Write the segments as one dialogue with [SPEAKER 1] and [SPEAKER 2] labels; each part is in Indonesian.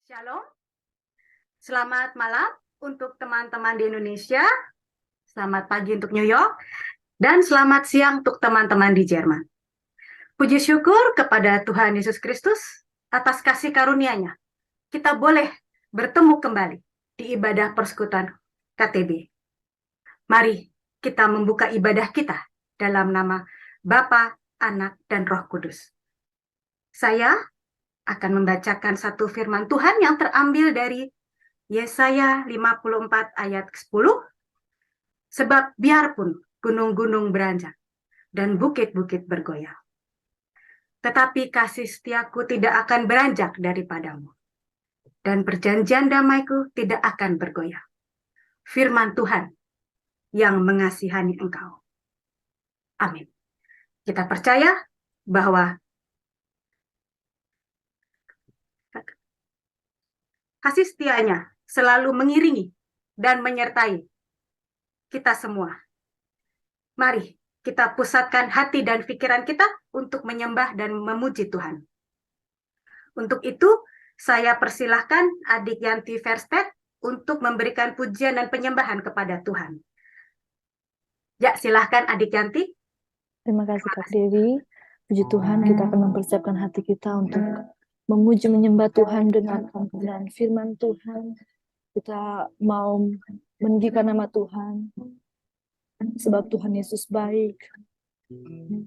[SPEAKER 1] Shalom, selamat malam untuk teman-teman di Indonesia, selamat pagi untuk New York, dan selamat siang untuk teman-teman di Jerman. Puji syukur kepada Tuhan Yesus Kristus atas kasih karunia-Nya. Kita boleh bertemu kembali di ibadah persekutuan KTB. Mari kita membuka ibadah kita dalam nama Bapa, Anak, dan Roh Kudus. Saya akan membacakan satu firman Tuhan yang terambil dari Yesaya 54 ayat 10. Sebab biarpun gunung-gunung beranjak dan bukit-bukit bergoyang, tetapi kasih setiaku tidak akan beranjak daripadamu, dan perjanjian damaiku tidak akan bergoyang. Firman Tuhan yang mengasihani engkau. Amin. Kita percaya bahwa kasih setianya selalu mengiringi dan menyertai kita semua. Mari kita pusatkan hati dan pikiran kita untuk menyembah dan memuji Tuhan. Untuk itu, saya persilahkan Adik Yanti Verstedt untuk memberikan pujian dan penyembahan kepada Tuhan. Ya, silahkan Adik Yanti.
[SPEAKER 2] Terima kasih Kak Dewi. Puji Tuhan, kita akan mempersiapkan hati kita untuk memuji menyembah Tuhan dengan firman Tuhan. Kita mau meninggikan nama Tuhan, sebab Tuhan Yesus baik,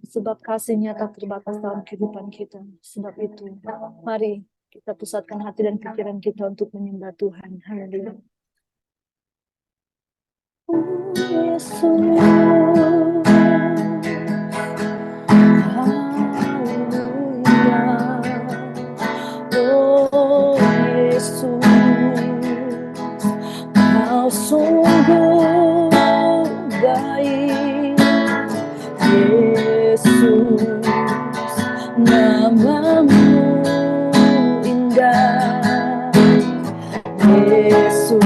[SPEAKER 2] sebab kasih-Nya tak terbatas dalam kehidupan kita. Sebab itu, mari kita pusatkan hati dan pikiran kita untuk menyembah Tuhan. Haleluya. Yesus, oh Yesus, Kau sungguh baik. Yesus, namamu indah. Yesus,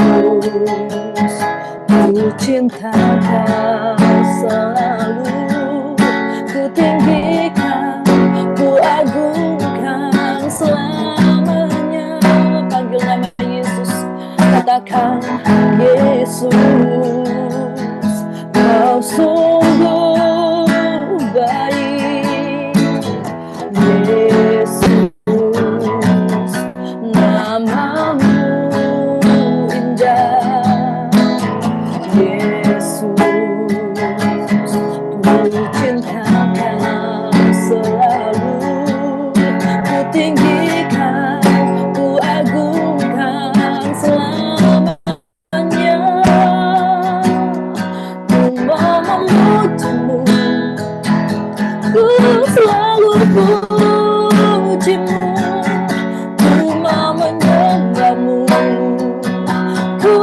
[SPEAKER 2] ku cinta Kau selalu, ku tinggikan, ku agungkan selamanya. Panggil nama Yesus, katakan Yesus, Kau sungguh baik. Yesus, namamu indah. Yesus, ku cinta Kau selalu, ku tinggikan, ku agungkan selamanya. Ku mau memujimu, ku selalu pujimu, ku mau menyembahmu, ku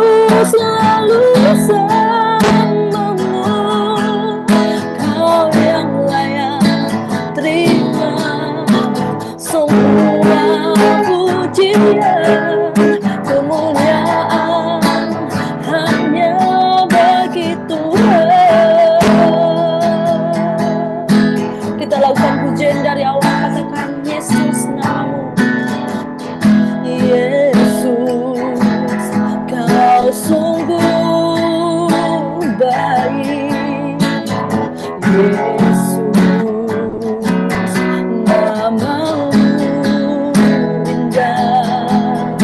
[SPEAKER 2] selalu sembahmu. Kau yang layak terima semua pujian, kemuliaan hanya bagi Tuhan. Kita lakukan pujian dari awal, katakan Yesus namamu. Yesus, Kau sungguh baik. Yesus, namamu indah.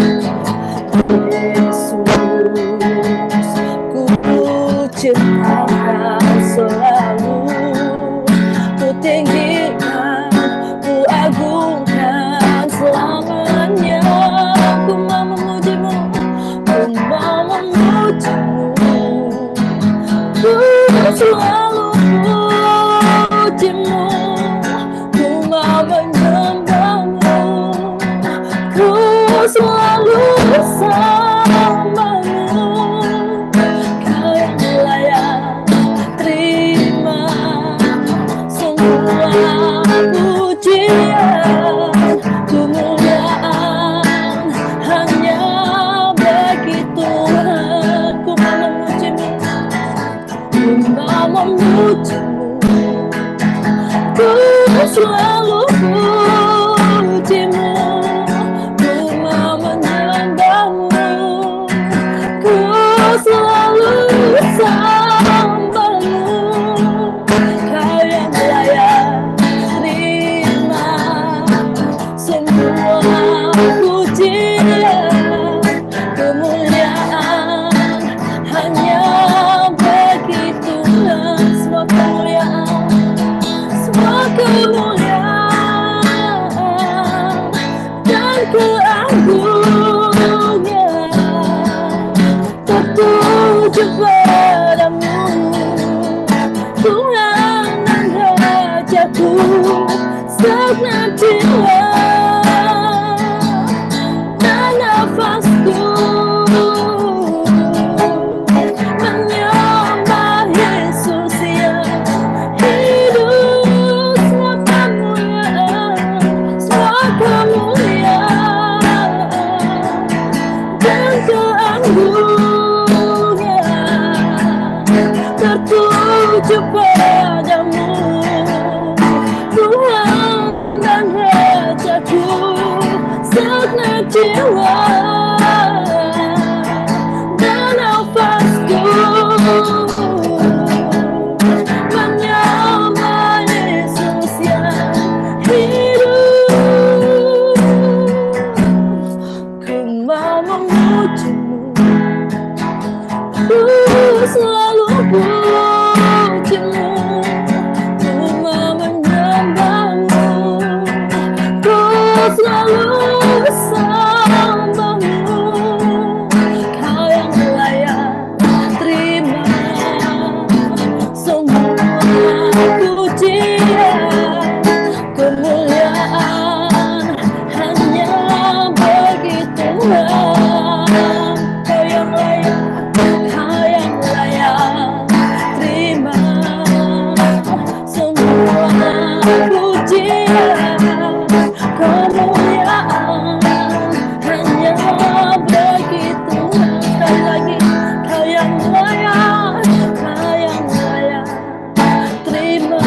[SPEAKER 2] wajahku segenap jiwa dan nafasku menyembah Yesus yang hidup. Ku mau memujimu, ku selalu pujimu, ku mau menyembahmu, ku selalu bersamamu. Kau yang layak terima semua pujian, kemuliaan hanya bagi Tuhan. Kau yang layak, kau yang layak terima semua pujian, kemuliaan hanya bagi Tuhan. Sekali lagi, kau yang layak, kau yang layak terima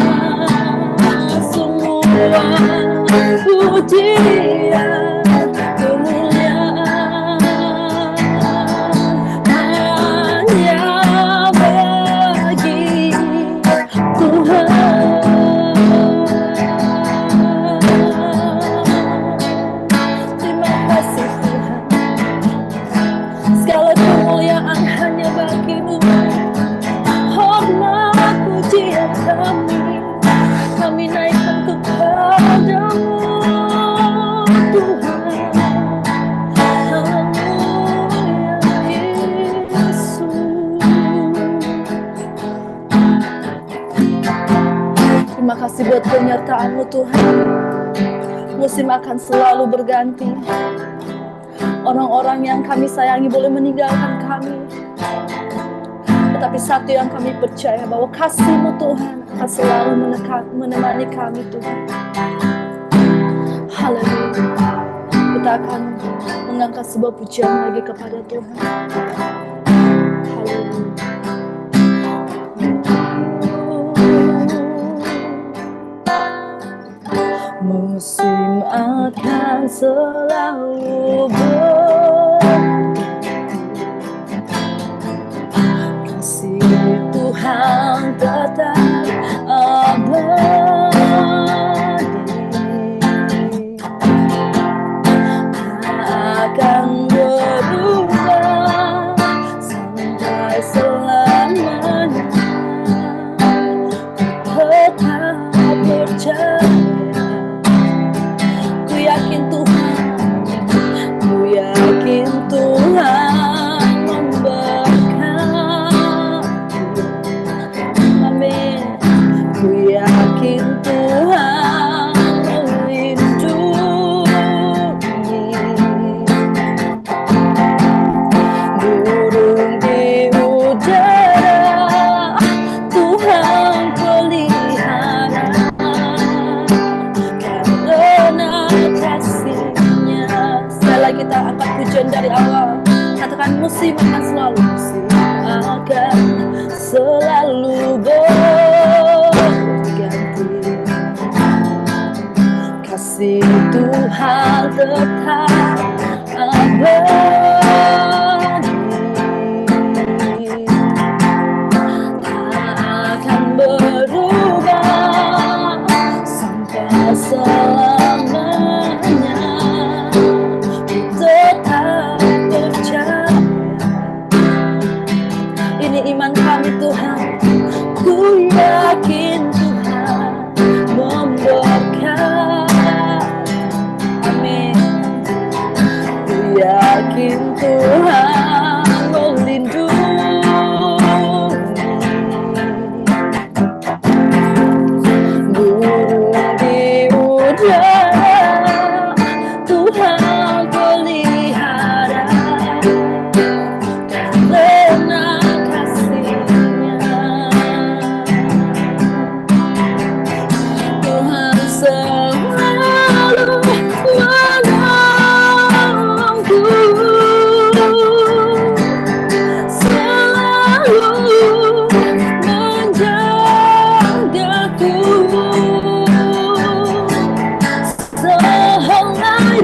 [SPEAKER 2] semua pujian, kemuliaan hanya bagi Tuhan. Terima kasih Tuhan, segala kemuliaan hanya bagimu. Hormat pujian kami naikkan kepadamu Tuhan. Haleluya Yesus. Terima kasih buat penyertaan-Mu Tuhan. Musim akan selalu berganti. Orang-orang yang kami sayangi boleh meninggalkan kami, tetapi satu yang kami percaya, bahwa kasih-Mu Tuhan akan selalu menemani kami Tuhan. Haleluya. Kita akan mengangkat sebuah pujian lagi kepada Tuhan. Haleluya. Musim akan selalu kasih Tuhan tetap abadi, akan berubah sampai selamanya. Tetap percaya, ku yakin Tuhan memberkati. Amin. Ku yakin Tuhan melindungi. Burung di udara Tuhan pelihara, karena kasih-Nya. Sekali lagi kita angkat pujian dari awal. Katakan, musim akan selalu berganti. Kasih Tuhan tetap abadi, akan berubah sampai selamanya. Tetap percaya, ini iman kami Tuhan. Ku yakin Tuhan memberkati. Amin. Ku yakin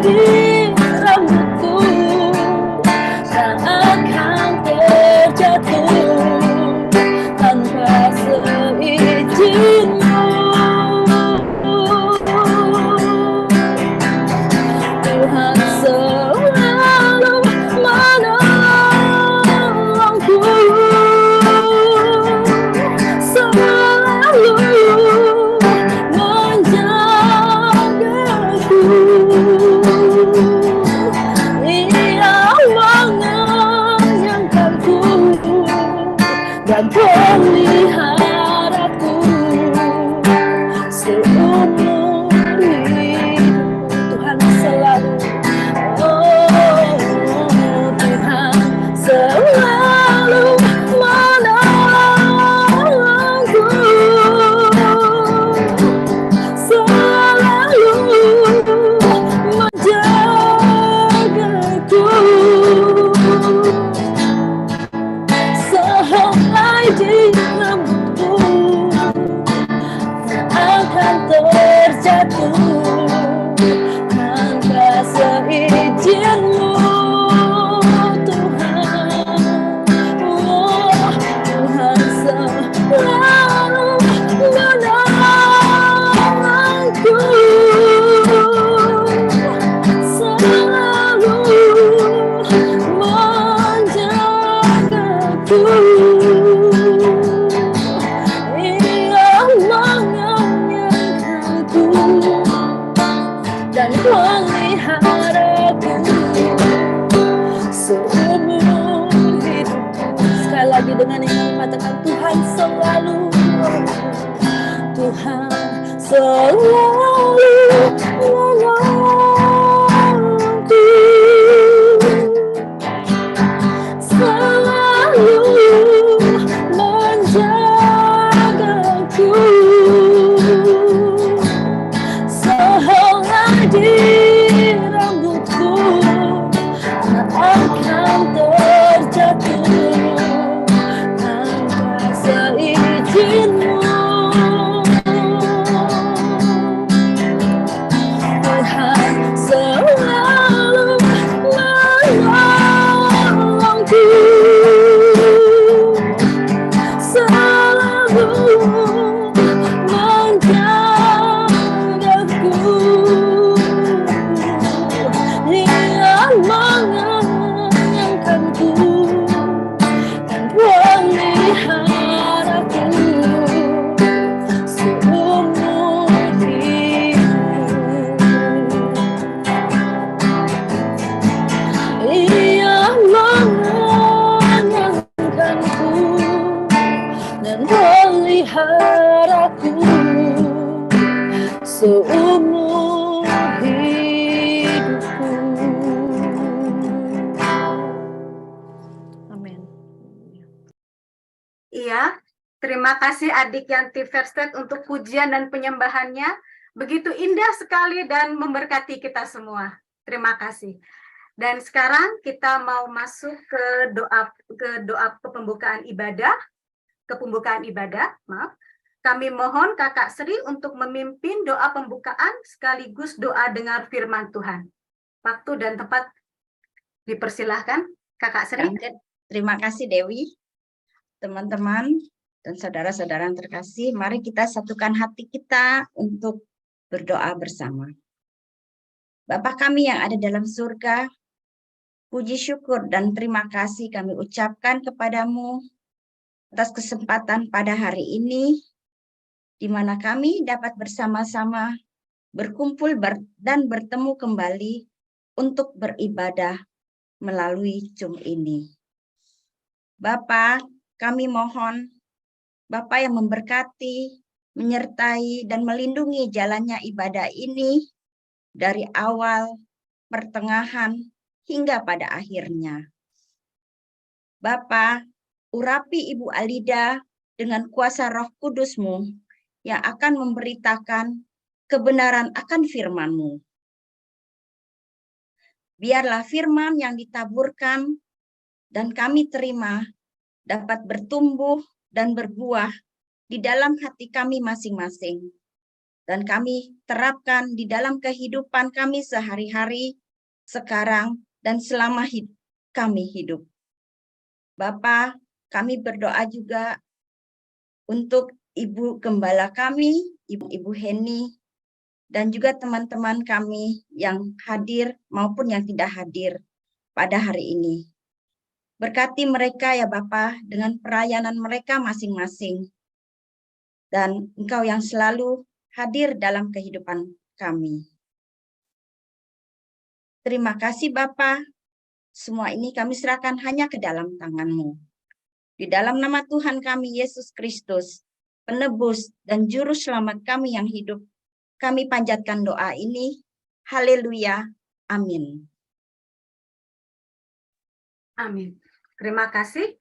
[SPEAKER 2] di rambutku, tak akan terjatuh tanpa seizinmu. Tuhan selalu menolongku, selalu menjagaku. Ia mengenyangkanku dan peliharaku seumur hidupku. Tuhan selalu, oh Tuhan selalu menolongku, selalu menjagaku. Sehelai di rambutku tak akan terjatuh tanpa seizinmu, Tuhan. Oh, Tuhan selalu menolongku, selalu menjagaku. Ia mengenyangkanku dan peliharaku seumur hidupku. Sekali lagi dengan ingin mengatakan Tuhan selalu, Tuhan selalu menolongku, selalu menjagaku. Sehelai di rambutku tak akan terjatuh tanpa seizinmu. Tuhan selalu menolongku, selalu menjagaku. Ia mengenyangkanku dan peliharaku seumur hidupku. Ia mengenyangkanku dan peliharaku seumur hidupku. Amin.
[SPEAKER 1] Iya, terima kasih Adik Yanti Verstedt untuk pujian dan penyembahannya. Begitu indah sekali dan memberkati kita semua. Terima kasih. Dan sekarang kita mau masuk ke doa pembukaan ibadah. Maaf. Kami mohon Kakak Sri untuk memimpin doa pembukaan sekaligus doa dengar firman Tuhan. Waktu dan tempat dipersilahkan, Kakak Sri.
[SPEAKER 3] Terima kasih Dewi. Teman-teman dan saudara-saudara yang terkasih, mari kita satukan hati kita untuk berdoa bersama. Bapa kami yang ada dalam surga, puji syukur dan terima kasih kami ucapkan kepadamu atas kesempatan pada hari ini, di mana kami dapat bersama-sama berkumpul dan bertemu kembali untuk beribadah melalui Zoom ini. Bapa, kami mohon Bapa yang memberkati, menyertai, dan melindungi jalannya ibadah ini dari awal, pertengahan, hingga pada akhirnya. Bapa, urapi Ibu Alida dengan kuasa Roh Kudus-Mu yang akan memberitakan kebenaran akan firman-Mu. Biarlah firman yang ditaburkan dan kami terima dapat bertumbuh dan berbuah di dalam hati kami masing-masing. dan kami terapkan di dalam kehidupan kami sehari-hari, sekarang, dan selama kami hidup. Bapa, kami berdoa juga untuk Ibu Gembala kami, Ibu Heni, dan juga teman-teman kami yang hadir maupun yang tidak hadir pada hari ini. Berkati mereka ya Bapa dengan pelayanan mereka masing-masing. Dan Engkau yang selalu hadir dalam kehidupan kami. Terima kasih Bapa. Semua ini kami serahkan hanya ke dalam tangan-Mu. Di dalam nama Tuhan kami Yesus Kristus, penebus dan juru selamat kami yang hidup, kami panjatkan doa ini. Haleluya. Amin.
[SPEAKER 1] Amin. Terima kasih.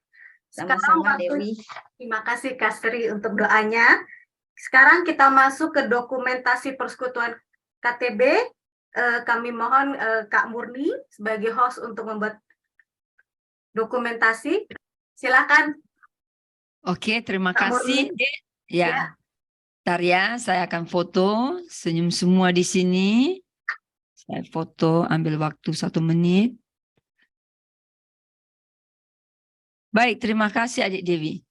[SPEAKER 3] Sama-sama Dewi.
[SPEAKER 1] Terima kasih Kak Sri untuk doanya. Sekarang kita masuk ke dokumentasi persekutuan KTB. Kami mohon Kak Murni sebagai host untuk membuat dokumentasi. Silakan.
[SPEAKER 4] Oke, terima
[SPEAKER 1] Kak
[SPEAKER 4] kasih.
[SPEAKER 1] Murni.
[SPEAKER 4] Ya, Bentar ya, saya akan foto. Senyum semua di sini. Saya foto, ambil waktu 1 menit. Baik, terima kasih Adik Dewi.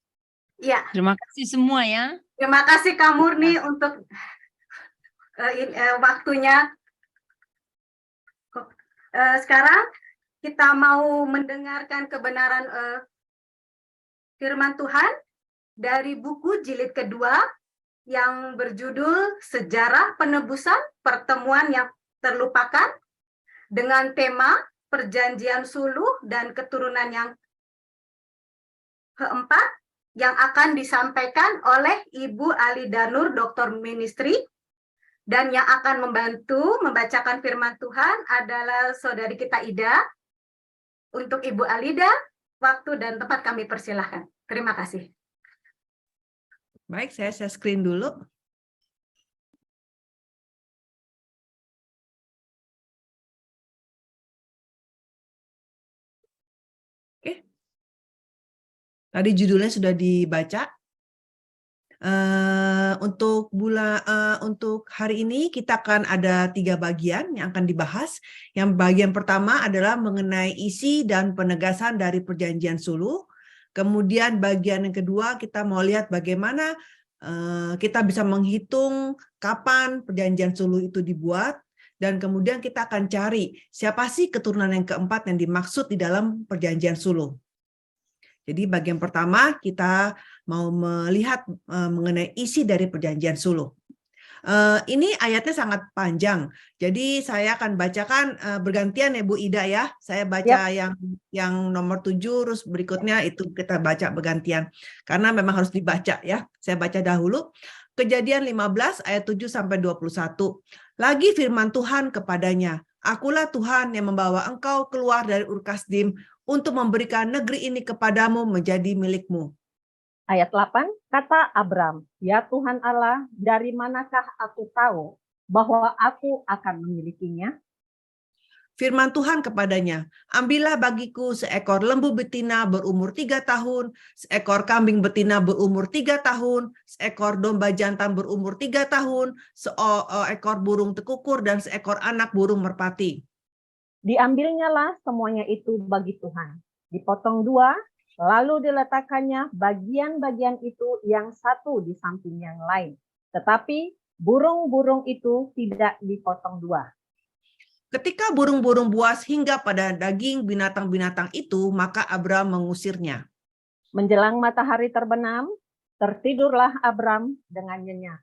[SPEAKER 1] Ya,
[SPEAKER 4] Terima kasih semua ya.
[SPEAKER 1] terima kasih Kak Murni untuk waktunya. Sekarang kita mau mendengarkan kebenaran firman Tuhan dari buku jilid kedua yang berjudul Sejarah Penebusan Pertemuan yang Terlupakan dengan tema Perjanjian Suluh dan Keturunan yang keempat yang akan disampaikan oleh Ibu Alida Nur, Doktor Ministry, dan yang akan membantu membacakan firman Tuhan adalah saudari kita Ida. Untuk Ibu Alida, waktu dan tempat kami persilahkan. Terima kasih.
[SPEAKER 5] Baik, saya share screen dulu. Oke. Tadi judulnya sudah dibaca. Untuk hari ini kita akan ada 3 bagian yang akan dibahas. Yang bagian pertama adalah mengenai isi dan penegasan dari Perjanjian Suluh. Kemudian bagian yang kedua kita mau lihat bagaimana kita bisa menghitung kapan Perjanjian Suluh itu dibuat. Dan kemudian kita akan cari siapa sih keturunan yang keempat yang dimaksud di dalam Perjanjian Suluh. Jadi bagian pertama kita mau melihat mengenai isi dari Perjanjian Suluh. Ini ayatnya sangat panjang, jadi saya akan bacakan bergantian ya Bu Ida ya. Saya baca yang nomor 7, terus berikutnya itu kita baca bergantian. Karena memang harus dibaca ya. Saya baca dahulu. Kejadian 15 ayat 7 sampai 21. Lagi firman Tuhan kepadanya, Akulah Tuhan yang membawa engkau keluar dari Ur Kasdim untuk memberikan negeri ini kepadamu menjadi milikmu.
[SPEAKER 6] Ayat 8, kata Abram, ya Tuhan Allah, dari manakah aku tahu bahwa aku akan memilikinya?
[SPEAKER 5] Firman Tuhan kepadanya, ambillah bagiku seekor lembu betina berumur 3 tahun, seekor kambing betina berumur 3 tahun, seekor domba jantan berumur 3 tahun, seekor burung tekukur, dan seekor anak burung merpati.
[SPEAKER 6] Diambilnyalah semuanya itu bagi Tuhan. Dipotong 2, lalu diletakkannya bagian-bagian itu yang satu di samping yang lain. Tetapi burung-burung itu tidak dipotong 2.
[SPEAKER 5] Ketika burung-burung buas hingga pada daging binatang-binatang itu, maka Abram mengusirnya.
[SPEAKER 6] Menjelang matahari terbenam, tertidurlah Abram dengan nyenyak.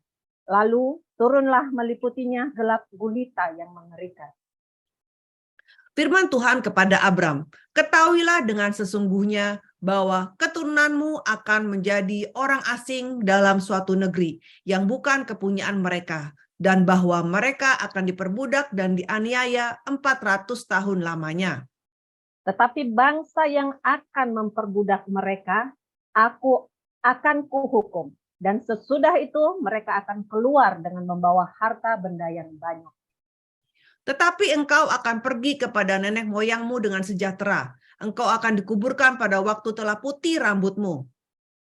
[SPEAKER 6] Lalu turunlah meliputinya gelap gulita yang mengerikan.
[SPEAKER 5] Firman Tuhan kepada Abram, ketahuilah dengan sesungguhnya bahwa keturunanmu akan menjadi orang asing dalam suatu negeri yang bukan kepunyaan mereka, dan bahwa mereka akan diperbudak dan dianiaya 400 tahun lamanya.
[SPEAKER 6] Tetapi bangsa yang akan memperbudak mereka, aku akan kuhukum. Dan sesudah itu mereka akan keluar dengan membawa harta benda yang banyak.
[SPEAKER 5] Tetapi engkau akan pergi kepada nenek moyangmu dengan sejahtera. Engkau akan dikuburkan pada waktu telah putih rambutmu.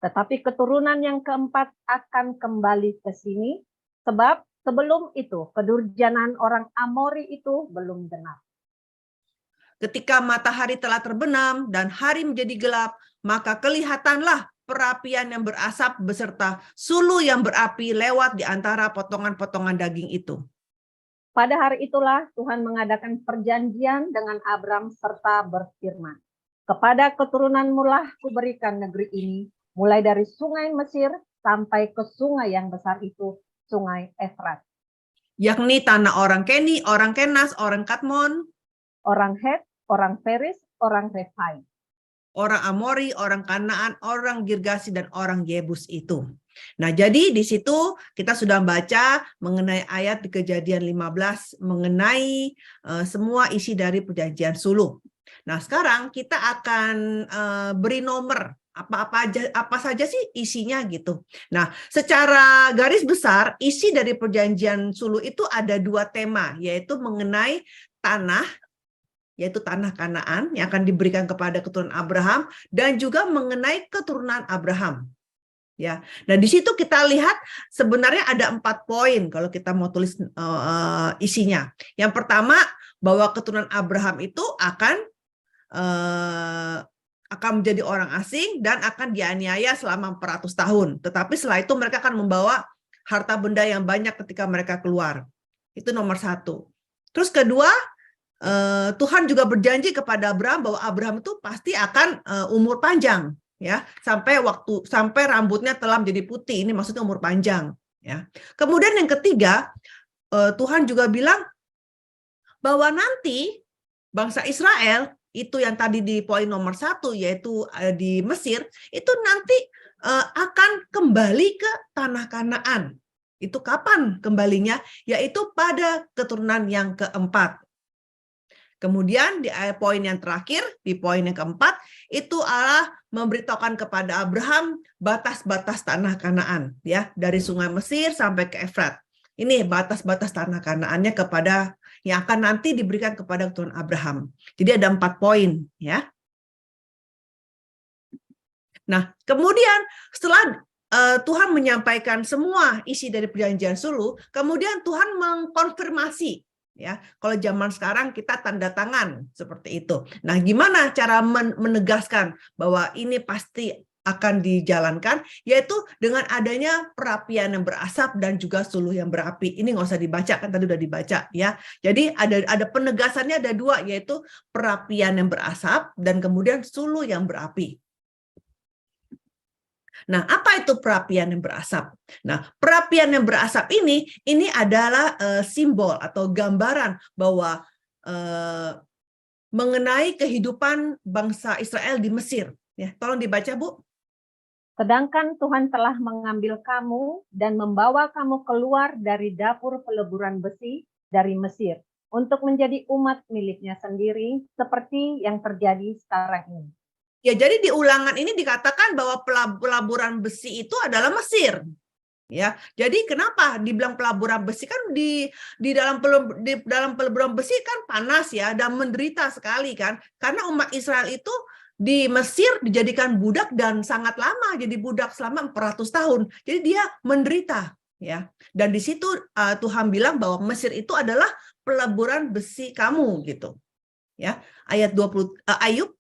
[SPEAKER 6] Tetapi keturunan yang keempat akan kembali ke sini, sebab Sebelum itu, kedurjanan orang Amori itu belum genap.
[SPEAKER 5] Ketika matahari telah terbenam dan hari menjadi gelap, maka kelihatanlah perapian yang berasap beserta sulu yang berapi lewat di antara potongan-potongan daging itu.
[SPEAKER 6] Pada hari itulah Tuhan mengadakan perjanjian dengan Abram serta berfirman, kepada keturunanmu lah kuberikan negeri ini, mulai dari sungai Mesir sampai ke sungai yang besar itu, sungai Efrat.
[SPEAKER 5] Yakni tanah orang Keni, orang Kenas, orang Kadmon,
[SPEAKER 6] Orang Het, orang Feris, orang Refai.
[SPEAKER 5] orang Amori, orang Kanaan, orang Girgasi, dan orang Yebus itu. Nah, jadi di situ kita sudah baca mengenai ayat di Kejadian 15, mengenai semua isi dari perjanjian suluh. Nah, sekarang kita akan beri nomor apa saja sih isinya gitu. Nah, secara garis besar isi dari perjanjian suluh itu ada 2 tema, yaitu mengenai tanah, yaitu tanah Kanaan yang akan diberikan kepada keturunan Abraham, dan juga mengenai keturunan Abraham. Ya, nah di situ kita lihat sebenarnya ada 4 poin kalau kita mau tulis isinya. Yang pertama, bahwa keturunan Abraham itu akan menjadi orang asing dan akan dianiaya selama 400 tahun. Tetapi setelah itu mereka akan membawa harta benda yang banyak ketika mereka keluar. Itu nomor 1. Terus kedua, Tuhan juga berjanji kepada Abraham bahwa Abraham itu pasti akan umur panjang, ya, sampai rambutnya telah menjadi putih. Ini maksudnya umur panjang, ya. Kemudian yang ketiga, Tuhan juga bilang bahwa nanti bangsa Israel itu yang tadi di poin nomor 1, yaitu di Mesir, itu nanti akan kembali ke tanah Kanaan. Itu kapan kembalinya? Yaitu pada keturunan yang keempat. Kemudian di poin yang terakhir, di poin yang keempat, itu Allah memberitahukan kepada Abraham batas-batas tanah Kanaan, ya, dari sungai Mesir sampai ke Efrat. Ini batas-batas tanah Kanaannya kepada yang akan nanti diberikan kepada keturunan Abraham. Jadi ada 4 poin, ya. Nah, kemudian setelah Tuhan menyampaikan semua isi dari perjanjian suluh, kemudian Tuhan mengkonfirmasi. Ya, kalau zaman sekarang kita tanda tangan seperti itu. Nah, gimana cara menegaskan bahwa ini pasti akan dijalankan? Yaitu dengan adanya perapian yang berasap dan juga suluh yang berapi. Ini nggak usah dibaca, kan tadi udah dibaca, ya. Jadi ada penegasannya, ada 2, yaitu perapian yang berasap dan kemudian suluh yang berapi. Nah, apa itu perapian yang berasap? Nah, perapian yang berasap ini adalah simbol atau gambaran bahwa mengenai kehidupan bangsa Israel di Mesir. Ya, tolong dibaca, Bu.
[SPEAKER 6] Sedangkan Tuhan telah mengambil kamu dan membawa kamu keluar dari dapur peleburan besi dari Mesir untuk menjadi umat miliknya sendiri seperti yang terjadi sekarang ini.
[SPEAKER 5] Ya, jadi di Ulangan ini dikatakan bahwa pelaburan besi itu adalah Mesir. Ya, jadi kenapa dibilang pelaburan besi? Kan di dalam pelaburan besi kan panas, ya, dan menderita sekali kan. Karena umat Israel itu di Mesir dijadikan budak dan sangat lama jadi budak selama 400 tahun. Jadi dia menderita, ya. Dan di situ Tuhan bilang bahwa Mesir itu adalah pelaburan besi kamu gitu. Ya, ayat 20 Ayub.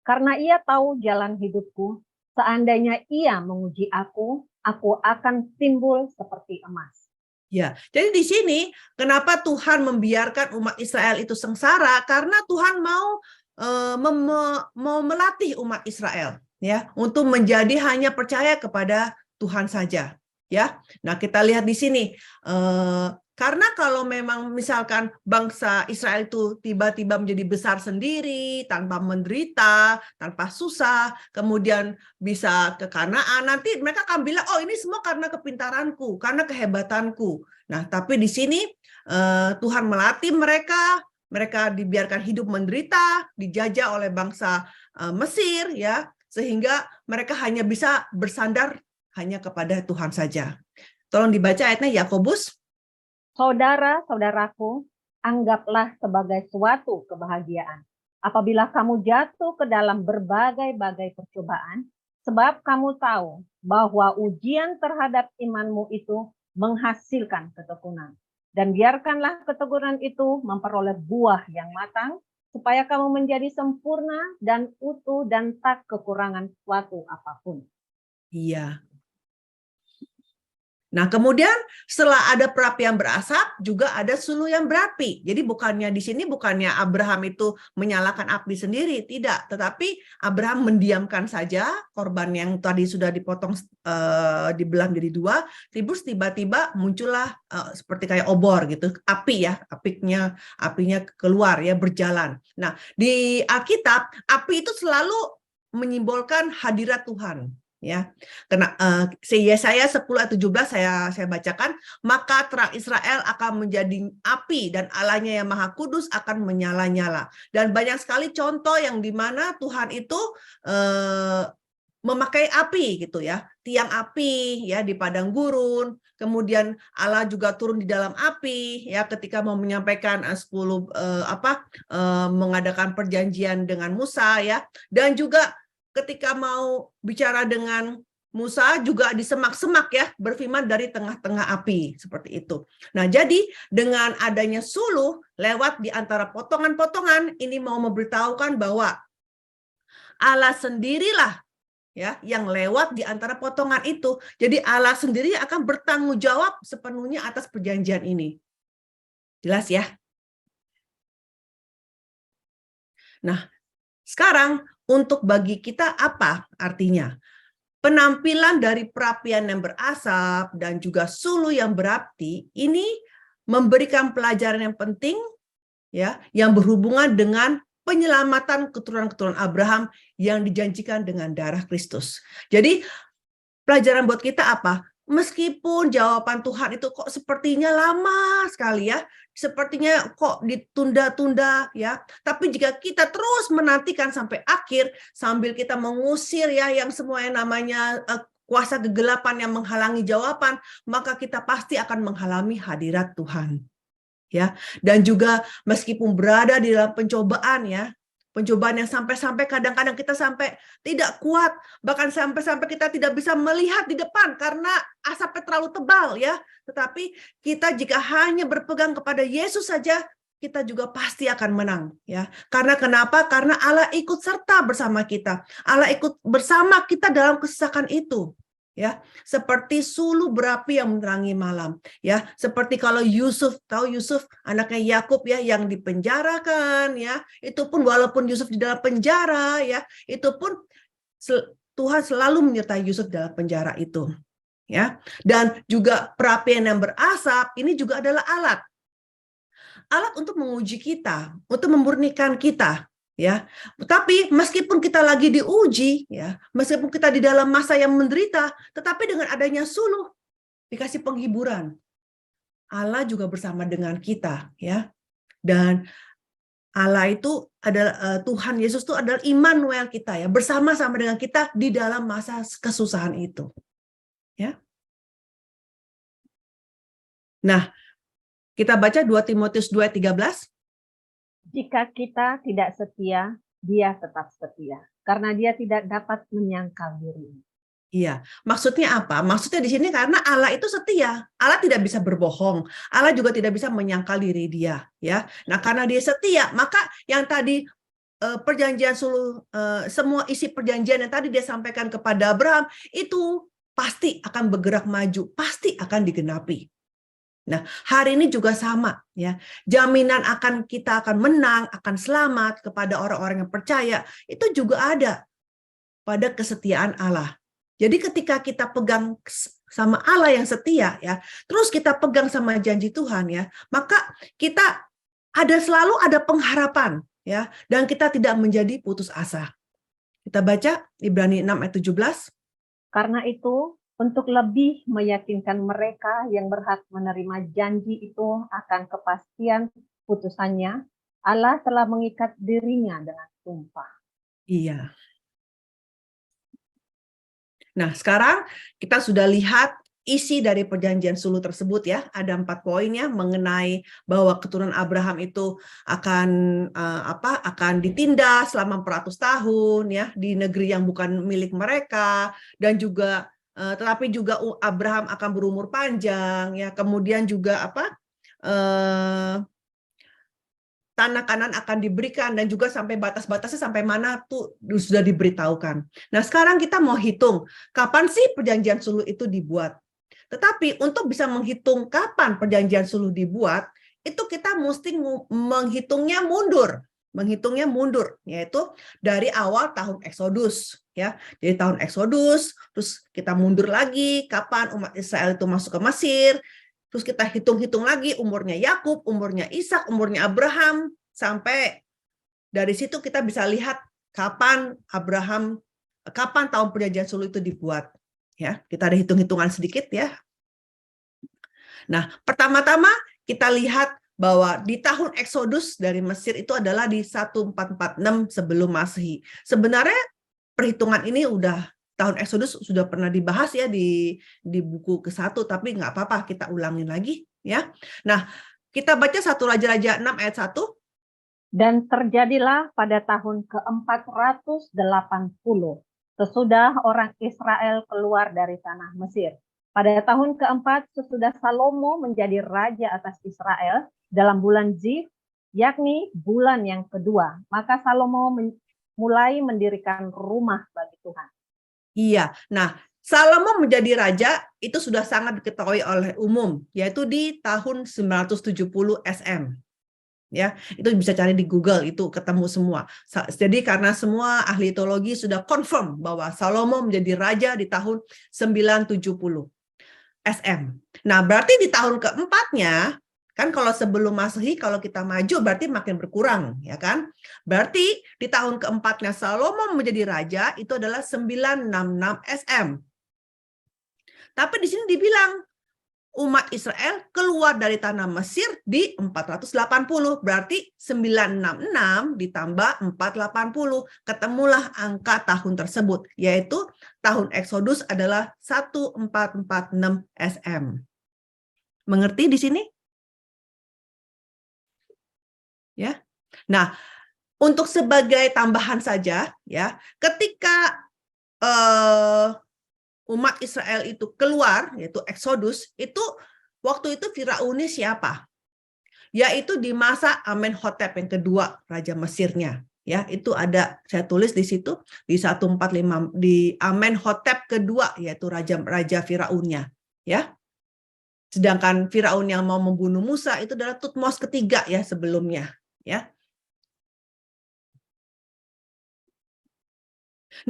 [SPEAKER 6] Karena ia tahu jalan hidupku, seandainya ia menguji aku akan timbul seperti emas.
[SPEAKER 5] Ya, jadi di sini kenapa Tuhan membiarkan umat Israel itu sengsara? Karena Tuhan mau melatih umat Israel, ya, untuk menjadi hanya percaya kepada Tuhan saja, ya. Nah, kita lihat di sini. Karena kalau memang misalkan bangsa Israel itu tiba-tiba menjadi besar sendiri, tanpa menderita, tanpa susah, kemudian bisa ke Kanaan, nanti mereka akan bilang, oh ini semua karena kepintaranku, karena kehebatanku. Nah, tapi di sini Tuhan melatih mereka dibiarkan hidup menderita, dijajah oleh bangsa Mesir, ya, sehingga mereka hanya bisa bersandar hanya kepada Tuhan saja. Tolong dibaca ayatnya, Yakobus.
[SPEAKER 6] Saudara-saudaraku, anggaplah sebagai suatu kebahagiaan apabila kamu jatuh ke dalam berbagai-bagai percobaan, sebab kamu tahu bahwa ujian terhadap imanmu itu menghasilkan ketekunan. Dan biarkanlah ketekunan itu memperoleh buah yang matang, supaya kamu menjadi sempurna dan utuh dan tak kekurangan suatu apapun.
[SPEAKER 5] Iya. Nah, kemudian setelah ada perapian berasap, juga ada suluh yang berapi. Jadi bukannya di sini bukannya Abraham itu menyalakan api sendiri, tidak. Tetapi Abraham mendiamkan saja korban yang tadi sudah dipotong, dibelah menjadi dua, terus tiba-tiba muncullah seperti kayak obor gitu, api ya, apinya keluar ya, berjalan. Nah, di Alkitab, api itu selalu menyimbolkan hadirat Tuhan. Ya, karena Yesaya 10:17 saya bacakan, maka terang Israel akan menjadi api dan Allahnya yang Maha Kudus akan menyala-nyala. Dan banyak sekali contoh yang dimana Tuhan itu memakai api gitu ya, tiang api ya di padang gurun. Kemudian Allah juga turun di dalam api ya ketika mau menyampaikan 10 mengadakan perjanjian dengan Musa ya, dan juga ketika mau bicara dengan Musa juga di semak-semak ya, berfirman dari tengah-tengah api, seperti itu. Nah, jadi dengan adanya suluh lewat di antara potongan-potongan, ini mau memberitahukan bahwa Allah sendirilah ya yang lewat di antara potongan itu. Jadi Allah sendiri akan bertanggung jawab sepenuhnya atas perjanjian ini. Jelas ya? Nah, sekarang untuk bagi kita apa artinya? Penampilan dari perapian yang berasap dan juga suluh yang berapi ini memberikan pelajaran yang penting ya, yang berhubungan dengan penyelamatan keturunan-keturunan Abraham yang dijanjikan dengan darah Kristus. Jadi pelajaran buat kita apa? Meskipun jawaban Tuhan itu kok sepertinya lama sekali ya, sepertinya kok ditunda-tunda ya, tapi jika kita terus menantikan sampai akhir sambil kita mengusir ya yang semua yang namanya kuasa kegelapan yang menghalangi jawaban, maka kita pasti akan menghalangi hadirat Tuhan. Ya, dan juga meskipun berada di dalam pencobaan ya, pencobaan yang sampai-sampai kadang-kadang kita sampai tidak kuat, bahkan sampai-sampai kita tidak bisa melihat di depan karena asapnya terlalu tebal ya. Tetapi kita jika hanya berpegang kepada Yesus saja, kita juga pasti akan menang ya. Karena kenapa? Karena Allah ikut serta bersama kita. Allah ikut bersama kita dalam kesesakan itu. Ya, seperti suluh berapi yang menerangi malam ya, seperti kalau Yusuf, tahu Yusuf anaknya Yakub ya yang dipenjarakan ya, itu pun walaupun Yusuf di dalam penjara ya, itu pun Tuhan selalu menyertai Yusuf dalam penjara itu ya. Dan juga perapian yang berasap ini juga adalah alat untuk menguji kita, untuk memurnikan kita. Ya, tapi meskipun kita lagi diuji, ya, meskipun kita di dalam masa yang menderita, tetapi dengan adanya suluh dikasih penghiburan. Allah juga bersama dengan kita, ya. Dan Allah itu adalah Tuhan Yesus itu adalah Immanuel kita ya, bersama-sama dengan kita di dalam masa kesusahan itu. Ya. Nah, kita baca 2 Timotius 2:13.
[SPEAKER 6] Jika kita tidak setia, dia tetap setia, karena dia tidak dapat menyangkal dirinya.
[SPEAKER 5] Iya, maksudnya apa? Maksudnya di sini karena Allah itu setia, Allah tidak bisa berbohong, Allah juga tidak bisa menyangkal diri dia, ya. Nah, karena dia setia, maka yang tadi perjanjian suluh, semua isi perjanjian yang tadi dia sampaikan kepada Abraham itu pasti akan bergerak maju, pasti akan digenapi. Nah, hari ini juga sama ya. Jaminan kita akan menang, akan selamat kepada orang-orang yang percaya itu juga ada pada kesetiaan Allah. Jadi ketika kita pegang sama Allah yang setia ya, terus kita pegang sama janji Tuhan ya, maka kita selalu ada pengharapan ya, dan kita tidak menjadi putus asa. Kita baca Ibrani 6:17.
[SPEAKER 6] Karena itu, untuk lebih meyakinkan mereka yang berhak menerima janji itu akan kepastian putusannya, Allah telah mengikat dirinya dengan sumpah.
[SPEAKER 5] Iya. Nah, sekarang kita sudah lihat isi dari perjanjian suluh tersebut ya. Ada 4 poin ya mengenai bahwa keturunan Abraham itu akan ditindas selama 400 tahun ya di negeri yang bukan milik mereka, dan juga tetapi juga Abraham akan berumur panjang, ya. Kemudian juga tanah Kanan akan diberikan, dan juga sampai batas-batasnya sampai mana tuh sudah diberitahukan. Nah, sekarang kita mau hitung kapan sih perjanjian suluh itu dibuat. Tetapi untuk bisa menghitung kapan perjanjian suluh dibuat, itu kita mesti menghitungnya mundur, yaitu dari awal tahun Eksodus, ya. Jadi tahun Eksodus, terus kita mundur lagi kapan umat Israel itu masuk ke Mesir. Terus kita hitung-hitung lagi umurnya Yakub, umurnya Ishak, umurnya Abraham, sampai dari situ kita bisa lihat kapan tahun perjanjian suluh itu dibuat. Ya, kita ada hitung-hitungan sedikit, ya. Nah, pertama-tama kita lihat bahwa di tahun Eksodus dari Mesir itu adalah di 1446 sebelum Masehi. Sebenarnya perhitungan ini tahun Eksodus sudah pernah dibahas, ya, di buku ke-1, tapi nggak apa-apa, kita ulangin lagi, ya. Nah, kita baca 1 Raja-Raja 6 ayat 1.
[SPEAKER 6] Dan terjadilah pada tahun ke-480, sesudah orang Israel keluar dari tanah Mesir. Pada tahun ke-4 sesudah Salomo menjadi raja atas Israel dalam bulan Ziv, yakni bulan yang kedua, maka Salomo mulai mendirikan rumah bagi Tuhan.
[SPEAKER 5] Iya, nah Salomo menjadi raja itu sudah sangat diketahui oleh umum, yaitu di tahun 970 SM. Ya, itu bisa cari di Google, itu ketemu semua. Jadi karena semua ahli teologi sudah confirm bahwa Salomo menjadi raja di tahun 970 SM. Nah, berarti di tahun keempatnya, kan kalau sebelum Masehi, kalau kita maju berarti makin berkurang, ya kan? Berarti di tahun keempatnya Salomo menjadi raja itu adalah 966 SM. Tapi di sini dibilang umat Israel keluar dari tanah Mesir di 480, berarti 966 ditambah 480, ketemulah angka tahun tersebut, yaitu tahun Eksodus adalah 1446 SM. Mengerti di sini? Ya. Nah, untuk sebagai tambahan saja, ya, ketika umat Israel itu keluar, yaitu Eksodus, itu waktu itu Firaunnya siapa? Yaitu di masa Amenhotep yang kedua, raja Mesirnya. Ya, itu ada, saya tulis di situ di 145 di Amenhotep kedua, yaitu raja Firaunnya. Ya. Sedangkan Firaun yang mau membunuh Musa itu adalah Tutmos ketiga, ya, sebelumnya. Ya.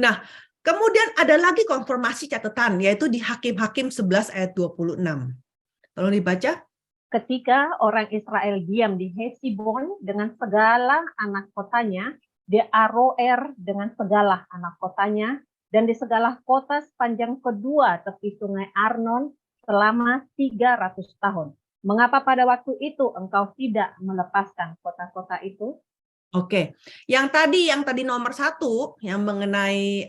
[SPEAKER 5] Nah, kemudian ada lagi konfirmasi catatan, yaitu di Hakim-Hakim 11 ayat 26. Tolong dibaca.
[SPEAKER 6] Ketika orang Israel diam di Hesibon dengan segala anak kotanya, di Aroer dengan segala anak kotanya, dan di segala kota sepanjang kedua tepi sungai Arnon selama 300 tahun. Mengapa pada waktu itu engkau tidak melepaskan kota-kota itu?
[SPEAKER 5] Oke, yang tadi nomor 1 yang mengenai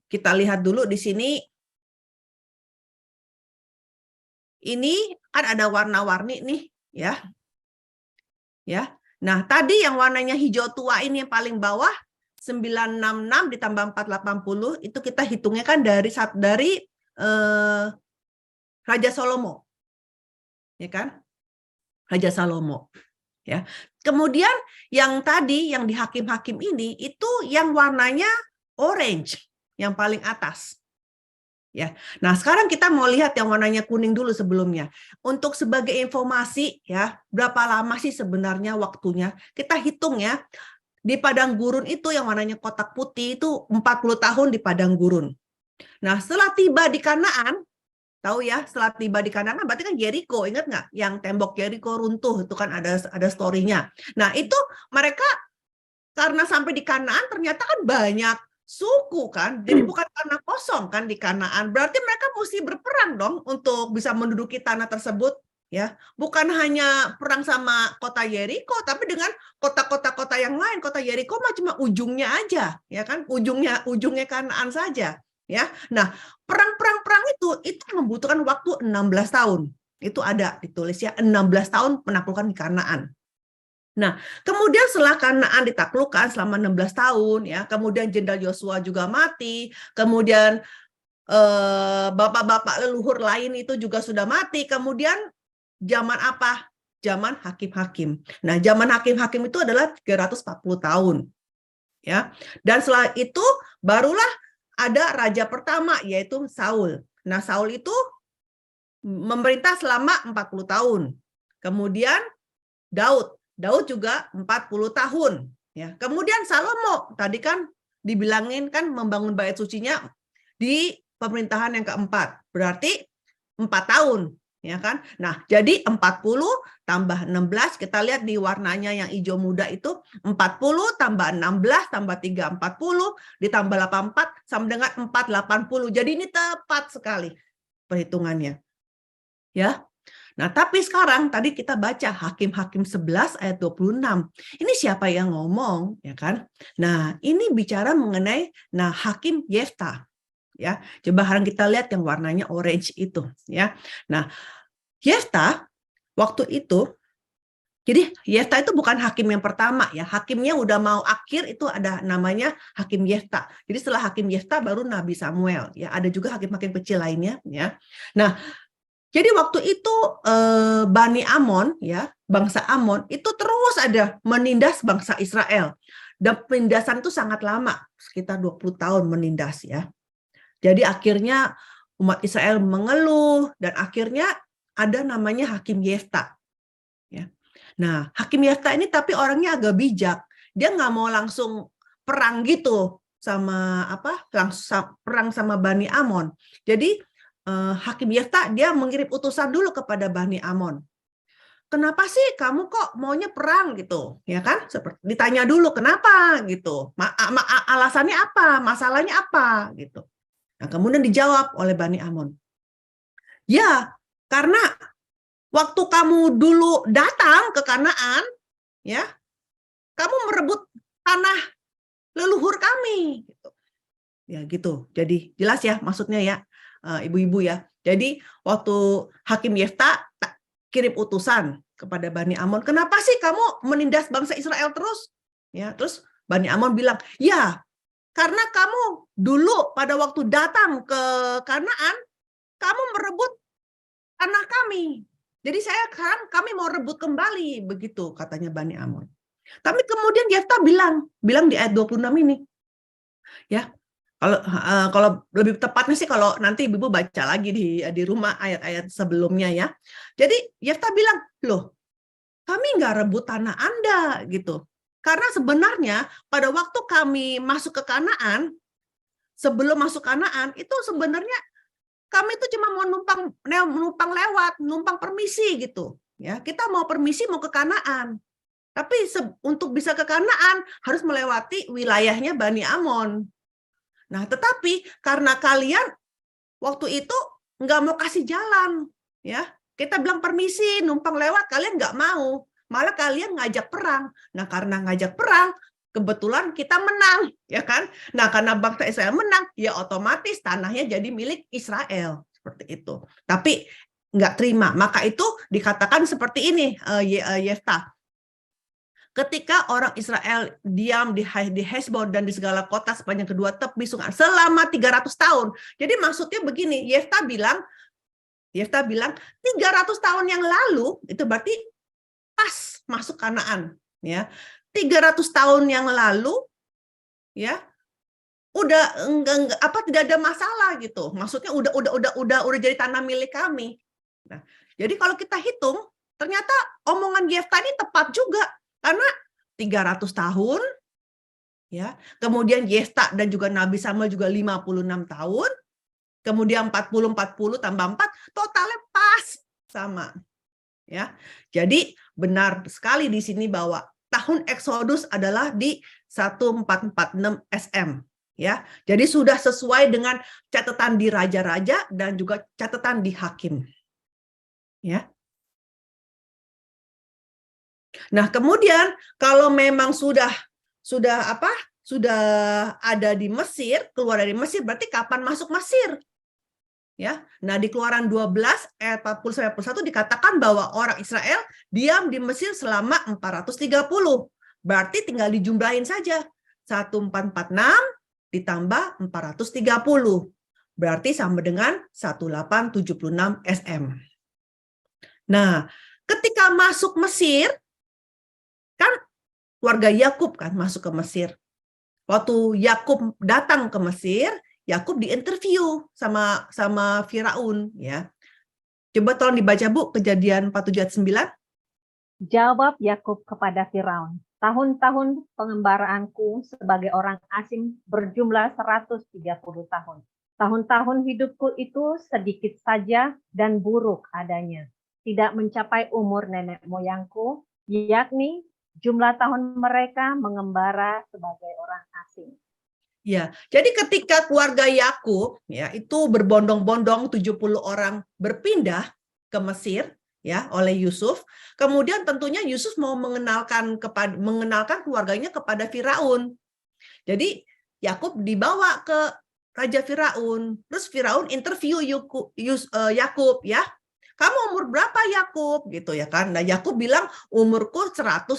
[SPEAKER 5] kita lihat dulu di sini. Ini kan ada warna-warni nih, ya. Ya. Nah, tadi yang warnanya hijau tua ini yang paling bawah 966 ditambah 480 itu kita hitungnya kan dari Raja Salomo. Ya kan? Raja Salomo, ya. Kemudian yang tadi yang di Hakim-Hakim ini itu yang warnanya orange, yang paling atas. Ya. Nah, sekarang kita mau lihat yang warnanya kuning dulu sebelumnya. Untuk sebagai informasi, ya, berapa lama sih sebenarnya waktunya? Kita hitung, ya. Di padang gurun itu yang warnanya kotak putih itu 40 tahun di padang gurun. Nah, setelah tiba di Kanaan, tahu ya, setelah tiba di Kanaan berarti kan Jericho, ingat nggak? Yang tembok Jericho runtuh, itu kan ada story-nya. Nah, itu mereka karena sampai di Kanaan ternyata kan banyak suku kan, jadi bukan tanah kosong kan di Kanaan. Berarti mereka mesti berperang dong untuk bisa menduduki tanah tersebut, ya. Bukan hanya perang sama kota Jericho, tapi dengan kota-kota yang lain. Kota Jericho mah cuma ujungnya aja, ya kan? Ujungnya Kanaan saja. Ya, nah perang itu membutuhkan waktu 16 tahun. Itu ada ditulis, ya, 16 tahun penaklukan di Kanaan. Nah, kemudian setelah Kanaan ditaklukkan selama 16 tahun, ya, kemudian Jenderal Yosua juga mati, kemudian bapak-bapak leluhur lain itu juga sudah mati, kemudian zaman apa? Zaman hakim-hakim. Nah, zaman hakim-hakim itu adalah 340 tahun. Ya. Dan setelah itu barulah ada raja pertama, yaitu Saul. Nah, Saul itu memerintah selama 40 tahun. Kemudian Daud juga 40 tahun. Ya. Kemudian Salomo, tadi kan dibilangin kan membangun bait sucinya di pemerintahan yang keempat. Berarti 4 tahun. Ya kan? Nah, jadi 40 tambah 16, kita lihat di warnanya yang hijau muda itu 40 tambah 16 tambah 3, 40, ditambah 84 sama dengan 480. Jadi ini tepat sekali perhitungannya. Ya. Nah, tapi sekarang tadi kita baca Hakim-Hakim 11 ayat 26. Ini siapa yang ngomong, ya kan? Nah, ini bicara mengenai Hakim Yefta. Ya, coba sekarang kita lihat yang warnanya orange itu, ya. Nah, Yefta waktu itu, jadi Yefta itu bukan hakim yang pertama, ya. Hakimnya udah mau akhir itu ada namanya Hakim Yefta. Jadi setelah Hakim Yefta baru Nabi Samuel, ya. Ada juga hakim-hakim kecil lainnya, ya. Nah, jadi waktu itu Bani Amon, ya, bangsa Amon itu terus ada menindas bangsa Israel. Dan penindasan itu sangat lama, sekitar 20 tahun menindas, ya. Jadi akhirnya umat Israel mengeluh dan akhirnya ada namanya Hakim Yefta. Ya. Nah, Hakim Yefta ini tapi orangnya agak bijak. Dia nggak mau langsung perang gitu sama langsung perang sama Bani Amon. Jadi Hakim Yefta dia mengirim utusan dulu kepada Bani Amon. Kenapa sih kamu kok maunya perang gitu, ya kan? Seperti ditanya dulu kenapa gitu, alasannya apa, masalahnya apa gitu. Nah, kemudian dijawab oleh Bani Amon. Ya, karena waktu kamu dulu datang ke Kanaan, ya, kamu merebut tanah leluhur kami. Ya gitu. Jadi jelas ya maksudnya ya, ibu-ibu ya. Jadi waktu Hakim Yefta kirim utusan kepada Bani Amon, kenapa sih kamu menindas bangsa Israel terus? Ya, terus Bani Amon bilang, ya. Karena kamu dulu pada waktu datang ke Kanaan, kamu merebut tanah kami. Jadi kami mau rebut kembali, begitu katanya Bani Amon. Tapi kemudian Yefta bilang di ayat 26 ini, ya, kalau lebih tepatnya sih kalau nanti ibu baca lagi di rumah ayat-ayat sebelumnya ya. Jadi Yefta bilang, loh, kami nggak rebut tanah Anda gitu. Karena sebenarnya pada waktu kami masuk ke Kanaan, sebelum masuk Kanaan, itu sebenarnya kami itu cuma mau numpang lewat, numpang permisi gitu. Ya, kita mau permisi mau ke Kanaan. Tapi untuk bisa ke Kanaan harus melewati wilayahnya Bani Amon. Nah, tetapi karena kalian waktu itu nggak mau kasih jalan, ya, kita bilang permisi, numpang lewat, kalian nggak mau. Malah kalian ngajak perang. Nah, karena ngajak perang, kebetulan kita menang, ya kan? Nah, karena bangsa Israel menang, ya otomatis tanahnya jadi milik Israel. Seperti itu. Tapi nggak terima. Maka itu dikatakan seperti ini, Yefta. Ketika orang Israel diam di Hesbon dan di segala kota sepanjang kedua tepi sungai selama 300 tahun. Jadi maksudnya begini, Yefta bilang 300 tahun yang lalu, itu berarti pas masuk Kanaan, ya. 300 tahun yang lalu, ya, udah tidak ada masalah gitu. Maksudnya udah jadi tanah milik kami. Nah, jadi kalau kita hitung, ternyata omongan Yefta ini tepat juga karena 300 tahun, ya. Kemudian Yefta dan juga Nabi Samuel juga 56 tahun. Kemudian 40 tambah 4, totalnya pas sama. Ya. Jadi benar sekali di sini bahwa tahun Exodus adalah di 1446 SM, ya. Jadi sudah sesuai dengan catatan di raja-raja dan juga catatan di hakim. Ya. Nah, kemudian kalau memang sudah ada di Mesir, keluar dari Mesir, berarti kapan masuk Mesir? Ya. Nah, di Keluaran 12 ayat 40-41 dikatakan bahwa orang Israel diam di Mesir selama 430. Berarti tinggal dijumlahin saja. 1446 ditambah 430. Berarti sama dengan 1876 SM. Nah, ketika masuk Mesir, kan keluarga Yakub kan masuk ke Mesir. Waktu Yakub datang ke Mesir, Yakub diinterview sama Firaun, ya. Coba tolong dibaca, Bu, Kejadian 47:9.
[SPEAKER 6] Jawab Yakub kepada Firaun, tahun-tahun pengembaraanku sebagai orang asing berjumlah 130 tahun. Tahun-tahun hidupku itu sedikit saja dan buruk adanya. Tidak mencapai umur nenek moyangku, yakni jumlah tahun mereka mengembara sebagai orang asing.
[SPEAKER 5] Ya, jadi ketika keluarga Yakub ya itu berbondong-bondong 70 orang berpindah ke Mesir ya oleh Yusuf, kemudian tentunya Yusuf mau mengenalkan keluarganya kepada Firaun. Jadi Yakub dibawa ke Raja Firaun, terus Firaun interview Yakub ya. Kamu umur berapa Yakub gitu ya kan? Nah, Yakub bilang umurku 130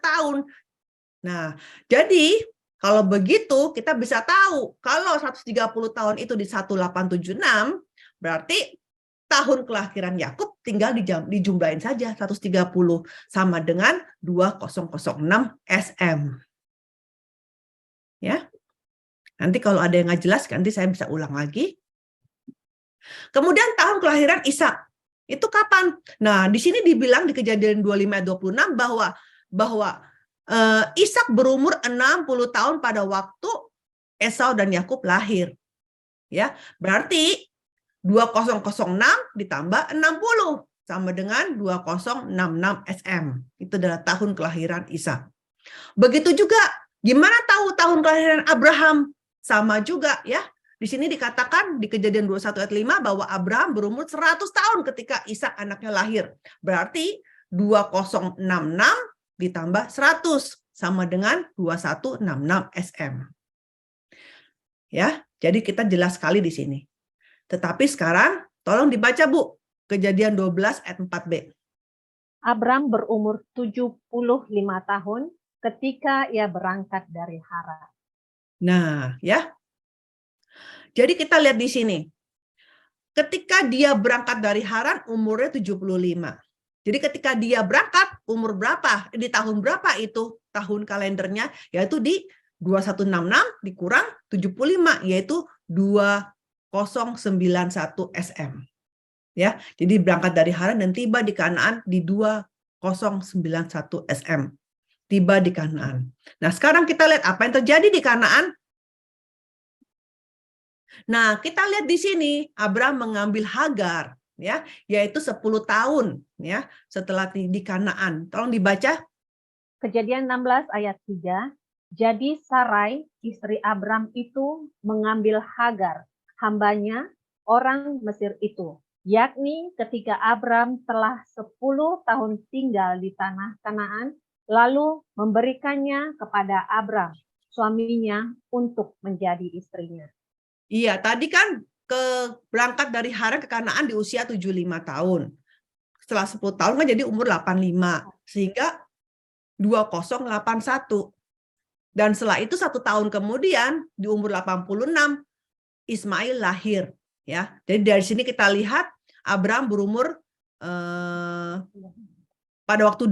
[SPEAKER 5] tahun. Nah, jadi kalau begitu kita bisa tahu kalau 130 tahun itu di 1876 berarti tahun kelahiran Yakub tinggal dijumlahin saja 130 sama dengan 2006 SM. Ya. Nanti kalau ada yang nggak jelas nanti saya bisa ulang lagi. Kemudian tahun kelahiran Ishak. Itu kapan? Nah, di sini dibilang di Kejadian 25-26 bahwa Ishak berumur 60 tahun pada waktu Esau dan Yakub lahir. Ya, berarti 2006 ditambah 60 sama dengan 2066 SM. Itu adalah tahun kelahiran Ishak. Begitu juga, gimana tahu tahun kelahiran Abraham? Sama juga ya. Di sini dikatakan di Kejadian 21 ayat 5 bahwa Abraham berumur 100 tahun ketika Ishak anaknya lahir. Berarti 2066 ditambah 100 sama dengan 2166 SM. Ya, jadi kita jelas sekali di sini. Tetapi sekarang tolong dibaca, Bu, Kejadian 12 ayat 4b.
[SPEAKER 6] Abram berumur 75 tahun ketika ia berangkat dari Haran.
[SPEAKER 5] Nah, ya. Jadi kita lihat di sini. Ketika dia berangkat dari Haran umurnya 75. Jadi ketika dia berangkat umur berapa? Di tahun berapa itu tahun kalendernya? Yaitu di 2166 dikurang 75 yaitu 2091 SM. Ya, jadi berangkat dari Haran dan tiba di Kanaan di 2091 SM. Tiba di Kanaan. Nah, sekarang kita lihat apa yang terjadi di Kanaan. Nah, kita lihat di sini Abraham mengambil Hagar ya, yaitu 10 tahun ya setelah di Kanaan. Tolong dibaca.
[SPEAKER 6] Kejadian 16 ayat 3. Jadi Sarai, istri Abram itu mengambil Hagar, hambanya orang Mesir itu, yakni ketika Abram telah 10 tahun tinggal di tanah Kanaan, lalu memberikannya kepada Abram, suaminya, untuk menjadi istrinya.
[SPEAKER 5] Iya, tadi kan berangkat dari Haran ke Kanaan di usia 75 tahun. Setelah 10 tahun kan jadi umur 85, sehingga 2081. Dan setelah itu 1 tahun kemudian di umur 86 Ismail lahir ya. Jadi dari sini kita lihat Abraham berumur pada waktu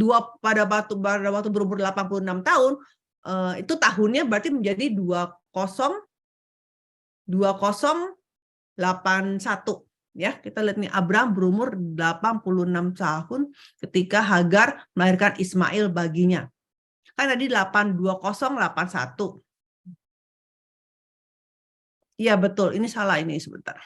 [SPEAKER 5] berumur 86 tahun itu tahunnya berarti menjadi 2081 ya. Kita lihat nih Abraham berumur 86 tahun ketika Hagar melahirkan Ismail baginya. Kan tadi 82081. Iya betul, ini salah ini sebentar.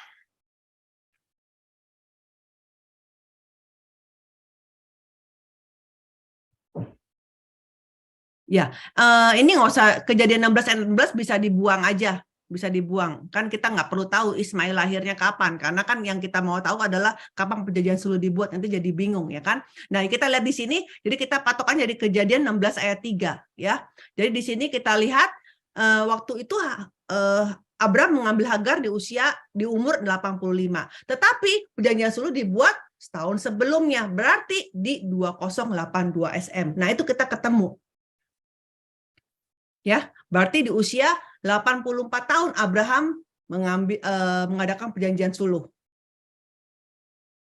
[SPEAKER 5] Ya, ini nggak usah Kejadian 16 ayat 16 bisa dibuang aja, bisa dibuang. Kan kita nggak perlu tahu Ismail lahirnya kapan, karena kan yang kita mau tahu adalah kapan perjanjian suluh dibuat, nanti jadi bingung ya kan. Nah, kita lihat di sini, jadi kita patokan jadi Kejadian 16 ayat 3 ya. Jadi di sini kita lihat waktu itu Abraham mengambil Hagar di umur 85. Tetapi perjanjian suluh dibuat setahun sebelumnya, berarti di 2082 SM. Nah, itu kita ketemu. Ya, berarti di usia 84 tahun Abraham mengadakan perjanjian suluh.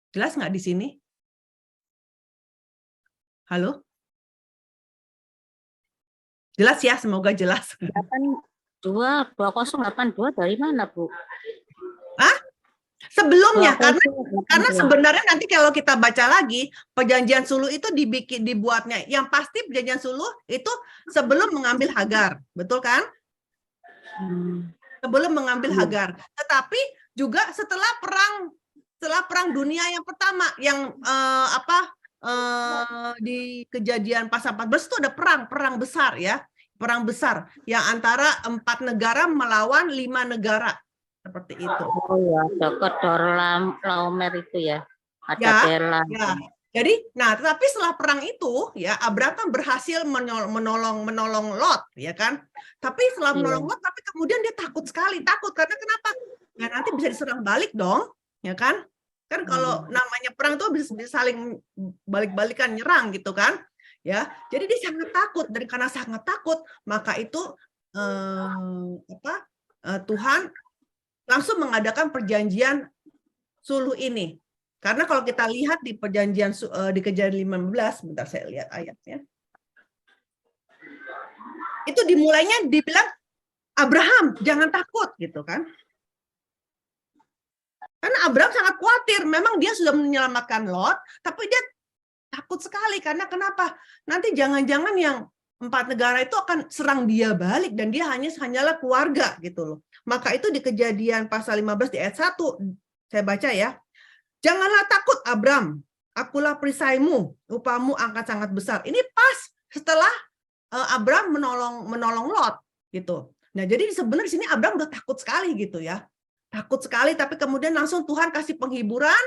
[SPEAKER 5] Jelas nggak di sini? Halo? Jelas ya, semoga jelas.
[SPEAKER 7] 2082 dari mana, Bu?
[SPEAKER 5] Sebelumnya,
[SPEAKER 7] 2082.
[SPEAKER 5] karena sebenarnya nanti kalau kita baca lagi, perjanjian suluh itu dibuatnya. Yang pasti perjanjian suluh itu sebelum mengambil Hagar, betul kan? Sebelum mengambil Hagar. Tetapi juga setelah perang dunia yang pertama, yang di Kejadian pasal 14 itu ada perang besar ya, perang besar yang antara 4 negara melawan 5 negara seperti itu.
[SPEAKER 7] Oh ya, Kedor Laomer itu ya, ada
[SPEAKER 5] Ya,
[SPEAKER 7] Bella.
[SPEAKER 5] ya. Jadi, tetapi setelah perang itu ya Abraham kan berhasil menolong Lot, ya kan? Tapi setelah menolong Lot, tapi kemudian dia takut karena kenapa? Ya nanti bisa diserang balik dong, ya kan? Kan kalau namanya perang itu bisa saling balik-balikan nyerang gitu kan? Ya, jadi dia sangat takut, dan karena sangat takut, maka itu Tuhan langsung mengadakan perjanjian suluh ini. Karena kalau kita lihat di perjanjian di Kejadian 15, bentar saya lihat ayatnya. Itu dimulainya dibilang Abraham, jangan takut gitu kan. Karena Abraham sangat khawatir, memang dia sudah menyelamatkan Lot, tapi dia takut sekali karena kenapa? Nanti jangan-jangan yang 4 negara itu akan serang dia balik dan dia hanyalah keluarga gitu loh. Maka itu di Kejadian pasal 15 di ayat 1 saya baca ya. Janganlah takut Abram, akulah perisaimu, upamu akan sangat besar. Ini pas setelah Abram menolong Lot gitu. Nah, jadi sebenarnya di sini Abram udah takut sekali gitu ya. Takut sekali, tapi kemudian langsung Tuhan kasih penghiburan,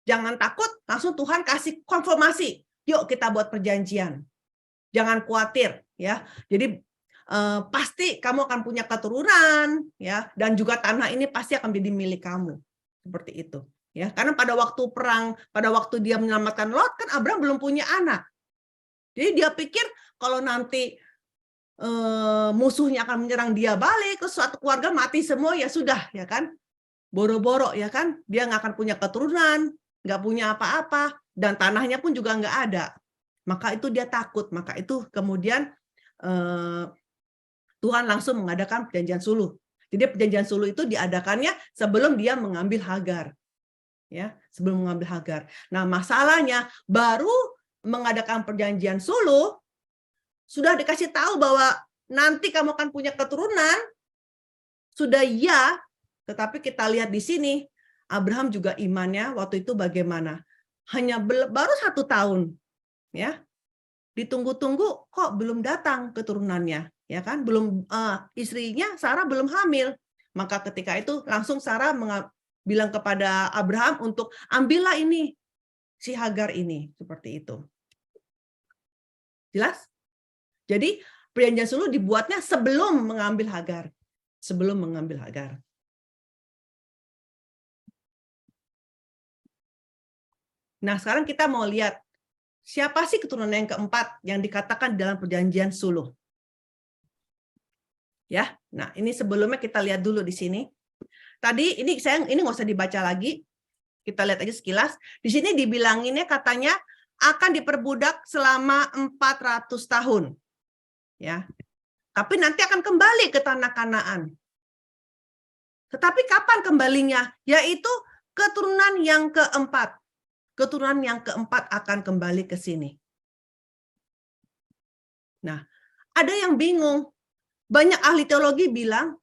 [SPEAKER 5] jangan takut, langsung Tuhan kasih konfirmasi. Yuk kita buat perjanjian. Jangan khawatir ya. Jadi pasti kamu akan punya keturunan ya, dan juga tanah ini pasti akan menjadi milik kamu. Seperti itu. Ya, karena pada waktu perang, pada waktu dia menyelamatkan Lot, kan Abram belum punya anak. Jadi dia pikir kalau nanti musuhnya akan menyerang dia balik, terus suatu keluarga mati semua, ya sudah, ya kan? Boro-boro, ya kan? Dia nggak akan punya keturunan, nggak punya apa-apa, dan tanahnya pun juga nggak ada. Maka itu dia takut. Maka itu kemudian Tuhan langsung mengadakan perjanjian suluh. Jadi perjanjian suluh itu diadakannya sebelum dia mengambil Hagar. Ya, sebelum mengambil Hagar. Nah, masalahnya baru mengadakan perjanjian suluh sudah dikasih tahu bahwa nanti kamu akan punya keturunan, sudah ya, tetapi kita lihat di sini Abraham juga imannya waktu itu bagaimana? Hanya baru 1 tahun, ya, ditunggu-tunggu kok belum datang keturunannya, ya kan? Belum istrinya Sarah belum hamil, maka ketika itu langsung Sarah bilang kepada Abraham untuk ambillah ini si Hagar ini, seperti itu. Jelas? Jadi perjanjian suluh dibuatnya sebelum mengambil Hagar. Sebelum mengambil Hagar. Nah, sekarang kita mau lihat siapa sih keturunan yang keempat yang dikatakan dalam perjanjian suluh. Ya, nah ini sebelumnya kita lihat dulu di sini. Tadi ini nggak usah dibaca lagi. Kita lihat aja sekilas. Di sini dibilanginnya katanya akan diperbudak selama 400 tahun. Ya. Tapi nanti akan kembali ke tanah Kanaan. Tetapi kapan kembalinya? Yaitu keturunan yang keempat. Keturunan yang keempat akan kembali ke sini. Nah, ada yang bingung. Banyak ahli teologi bilang,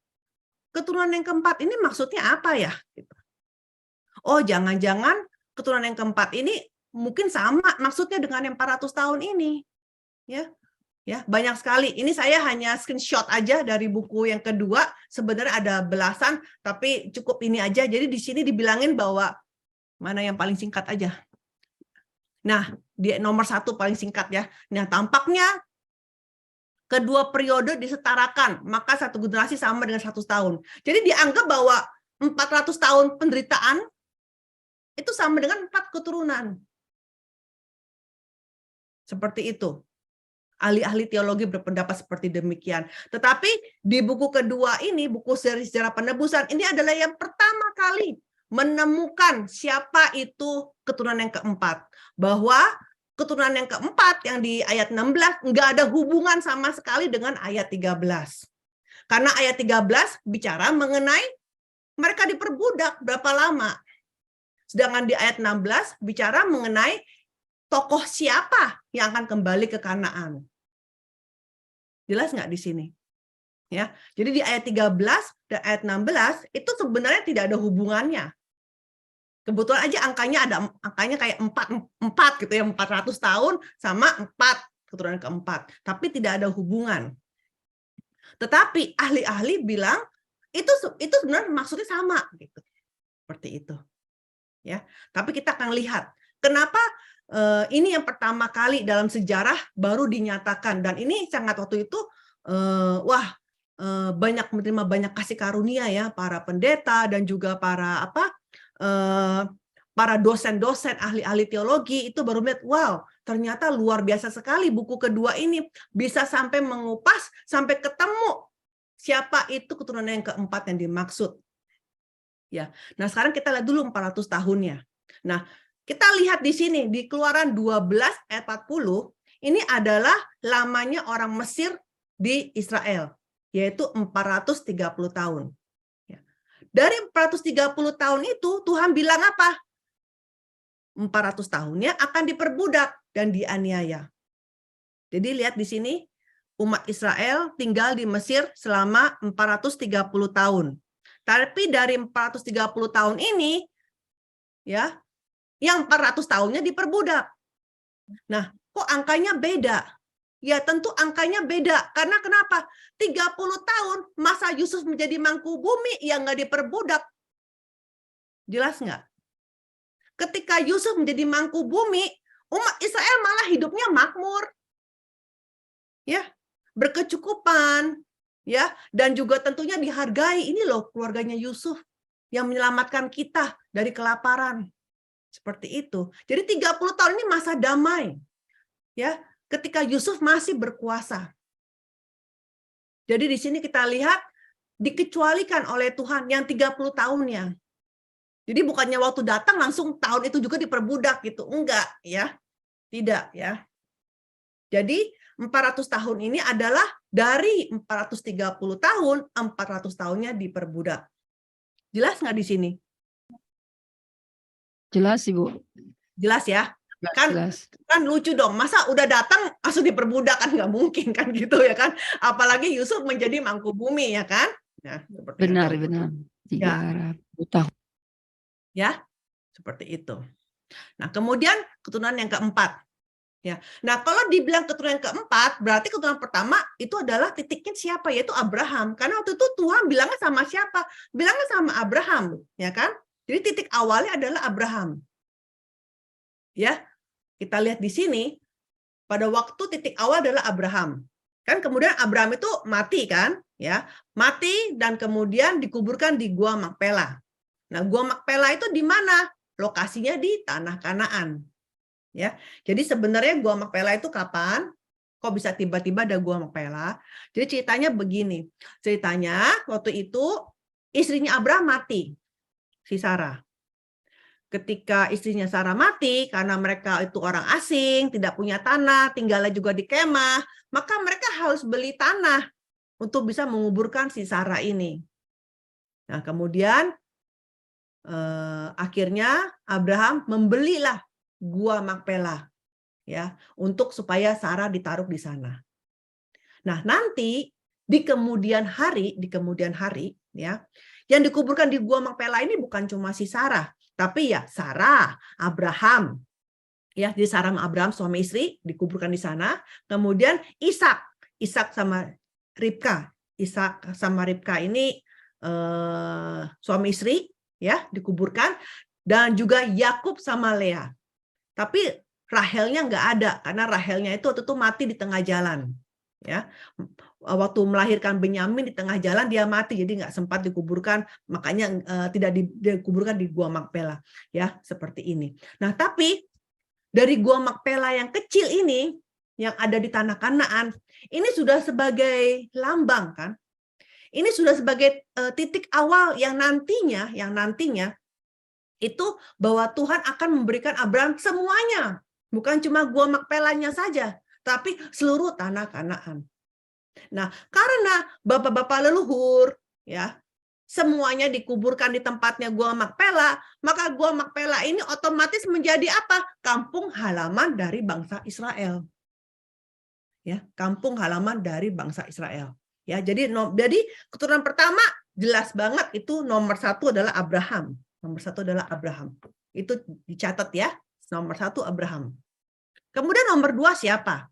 [SPEAKER 5] keturunan yang keempat ini maksudnya apa ya? Oh, jangan-jangan keturunan yang keempat ini mungkin sama maksudnya dengan yang 400 tahun ini. Ya, banyak sekali. Ini saya hanya screenshot aja dari buku yang kedua. Sebenarnya ada belasan, tapi cukup ini aja. Jadi di sini dibilangin bahwa mana yang paling singkat aja. Nah, di nomor 1 paling singkat ya. Nah, tampaknya Kedua periode disetarakan, maka satu generasi sama dengan 100 tahun. Jadi dianggap bahwa 400 tahun penderitaan itu sama dengan 4 keturunan. Seperti itu. Ahli-ahli teologi berpendapat seperti demikian. Tetapi di buku kedua ini, buku seri sejarah penebusan, ini adalah yang pertama kali menemukan siapa itu keturunan yang keempat. Bahwa keturunan yang keempat yang di ayat 16 nggak ada hubungan sama sekali dengan ayat 13. Karena ayat 13 bicara mengenai mereka diperbudak berapa lama. Sedangkan di ayat 16 bicara mengenai tokoh siapa yang akan kembali ke Kanaan. Jelas nggak di sini? Ya. Jadi di ayat 13 dan ayat 16 itu sebenarnya tidak ada hubungannya. Kebetulan aja angkanya kayak 4 gitu ya, 400 tahun sama 4 keturunan keempat, tapi tidak ada hubungan. Tetapi ahli-ahli bilang itu sebenarnya maksudnya sama gitu. Seperti itu. Ya. Tapi kita akan lihat kenapa ini yang pertama kali dalam sejarah baru dinyatakan, dan ini sangat waktu itu banyak menerima banyak kasih karunia ya, para pendeta dan juga para dosen-dosen ahli-ahli teologi itu baru melihat, wow, ternyata luar biasa sekali buku kedua ini bisa sampai mengupas sampai ketemu siapa itu keturunan yang keempat yang dimaksud. Ya. Nah, sekarang kita lihat dulu 400 tahunnya. Nah, kita lihat di sini di Keluaran 12 ayat 40, ini adalah lamanya orang Mesir di Israel, yaitu 430 tahun. Dari 430 tahun itu Tuhan bilang apa? 400 tahunnya akan diperbudak dan dianiaya. Jadi lihat di sini, umat Israel tinggal di Mesir selama 430 tahun. Tapi dari 430 tahun ini, ya, yang 400 tahunnya diperbudak. Nah, kok angkanya beda? Ya tentu angkanya beda. Karena kenapa? 30 tahun masa Yusuf menjadi mangku bumi yang nggak diperbudak. Jelas nggak? Ketika Yusuf menjadi mangku bumi, umat Israel malah hidupnya makmur. Ya, berkecukupan. Ya, dan juga tentunya dihargai. Ini loh keluarganya Yusuf yang menyelamatkan kita dari kelaparan. Seperti itu. Jadi 30 tahun ini masa damai. Ya, ketika Yusuf masih berkuasa. Jadi di sini kita lihat dikecualikan oleh Tuhan yang 30 tahunnya. Jadi bukannya waktu datang langsung tahun itu juga diperbudak gitu. Enggak ya. Tidak ya. Jadi 400 tahun ini adalah dari 430 tahun, 400 tahunnya diperbudak. Jelas nggak di sini?
[SPEAKER 4] Jelas, Ibu.
[SPEAKER 5] Jelas ya?
[SPEAKER 4] Jelas.
[SPEAKER 5] Kan lucu dong, masa udah datang langsung diperbudak, kan nggak mungkin kan gitu ya kan? Apalagi Yusuf menjadi mangku bumi ya kan? Nah,
[SPEAKER 4] Benar. 3 tahun.
[SPEAKER 5] Ya, seperti itu. Nah, kemudian keturunan yang keempat. Ya. Nah, kalau dibilang keturunan yang keempat, berarti keturunan pertama itu adalah titiknya siapa? Yaitu Abraham. Karena waktu itu Tuhan bilangnya sama siapa? Bilangnya sama Abraham, ya kan? Jadi titik awalnya adalah Abraham. Ya. Kita lihat di sini, pada waktu titik awal adalah Abraham. Kan kemudian Abraham itu mati kan? Ya, mati dan kemudian dikuburkan di Gua Makpela. Nah, Gua Makpela itu di mana? Lokasinya di tanah Kanaan. Ya, jadi sebenarnya Gua Makpela itu kapan? Kok bisa tiba-tiba ada Gua Makpela? Jadi ceritanya begini. Ceritanya waktu itu istrinya Abraham mati, si Sarah. Ketika istrinya Sarah mati, karena mereka itu orang asing, tidak punya tanah, tinggalnya juga di kemah, maka mereka harus beli tanah untuk bisa menguburkan si Sarah ini. Nah, kemudian akhirnya Abraham membelilah Gua Makpela, ya, untuk supaya Sarah ditaruh di sana. Nah, nanti di kemudian hari, ya, yang dikuburkan di Gua Makpela ini bukan cuma si Sarah, tapi ya Sarah, Abraham, ya, jadi Sarah sama Abraham suami istri dikuburkan di sana. Kemudian Ishak sama Ribka, Ishak sama Ribka ini suami istri, ya, dikuburkan, dan juga Yakub sama Lea. Tapi Rahelnya nggak ada karena Rahelnya itu waktu itu mati di tengah jalan, Ya, waktu melahirkan Benyamin di tengah jalan dia mati, jadi nggak sempat dikuburkan, makanya tidak dikuburkan di Gua Makpela, ya seperti ini. Nah, tapi dari Gua Makpela yang kecil ini, yang ada di tanah Kanaan, ini sudah sebagai lambang kan? Ini sudah sebagai titik awal yang nantinya itu bahwa Tuhan akan memberikan Abraham semuanya, bukan cuma Gua Makpelanya saja, tapi seluruh tanah Kanaan. Nah, karena bapak-bapak leluhur ya semuanya dikuburkan di tempatnya Gua Makpela, maka Gua Makpela ini otomatis menjadi apa? Kampung halaman dari bangsa Israel. Ya, kampung halaman dari bangsa Israel. Ya, jadi keturunan pertama jelas banget itu nomor 1 adalah Abraham. Nomor 1 adalah Abraham. Itu dicatat ya. Nomor 1 Abraham. Kemudian nomor 2 siapa?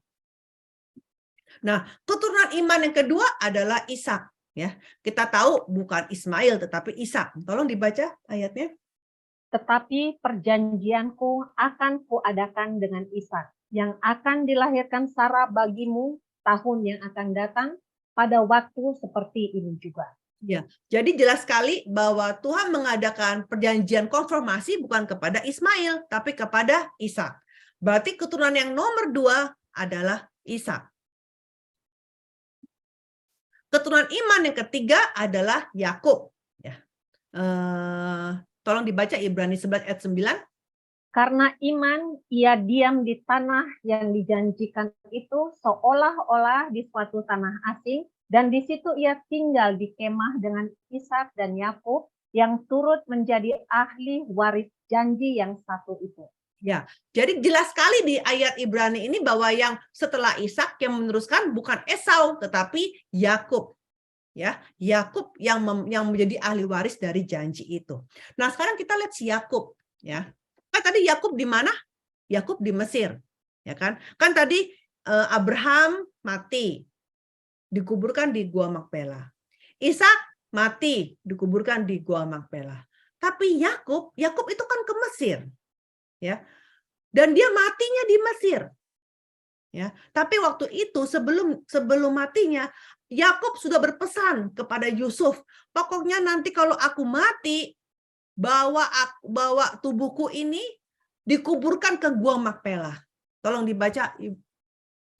[SPEAKER 5] Nah, keturunan iman yang kedua adalah Ishak. Ya, kita tahu bukan Ismail tetapi Ishak. Tolong dibaca ayatnya.
[SPEAKER 6] Tetapi perjanjianku akan kuadakan dengan Ishak, yang akan dilahirkan Sarah bagimu tahun yang akan datang pada waktu seperti ini juga.
[SPEAKER 5] Ya, jadi jelas sekali bahwa Tuhan mengadakan perjanjian konfirmasi bukan kepada Ismail, tapi kepada Ishak. Berarti keturunan yang nomor 2 adalah Ishak. Keturunan iman yang ketiga adalah Yakub. Ya. Tolong dibaca Ibrani 11 ayat 9.
[SPEAKER 6] Karena iman, ia diam di tanah yang dijanjikan itu seolah-olah di suatu tanah asing, dan di situ ia tinggal di kemah dengan Ishak dan Yakub yang turut menjadi ahli waris janji yang satu itu.
[SPEAKER 5] Ya, jadi jelas sekali di ayat Ibrani ini bahwa yang setelah Ishak yang meneruskan bukan Esau tetapi Yakub. Ya, Yakub yang menjadi ahli waris dari janji itu. Nah, sekarang kita lihat si Yakub, ya. Kan tadi Yakub di mana? Yakub di Mesir, ya kan? Kan tadi Abraham mati, dikuburkan di Gua Makpela. Ishak mati, dikuburkan di Gua Makpela. Tapi Yakub itu kan ke Mesir. Ya. Dan dia matinya di Mesir. Ya, tapi waktu itu sebelum matinya Yakub sudah berpesan kepada Yusuf, pokoknya nanti kalau aku mati bawa tubuhku ini dikuburkan ke Gua Makpela. Tolong dibaca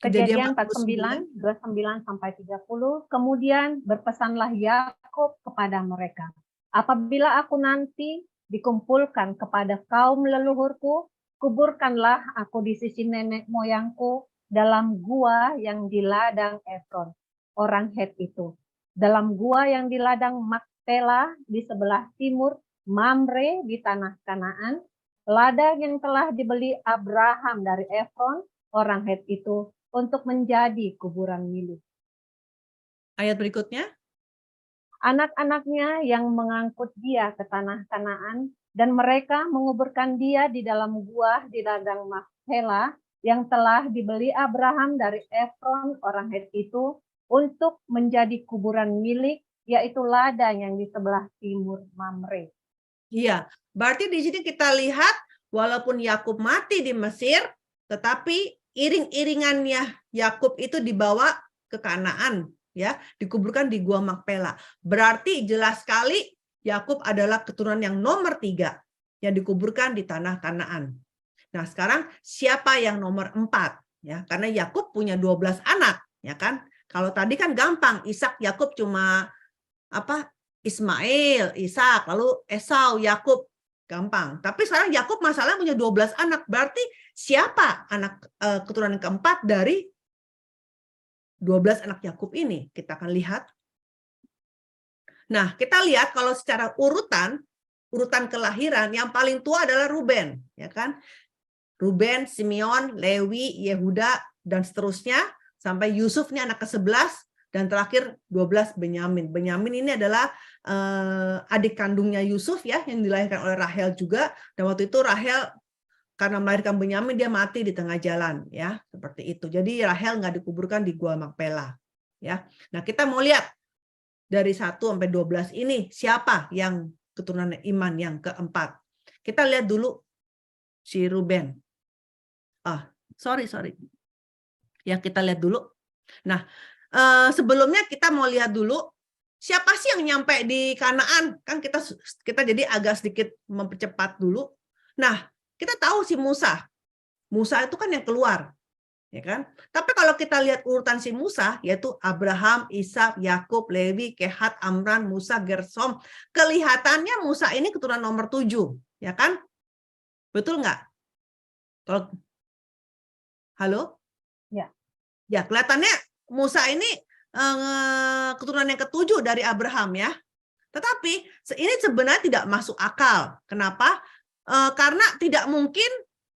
[SPEAKER 6] Kejadian 49, 29 sampai 30. Kemudian berpesanlah Yakub kepada mereka, apabila aku nanti dikumpulkan kepada kaum leluhurku, kuburkanlah aku di sisi nenek moyangku dalam gua yang di ladang Efron, orang Het itu, dalam gua yang di ladang Makpela di sebelah timur Mamre di tanah Kanaan, ladang yang telah dibeli Abraham dari Efron, orang Het itu, untuk menjadi kuburan milik.
[SPEAKER 5] Ayat berikutnya.
[SPEAKER 6] Anak-anaknya yang mengangkut dia ke tanah Kanaan, dan mereka menguburkan dia di dalam gua di ladang Makpela yang telah dibeli Abraham dari Efron orang Het itu untuk menjadi kuburan milik, yaitu ladang yang di sebelah timur Mamre.
[SPEAKER 5] Iya, berarti di sini kita lihat walaupun Yakub mati di Mesir, tetapi iring-iringannya Yakub itu dibawa ke Kanaan, ya, dikuburkan di Gua Makpela. Berarti jelas sekali Yakub adalah keturunan yang nomor 3 yang dikuburkan di tanah Kanaan. Nah, sekarang siapa yang nomor 4? Ya, karena Yakub punya 12 anak, ya kan? Kalau tadi kan gampang, Ishak, Yakub cuma Ismail, Ishak, lalu Esau, Yakub, gampang. Tapi sekarang Yakub masalah punya 12 anak. Berarti siapa anak keturunan yang keempat dari 12 anak Yakub ini? Kita akan lihat. Nah, kita lihat kalau secara urutan kelahiran yang paling tua adalah Ruben, ya kan? Ruben, Simeon, Lewi, Yehuda, dan seterusnya, sampai Yusuf ini anak ke-11, dan terakhir 12 Benyamin. Benyamin ini adalah adik kandungnya Yusuf ya, yang dilahirkan oleh Rahel juga, dan waktu itu Rahel karena melahirkan Benyamin dia mati di tengah jalan ya, seperti itu. Jadi Rahel nggak dikuburkan di Gua Makpela ya. Nah, kita mau lihat dari 1 sampai 12 ini siapa yang keturunan iman yang keempat. Kita lihat dulu si Ruben. Sorry. Ya, kita lihat dulu. Nah, sebelumnya kita mau lihat dulu siapa sih yang nyampe di Kanaan? Kan kita jadi agak sedikit mempercepat dulu. Nah, kita tahu si Musa. Musa itu kan yang keluar, ya kan? Tapi kalau kita lihat urutan si Musa, yaitu Abraham, Ishak, Yakub, Lewi, Kehat, Amram, Musa, Gersom, kelihatannya Musa ini keturunan nomor 7, ya kan? Betul nggak? Kalau halo?
[SPEAKER 6] Ya.
[SPEAKER 5] Ya, kelihatannya Musa ini keturunan yang ke-7 dari Abraham, ya. Tetapi ini sebenarnya tidak masuk akal. Kenapa? Karena tidak mungkin,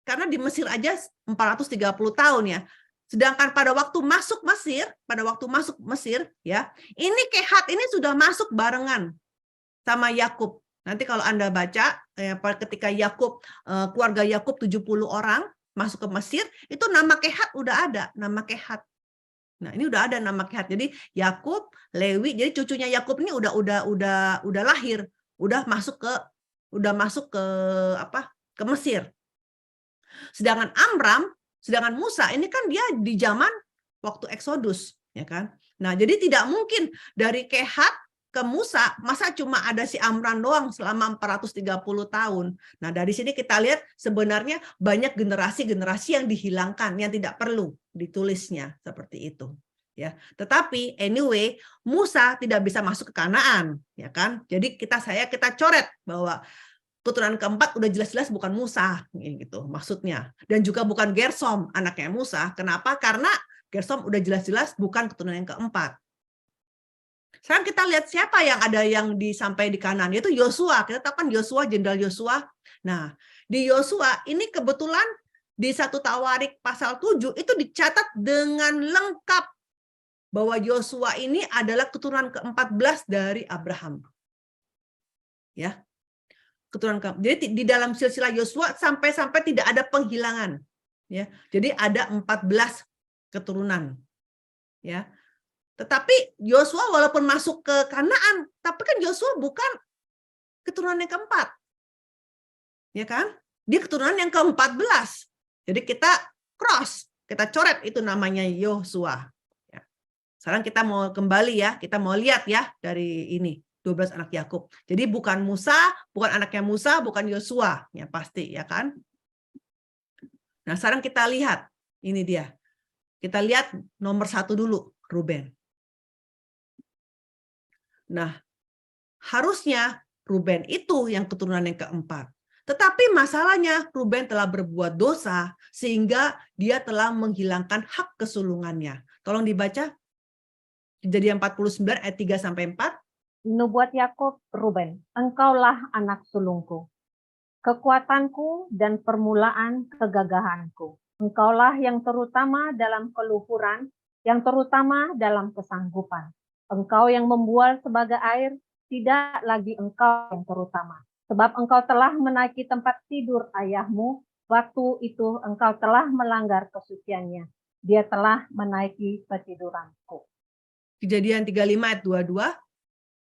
[SPEAKER 5] karena di Mesir aja 430 tahun ya. Sedangkan pada waktu masuk Mesir, ya, ini Kehat ini sudah masuk barengan sama Yakub. Nanti kalau Anda baca ketika Yakub, keluarga Yakub 70 orang masuk ke Mesir, itu nama Kehat udah ada, nama Kehat. Nah, ini udah ada nama Kehat. Jadi Yakub, Lewi, jadi cucunya Yakub ini udah lahir, udah masuk ke Mesir. Sedangkan Musa ini kan dia di zaman waktu Eksodus, ya kan? Nah, jadi tidak mungkin dari Kehat ke Musa, masa cuma ada si Amram doang selama 430 tahun. Nah, dari sini kita lihat sebenarnya banyak generasi-generasi yang dihilangkan, yang tidak perlu ditulisnya seperti itu. Ya, tetapi anyway, Musa tidak bisa masuk ke Kanaan, ya kan? Jadi kita coret bahwa keturunan keempat udah jelas-jelas bukan Musa, gitu maksudnya. Dan juga bukan Gersom, anaknya Musa. Kenapa? Karena Gersom udah jelas-jelas bukan keturunan yang keempat. Sekarang kita lihat siapa yang ada yang sampai di Kanaan, yaitu Yosua. Kita tahu kan Yosua, Jenderal Yosua. Nah, di Yosua ini kebetulan di 1 Tawarik pasal 7 itu dicatat dengan lengkap bahwa Yosua ini adalah keturunan ke-14 dari Abraham. Ya. Jadi di dalam silsilah Yosua sampai tidak ada penghilangan, ya. Jadi ada 14 keturunan, ya. Tetapi Yosua walaupun masuk ke Kanaan, tapi kan Yosua bukan keturunan yang keempat, ya kan? Dia keturunan yang ke-14. Jadi kita coret itu namanya Yosua. Ya. Sekarang kita mau kembali ya, kita mau lihat ya dari ini. 12 anak Yakub. Jadi bukan Musa, bukan anaknya Musa, bukan Yosua, ya pasti, ya kan? Nah, sekarang kita lihat, ini dia. Kita lihat nomor 1 dulu, Ruben. Nah, harusnya Ruben itu yang keturunan yang keempat. Tetapi masalahnya Ruben telah berbuat dosa sehingga dia telah menghilangkan hak kesulungannya. Tolong dibaca Kejadian 49 ayat 3 sampai 4.
[SPEAKER 6] Nubuat Yakub, Ruben, engkaulah anak sulungku, kekuatanku dan permulaan kegagahanku. Engkaulah yang terutama dalam keluhuran, yang terutama dalam kesanggupan. Engkau yang membual sebagai air, tidak lagi engkau yang terutama. Sebab engkau telah menaiki tempat tidur ayahmu, waktu itu engkau telah melanggar kesuciannya. Dia telah menaiki petiduranku.
[SPEAKER 5] Kejadian 35 ayat 22.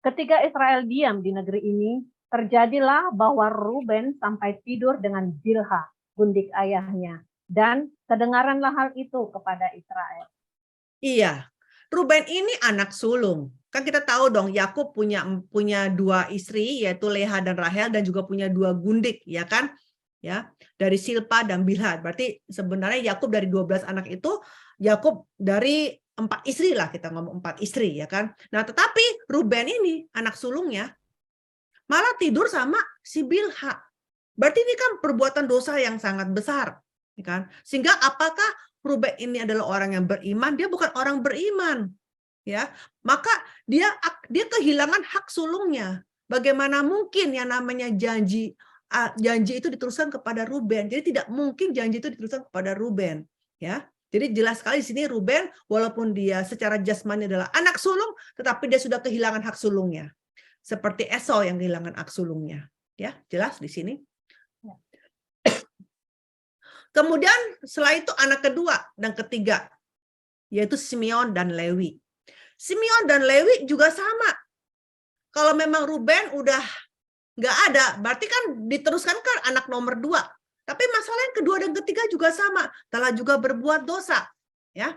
[SPEAKER 6] Ketika Israel diam di negeri ini, terjadilah bahwa Ruben sampai tidur dengan Bilha, gundik ayahnya, dan kedengaranlah hal itu kepada Israel.
[SPEAKER 5] Iya, Ruben ini anak sulung. Kan kita tahu dong, Yakub punya 2 istri, yaitu Leha dan Rahel, dan juga punya 2 gundik, ya kan? Ya, dari Silpa dan Bilha. Berarti sebenarnya Yakub dari 12 anak itu, Yakub dari 4 istri lah, kita ngomong 4 istri, ya kan? Nah, tetapi Ruben ini anak sulungnya malah tidur sama si Bilha. Berarti ini kan perbuatan dosa yang sangat besar, ya kan? Sehingga apakah Ruben ini adalah orang yang beriman? Dia bukan orang beriman, ya. Maka dia kehilangan hak sulungnya. Bagaimana mungkin yang namanya janji itu diteruskan kepada Ruben? Jadi tidak mungkin janji itu diteruskan kepada Ruben, ya. Jadi jelas sekali di sini Ruben, walaupun dia secara jasmani adalah anak sulung, tetapi dia sudah kehilangan hak sulungnya. Seperti Esau yang kehilangan hak sulungnya. Ya, jelas di sini. Ya. Kemudian setelah itu anak kedua dan ketiga, yaitu Simeon dan Lewi. Simeon dan Lewi juga sama. Kalau memang Ruben udah nggak ada, berarti kan diteruskan ke anak nomor 2. Tapi masalah yang kedua dan ketiga juga sama, telah juga berbuat dosa, ya.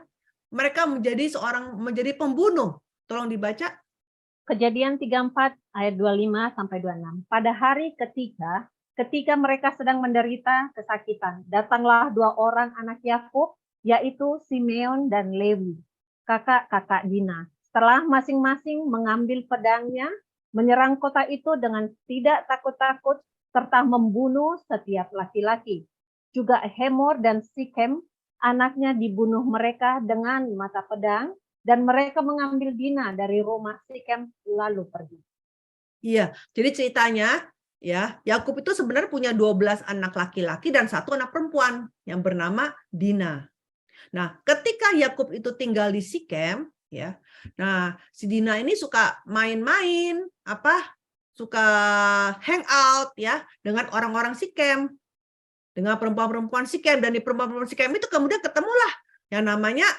[SPEAKER 5] mereka menjadi pembunuh. Tolong dibaca.
[SPEAKER 6] Kejadian 34 ayat 25 sampai 26. Pada hari ketiga, ketika mereka sedang menderita kesakitan, datanglah 2 orang anak Yakub, yaitu Simeon dan Lewi, kakak-kakak Dina. Setelah masing-masing mengambil pedangnya, menyerang kota itu dengan tidak takut-takut, serta membunuh setiap laki-laki. Juga Hemor dan Sikem, anaknya dibunuh mereka dengan mata pedang, dan mereka mengambil Dina dari rumah Sikem lalu pergi.
[SPEAKER 5] Iya, jadi ceritanya ya, Yakub itu sebenarnya punya 12 anak laki-laki dan 1 anak perempuan yang bernama Dina. Nah, ketika Yakub itu tinggal di Sikem, ya. Nah, si Dina ini suka main-main, suka hangout ya dengan orang-orang Sikem, dengan perempuan-perempuan Sikem, dan di perempuan-perempuan Sikem itu kemudian ketemulah yang namanya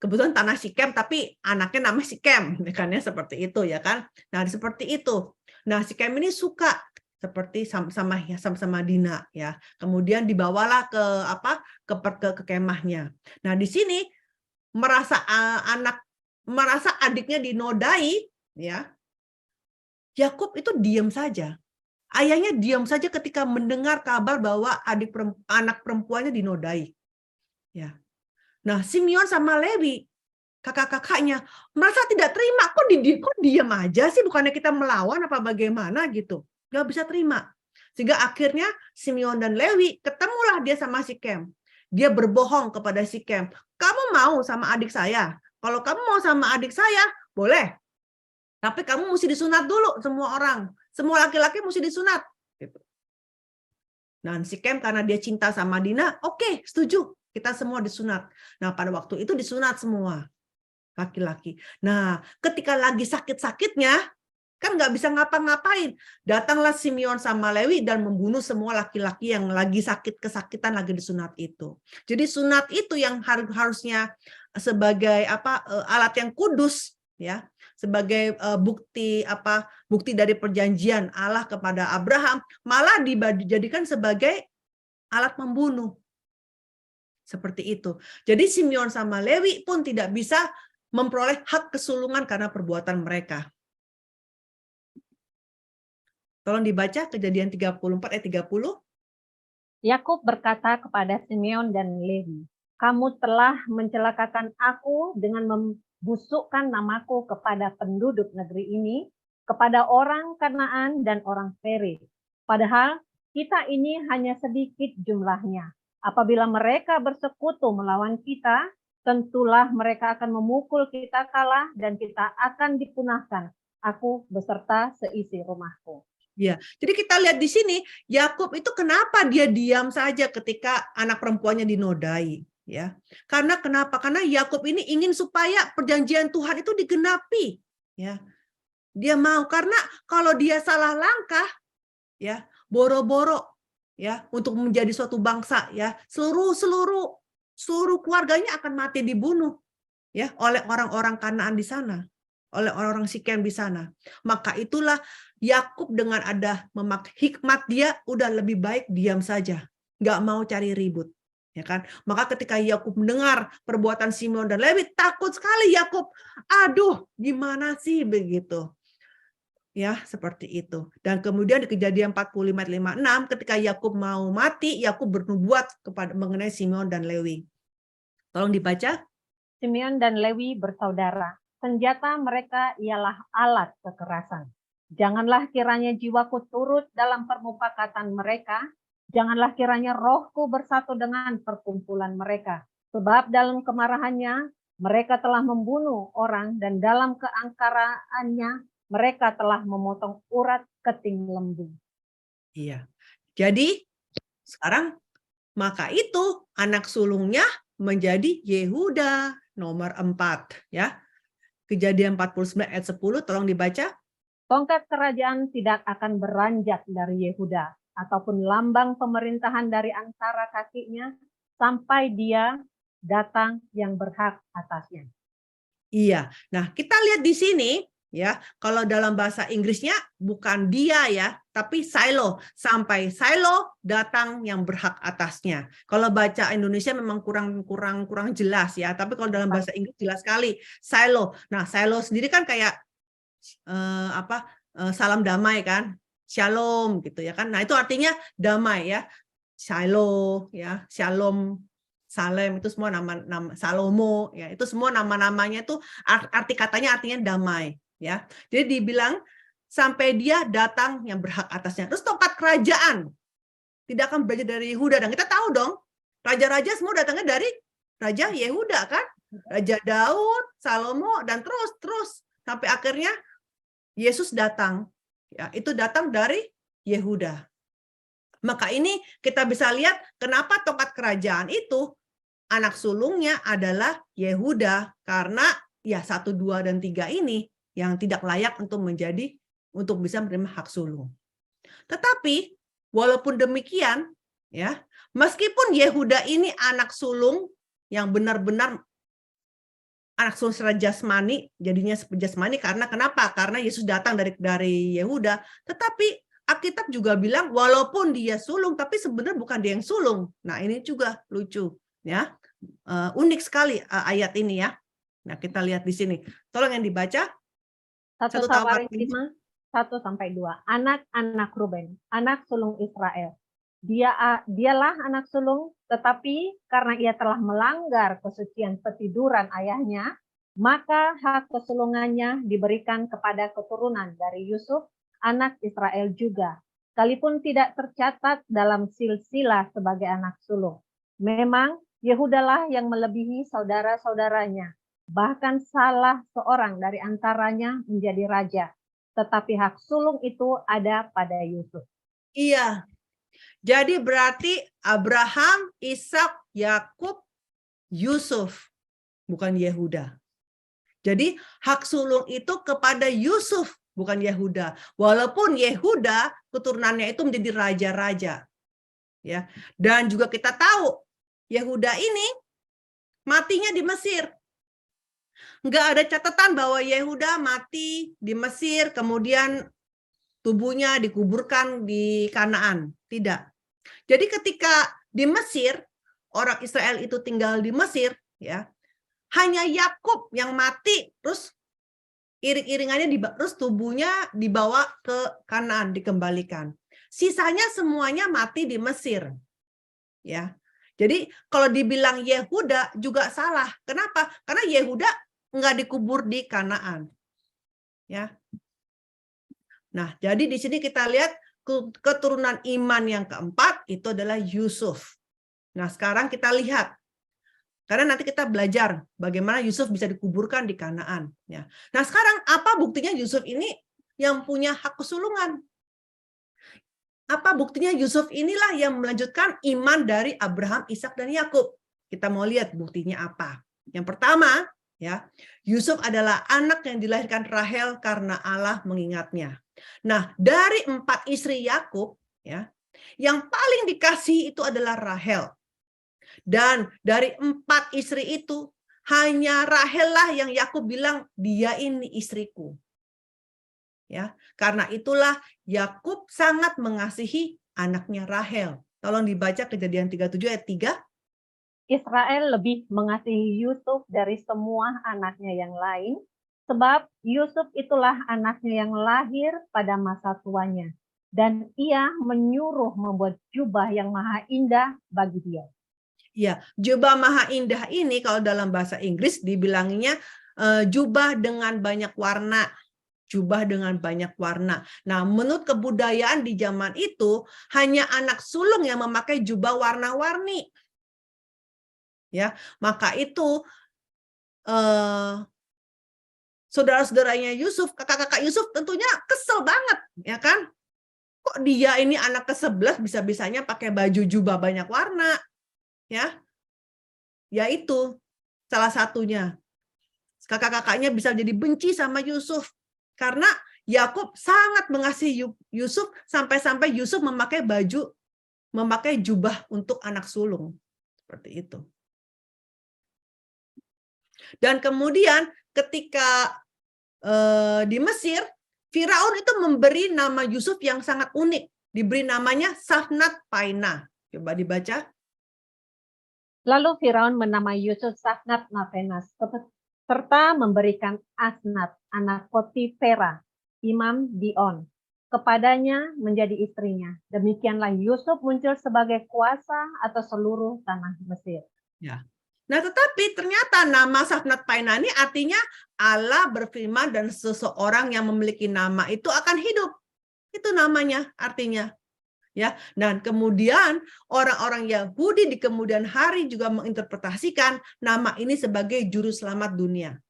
[SPEAKER 5] kebetulan tanah Sikem tapi anaknya namanya Sikem, kan ya, seperti itu ya kan. Nah, seperti itu. Nah, Sikem ini suka seperti sama Dina ya. Kemudian dibawalah ke kemahnya. Nah, di sini merasa adiknya dinodai ya. Yakub itu diam saja. Ayahnya diam saja ketika mendengar kabar bahwa anak perempuannya dinodai. Ya. Nah, Simeon sama Lewi, kakak-kakaknya, merasa tidak terima. Kok diam aja sih? Bukannya kita melawan apa bagaimana gitu. Nggak bisa terima. Sehingga akhirnya Simeon dan Lewi ketemulah dia sama Sikem. Dia berbohong kepada Sikem. Kamu mau sama adik saya? Kalau kamu mau sama adik saya, boleh. Tapi kamu mesti disunat dulu semua orang. Semua laki-laki mesti disunat. Gitu. Dan Sikem karena dia cinta sama Dina, oke, setuju. Kita semua disunat. Nah, pada waktu itu disunat semua laki-laki. Nah, ketika lagi sakit-sakitnya, kan nggak bisa ngapa-ngapain. Datanglah Simeon sama Lewi dan membunuh semua laki-laki yang lagi kesakitan lagi disunat itu. Jadi sunat itu yang harusnya sebagai alat yang kudus, ya, sebagai bukti dari perjanjian Allah kepada Abraham, malah dijadikan sebagai alat membunuh. Seperti itu. Jadi Simeon sama Lewi pun tidak bisa memperoleh hak kesulungan karena perbuatan mereka. Tolong dibaca Kejadian 34 ayat 30.
[SPEAKER 6] Yakub berkata kepada Simeon dan Lewi, kamu telah mencelakakan aku dengan membusukkan namaku kepada penduduk negeri ini, kepada orang Kanaan dan orang Periz. Padahal kita ini hanya sedikit jumlahnya. Apabila mereka bersekutu melawan kita, tentulah mereka akan memukul kita kalah dan kita akan dipunahkan, aku beserta seisi rumahku.
[SPEAKER 5] Ya, jadi kita lihat di sini, Yakub itu kenapa dia diam saja ketika anak perempuannya dinodai, ya? Karena kenapa? Karena Yakub ini ingin supaya perjanjian Tuhan itu digenapi, ya. Dia mau, karena kalau dia salah langkah, ya, boro-boro, ya, untuk menjadi suatu bangsa, ya, seluruh keluarganya akan mati dibunuh, ya, oleh orang-orang Kanaan di sana, oleh orang-orang Sikem di sana. Maka itulah Yakub dengan ada memakai hikmat, dia udah lebih baik diam saja, nggak mau cari ribut, ya kan? Maka ketika Yakub mendengar perbuatan Simeon dan Lewi, takut sekali Yakub. Aduh, gimana sih begitu? Ya, seperti itu. Dan kemudian di Kejadian 45 ayat 56, ketika Yakub mau mati, Yakub bernubuat mengenai Simeon dan Lewi. Tolong dibaca.
[SPEAKER 6] Simeon dan Lewi bersaudara. Senjata mereka ialah alat kekerasan. Janganlah kiranya jiwaku turut dalam permufakatan mereka. Janganlah kiranya rohku bersatu dengan perkumpulan mereka. Sebab dalam kemarahannya mereka telah membunuh orang dan dalam keangkaraannya mereka telah memotong urat keting lembu.
[SPEAKER 5] Iya. Jadi sekarang maka itu anak sulungnya menjadi Yehuda nomor 4, ya. Kejadian 49 ayat 10, tolong dibaca.
[SPEAKER 6] Tongkat kerajaan tidak akan beranjak dari Yehuda ataupun lambang pemerintahan dari antara kakinya sampai dia datang yang berhak atasnya.
[SPEAKER 5] Iya. Nah, kita lihat di sini, ya, kalau dalam bahasa Inggrisnya bukan dia, ya, tapi silo, sampai silo datang yang berhak atasnya. Kalau baca Indonesia memang kurang jelas ya, tapi kalau dalam bahasa Inggris jelas sekali, silo. Nah, silo sendiri kan kayak salam damai kan, shalom gitu ya kan. Nah, itu artinya damai ya. Shalom ya, shalom, Salem, itu semua nama Salomo ya, itu semua nama-namanya itu arti katanya artinya damai ya. Jadi dibilang sampai dia datang yang berhak atasnya. Terus tongkat kerajaan tidak akan belajar dari Yehuda, dan kita tahu dong raja-raja semua datangnya dari raja Yehuda kan, Raja Daud, Salomo, dan terus sampai akhirnya Yesus datang ya, itu datang dari Yehuda. Maka ini kita bisa lihat kenapa tongkat kerajaan itu anak sulungnya adalah Yehuda, karena ya 1, 2, dan 3 ini yang tidak layak untuk bisa menerima hak sulung. Tetapi walaupun demikian ya, meskipun Yehuda ini anak sulung yang benar-benar anak sulung secara jasmani, jadinya jasmani karena kenapa? Karena Yesus datang dari Yehuda, tetapi Alkitab juga bilang walaupun dia sulung, tapi sebenarnya bukan dia yang sulung. Nah, ini juga lucu ya. Unik sekali ayat ini ya. Nah, kita lihat di sini. Tolong yang dibaca.
[SPEAKER 6] 1 Sawarin 5, 1-2. Anak-anak Ruben, anak sulung Israel. Dialah anak sulung, tetapi karena ia telah melanggar kesucian petiduran ayahnya, maka hak kesulungannya diberikan kepada keturunan dari Yusuf, anak Israel juga, sekalipun tidak tercatat dalam silsilah sebagai anak sulung. Memang Yehudalah yang melebihi saudara-saudaranya, bahkan salah seorang dari antaranya menjadi raja, tetapi hak sulung itu ada pada Yusuf.
[SPEAKER 5] Iya, jadi berarti Abraham, Ishak, Yakub, Yusuf, bukan Yehuda. Jadi hak sulung itu kepada Yusuf, bukan Yehuda. Walaupun Yehuda keturunannya itu menjadi raja-raja. Ya. Dan juga kita tahu Yehuda ini matinya di Mesir. Nggak ada catatan bahwa Yehuda mati di Mesir, kemudian tubuhnya dikuburkan di Kanaan. Tidak. Jadi ketika di Mesir, orang Israel itu tinggal di Mesir, ya, hanya Yakub yang mati, terus iring-iringannya terus tubuhnya dibawa ke Kanaan, dikembalikan. Sisanya semuanya mati di Mesir. Ya. Jadi kalau dibilang Yehuda juga salah. Kenapa? Karena Yehuda nggak dikubur di Kanaan. Ya. Nah, jadi di sini kita lihat keturunan iman yang keempat itu adalah Yusuf. Nah, sekarang kita lihat. Karena nanti kita belajar bagaimana Yusuf bisa dikuburkan di Kanaan. Ya. Nah, sekarang apa buktinya Yusuf ini yang punya hak kesulungan? Apa buktinya Yusuf inilah yang melanjutkan iman dari Abraham, Ishak, dan Yakub? Kita mau lihat buktinya apa. Yang pertama, ya, Yusuf adalah anak yang dilahirkan Rahel karena Allah mengingatnya. Nah, dari 4 istri Yakub, ya, yang paling dikasihi itu adalah Rahel. Dan dari 4 istri itu, hanya Rahel lah yang Yakub bilang, dia ini istriku. Ya, karena itulah Yakub sangat mengasihi anaknya Rahel. Tolong dibaca Kejadian 37 ayat 3.
[SPEAKER 6] Israel lebih mengasihi Yusuf dari semua anaknya yang lain, sebab Yusuf itulah anaknya yang lahir pada masa tuanya, dan ia menyuruh membuat jubah yang maha indah bagi dia.
[SPEAKER 5] Ya, jubah maha indah ini kalau dalam bahasa Inggris dibilangnya jubah dengan banyak warna. Jubah dengan banyak warna. Nah, menurut kebudayaan di zaman itu, hanya anak sulung yang memakai jubah warna-warni. Ya, maka itu saudara-saudaranya Yusuf, kakak-kakak Yusuf tentunya kesel banget, ya kan? Kok dia ini anak ke-11 bisa-bisanya pakai baju jubah banyak warna, ya? Yaitu salah satunya. Kakak-kakaknya bisa jadi benci sama Yusuf. Karena Yakub sangat mengasihi Yusuf sampai-sampai Yusuf memakai jubah untuk anak sulung. Seperti itu. Dan kemudian ketika di Mesir, Firaun itu memberi nama Yusuf yang sangat unik. Diberi namanya Safnat Painah. Coba dibaca.
[SPEAKER 6] Lalu Firaun menamai Yusuf Safnat Painah serta memberikan Asnat, anak Potifera, Imam Dion, kepadanya menjadi istrinya. Demikianlah Yusuf muncul sebagai kuasa atas seluruh tanah Mesir.
[SPEAKER 5] Ya. Nah, tetapi ternyata nama Safnat Painah ini artinya Allah berfirman dan seseorang yang memiliki nama itu akan hidup. Itu namanya artinya. Ya, dan kemudian orang-orang Yahudi di kemudian hari juga menginterpretasikan nama ini sebagai juru selamat dunia.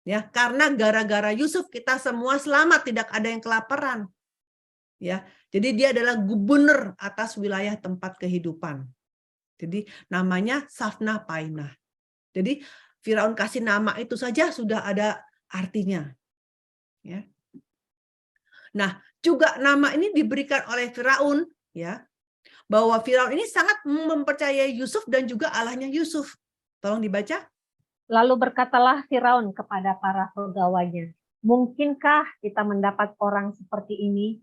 [SPEAKER 5] Ya, karena gara-gara Yusuf kita semua selamat, tidak ada yang kelaparan. Ya, jadi dia adalah gubernur atas wilayah tempat kehidupan. Jadi namanya Safnat Painah. Jadi Firaun kasih nama itu saja sudah ada artinya. Ya. Nah, juga nama ini diberikan oleh Firaun, ya, bahwa Firaun ini sangat mempercayai Yusuf dan juga Allahnya Yusuf. Tolong dibaca.
[SPEAKER 6] Lalu berkatalah Firaun kepada para pegawainya, mungkinkah kita mendapat orang seperti ini,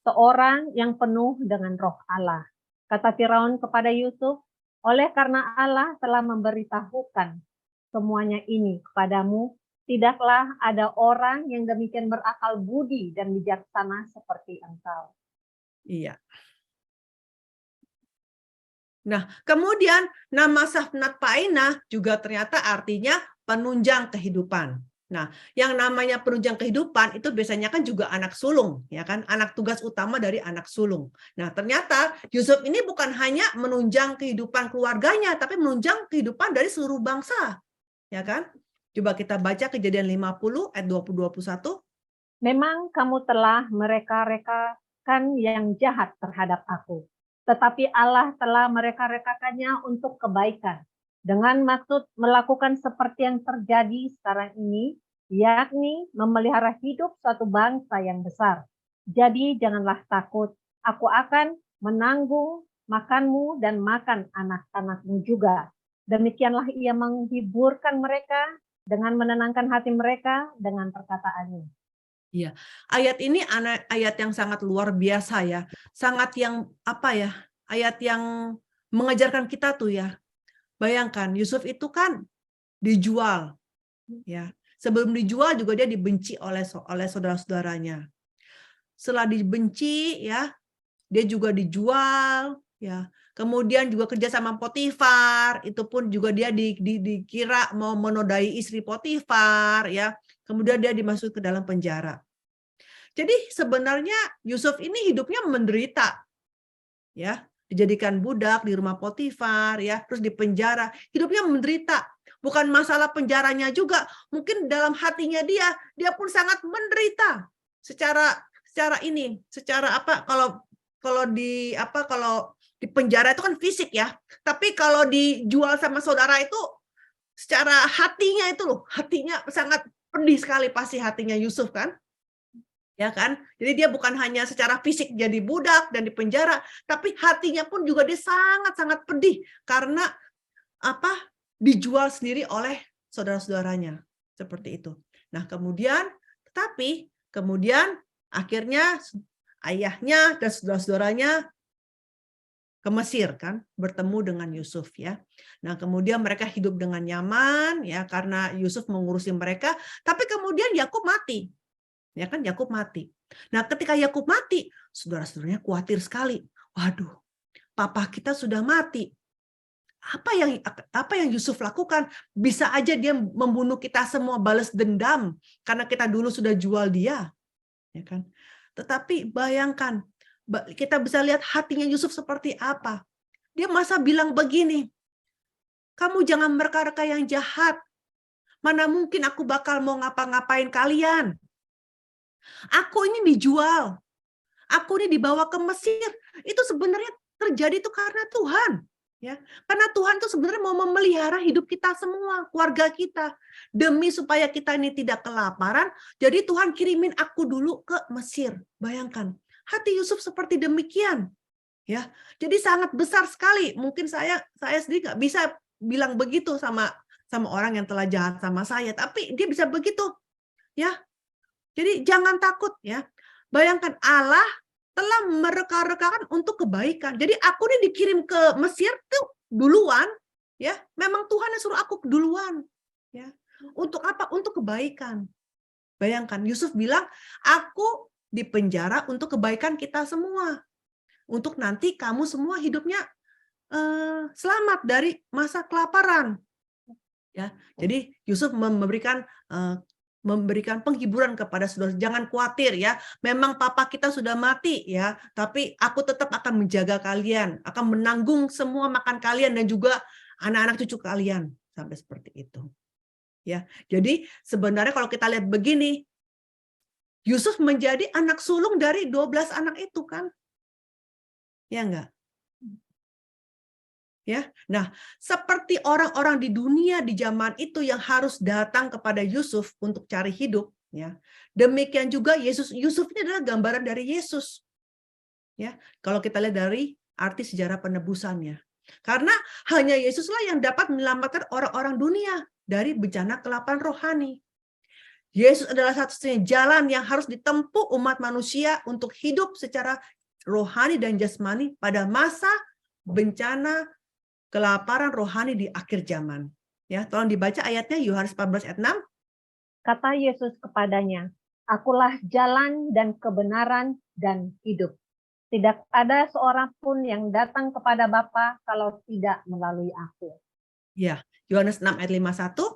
[SPEAKER 6] seorang yang penuh dengan roh Allah? Kata Firaun kepada Yusuf, oleh karena Allah telah memberitahukan semuanya ini kepadamu, tidaklah ada orang yang demikian berakal budi dan bijaksana seperti engkau.
[SPEAKER 5] Iya. Nah, kemudian nama Safnat Painah juga ternyata artinya penunjang kehidupan. Nah, yang namanya penunjang kehidupan itu biasanya kan juga anak sulung, ya kan? Anak tugas utama dari anak sulung. Nah, ternyata Yusuf ini bukan hanya menunjang kehidupan keluarganya, tapi menunjang kehidupan dari seluruh bangsa. Ya kan? Coba kita baca Kejadian 50 ayat 20-21.
[SPEAKER 6] Memang kamu telah mereka-rekakan yang jahat terhadap aku, tetapi Allah telah mereka-rekakannya untuk kebaikan, dengan maksud melakukan seperti yang terjadi sekarang ini, yakni memelihara hidup suatu bangsa yang besar. Jadi janganlah takut, aku akan menanggung makanmu dan makan anak-anakmu juga. Demikianlah ia menghiburkan mereka dengan menenangkan hati mereka dengan perkataannya.
[SPEAKER 5] Iya, ayat ini ayat yang sangat luar biasa ya. Sangat yang apa ya? Ayat yang mengajarkan kita tuh ya. Bayangkan Yusuf itu kan dijual. Ya. Sebelum dijual juga dia dibenci oleh saudara-saudaranya. Setelah dibenci ya, dia juga dijual ya. Kemudian juga kerja sama Potifar, itu pun juga dia dikira mau menodai istri Potifar ya. Kemudian dia dimasuk ke dalam penjara. Jadi sebenarnya Yusuf ini hidupnya menderita. Ya, dijadikan budak di rumah Potifar ya, terus di penjara. Hidupnya menderita. Bukan masalah penjaranya juga, mungkin dalam hatinya dia pun sangat menderita. Secara apa kalau di penjara itu kan fisik ya, tapi kalau dijual sama saudara itu secara hatinya itu loh, hatinya sangat pedih sekali pasti hatinya Yusuf kan, ya kan? Jadi dia bukan hanya secara fisik jadi budak dan di penjara, tapi hatinya pun juga dia sangat-sangat pedih karena apa? Dijual sendiri oleh saudara-saudaranya seperti itu. Nah kemudian akhirnya ayahnya dan saudara-saudaranya ke Mesir kan, bertemu dengan Yusuf ya. Nah, kemudian mereka hidup dengan nyaman ya karena Yusuf mengurusi mereka, tapi kemudian Yakub mati. Ya kan, Yakub mati. Nah, ketika Yakub mati, saudara-saudaranya khawatir sekali. Waduh, papa kita sudah mati. Apa yang Yusuf lakukan? Bisa aja dia membunuh kita semua, balas dendam karena kita dulu sudah jual dia. Ya kan? Tetapi bayangkan, kita bisa lihat hatinya Yusuf seperti apa. Dia masa bilang begini, kamu jangan mereka-reka yang jahat. Mana mungkin aku bakal mau ngapa-ngapain kalian. Aku ini dijual. Aku ini dibawa ke Mesir. Itu sebenarnya terjadi itu karena Tuhan. Ya, karena Tuhan itu sebenarnya mau memelihara hidup kita semua, keluarga kita. Demi supaya kita ini tidak kelaparan, jadi Tuhan kirimin aku dulu ke Mesir. Bayangkan. Hati Yusuf seperti demikian, ya. Jadi sangat besar sekali. Mungkin saya sendiri nggak bisa bilang begitu sama orang yang telah jahat sama saya, tapi dia bisa begitu, ya. Jadi jangan takut ya. Bayangkan Allah telah mereka-rekakan untuk kebaikan. Jadi aku nih dikirim ke Mesir tuh duluan, ya. Memang Tuhan yang suruh aku duluan, ya. Untuk apa? Untuk kebaikan. Bayangkan Yusuf bilang, aku di penjara untuk kebaikan kita semua. Untuk nanti kamu semua hidupnya selamat dari masa kelaparan. Ya, jadi Yusuf memberikan penghiburan kepada saudara, jangan khawatir ya, memang papa kita sudah mati ya, tapi aku tetap akan menjaga kalian, akan menanggung semua makan kalian dan juga anak-anak cucu kalian, sampai seperti itu. Ya, jadi sebenarnya kalau kita lihat begini, Yusuf menjadi anak sulung dari 12 anak itu kan? Ya enggak? Ya, nah seperti orang-orang di dunia di zaman itu yang harus datang kepada Yusuf untuk cari hidup, ya. Demikian juga Yusuf ini adalah gambaran dari Yesus, ya. Kalau kita lihat dari arti sejarah penebusannya, karena hanya Yesuslah yang dapat menyelamatkan orang-orang dunia dari bencana kelaparan rohani. Yesus adalah satu-satunya jalan yang harus ditempuh umat manusia untuk hidup secara rohani dan jasmani pada masa bencana kelaparan rohani di akhir zaman. Ya, tolong dibaca ayatnya, Yohanes 14 ayat 6.
[SPEAKER 6] Kata Yesus kepadanya, "Akulah jalan dan kebenaran dan hidup. Tidak ada seorang pun yang datang kepada Bapa kalau tidak melalui aku."
[SPEAKER 5] Ya, Yohanes 6 ayat 51.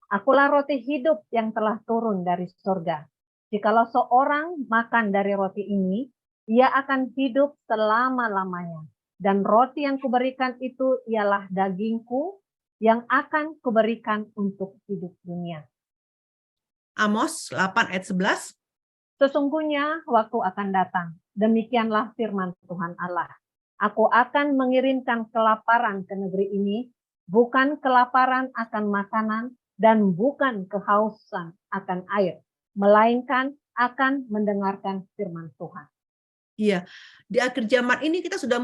[SPEAKER 6] Akulah roti hidup yang telah turun dari surga. Jikalau seorang makan dari roti ini, ia akan hidup selama-lamanya. Dan roti yang kuberikan itu ialah dagingku yang akan kuberikan untuk hidup dunia.
[SPEAKER 5] Amos 8 ayat 11.
[SPEAKER 6] Sesungguhnya waktu akan datang, demikianlah firman Tuhan Allah. Aku akan mengirimkan kelaparan ke negeri ini, bukan kelaparan akan makanan dan bukan kehausan akan air, melainkan akan mendengarkan firman Tuhan.
[SPEAKER 5] Iya, di akhir zaman ini kita sudah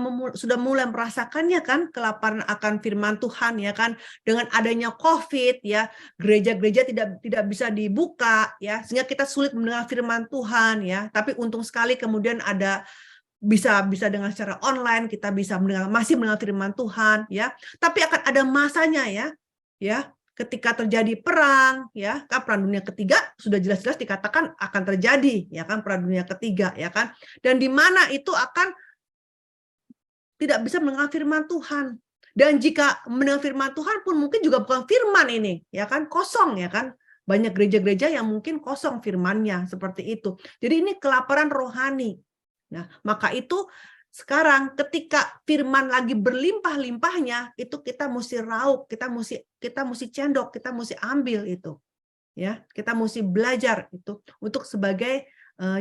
[SPEAKER 5] mulai merasakannya kan, kelaparan akan firman Tuhan ya kan, dengan adanya COVID ya, gereja-gereja tidak bisa dibuka ya, sehingga kita sulit mendengar firman Tuhan ya. Tapi untung sekali kemudian ada bisa dengan secara online kita bisa masih mendengar firman Tuhan ya. Tapi akan ada masanya ya. Ketika terjadi perang, ya kan, perang dunia ketiga sudah jelas-jelas dikatakan akan terjadi, ya kan, perang dunia ketiga, ya kan, dan di mana itu akan tidak bisa mendengar firman Tuhan. Dan jika mendengar firman Tuhan pun mungkin juga bukan firman ini, ya kan, kosong, ya kan, banyak gereja-gereja yang mungkin kosong firmannya seperti itu. Jadi ini kelaparan rohani. Nah, maka itu sekarang ketika firman lagi berlimpah-limpahnya, itu kita mesti raup, kita mesti cendok, kita mesti ambil itu. Ya, kita mesti belajar itu untuk sebagai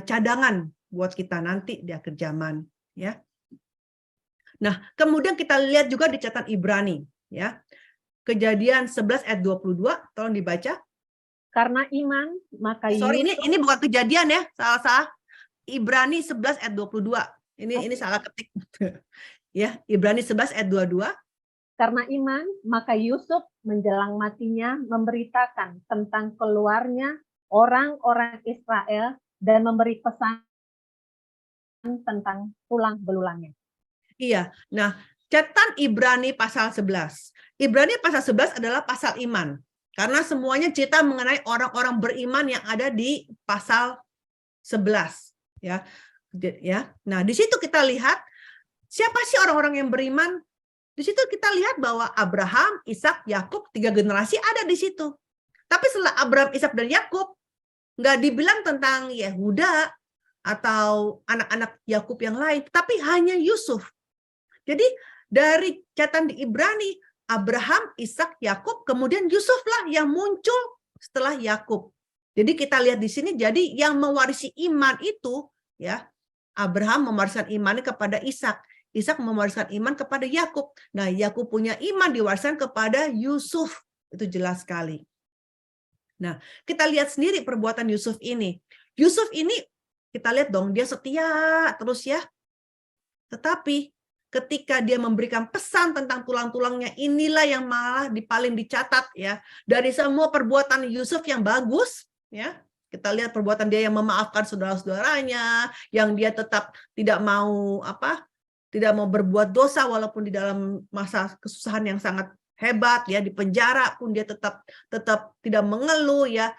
[SPEAKER 5] cadangan buat kita nanti di akhir zaman, ya. Nah, kemudian kita lihat juga di catatan Ibrani, ya. Kejadian 11 ayat 22, tolong dibaca.
[SPEAKER 6] Karena iman, maka
[SPEAKER 5] ini bukan Kejadian ya, salah. Ibrani 11 ayat 22. Ini salah ketik. Ya, Ibrani 11 ayat 22.
[SPEAKER 6] Karena iman, maka Yusuf menjelang matinya memberitakan tentang keluarnya orang-orang Israel dan memberi pesan tentang tulang belulangnya.
[SPEAKER 5] Iya. Nah, catatan Ibrani pasal 11. Ibrani pasal 11 adalah pasal iman. Karena semuanya cerita mengenai orang-orang beriman yang ada di pasal 11, ya. Nah, di situ kita lihat siapa sih orang-orang yang beriman? Di situ kita lihat bahwa Abraham, Ishak, Yakub, 3 generasi ada di situ. Tapi setelah Abraham, Ishak, dan Yakub, nggak dibilang tentang Yehuda atau anak-anak Yakub yang lain, tapi hanya Yusuf. Jadi dari catatan di Ibrani, Abraham, Ishak, Yakub, kemudian Yusuflah yang muncul setelah Yakub. Jadi kita lihat di sini, jadi yang mewarisi iman itu, ya, Abraham mewariskan imannya kepada Ishak. Ishak mewariskan iman kepada Yakub. Nah, Yakub punya iman diwariskan kepada Yusuf. Itu jelas sekali. Nah, kita lihat sendiri perbuatan Yusuf ini. Yusuf ini, kita lihat dong, dia setia terus ya. Tetapi ketika dia memberikan pesan tentang tulang-tulangnya, inilah yang malah paling dicatat ya. Dari semua perbuatan Yusuf yang bagus, ya, Kita lihat perbuatan dia yang memaafkan saudara-saudaranya, yang dia tetap tidak mau berbuat dosa walaupun di dalam masa kesusahan yang sangat hebat, ya, di penjara pun dia tetap tidak mengeluh, ya,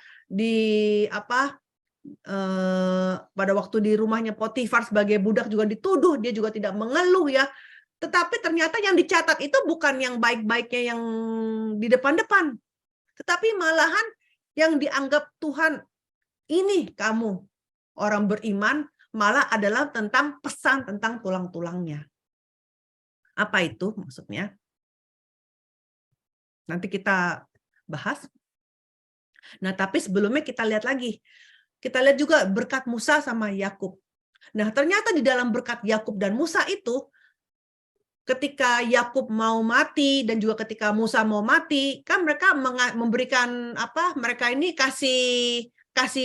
[SPEAKER 5] pada waktu di rumahnya Potifar sebagai budak juga dituduh, dia juga tidak mengeluh, ya. Tetapi ternyata yang dicatat itu bukan yang baik-baiknya yang di depan-depan, tetapi malahan yang dianggap Tuhan, ini kamu orang beriman, malah adalah tentang pesan tentang tulang-tulangnya. Apa itu maksudnya? Nanti kita bahas. Nah, tapi sebelumnya kita lihat lagi. Kita lihat juga berkat Musa sama Yakub. Nah, ternyata di dalam berkat Yakub dan Musa itu, ketika Yakub mau mati dan juga ketika Musa mau mati, kan mereka memberikan mereka ini kasih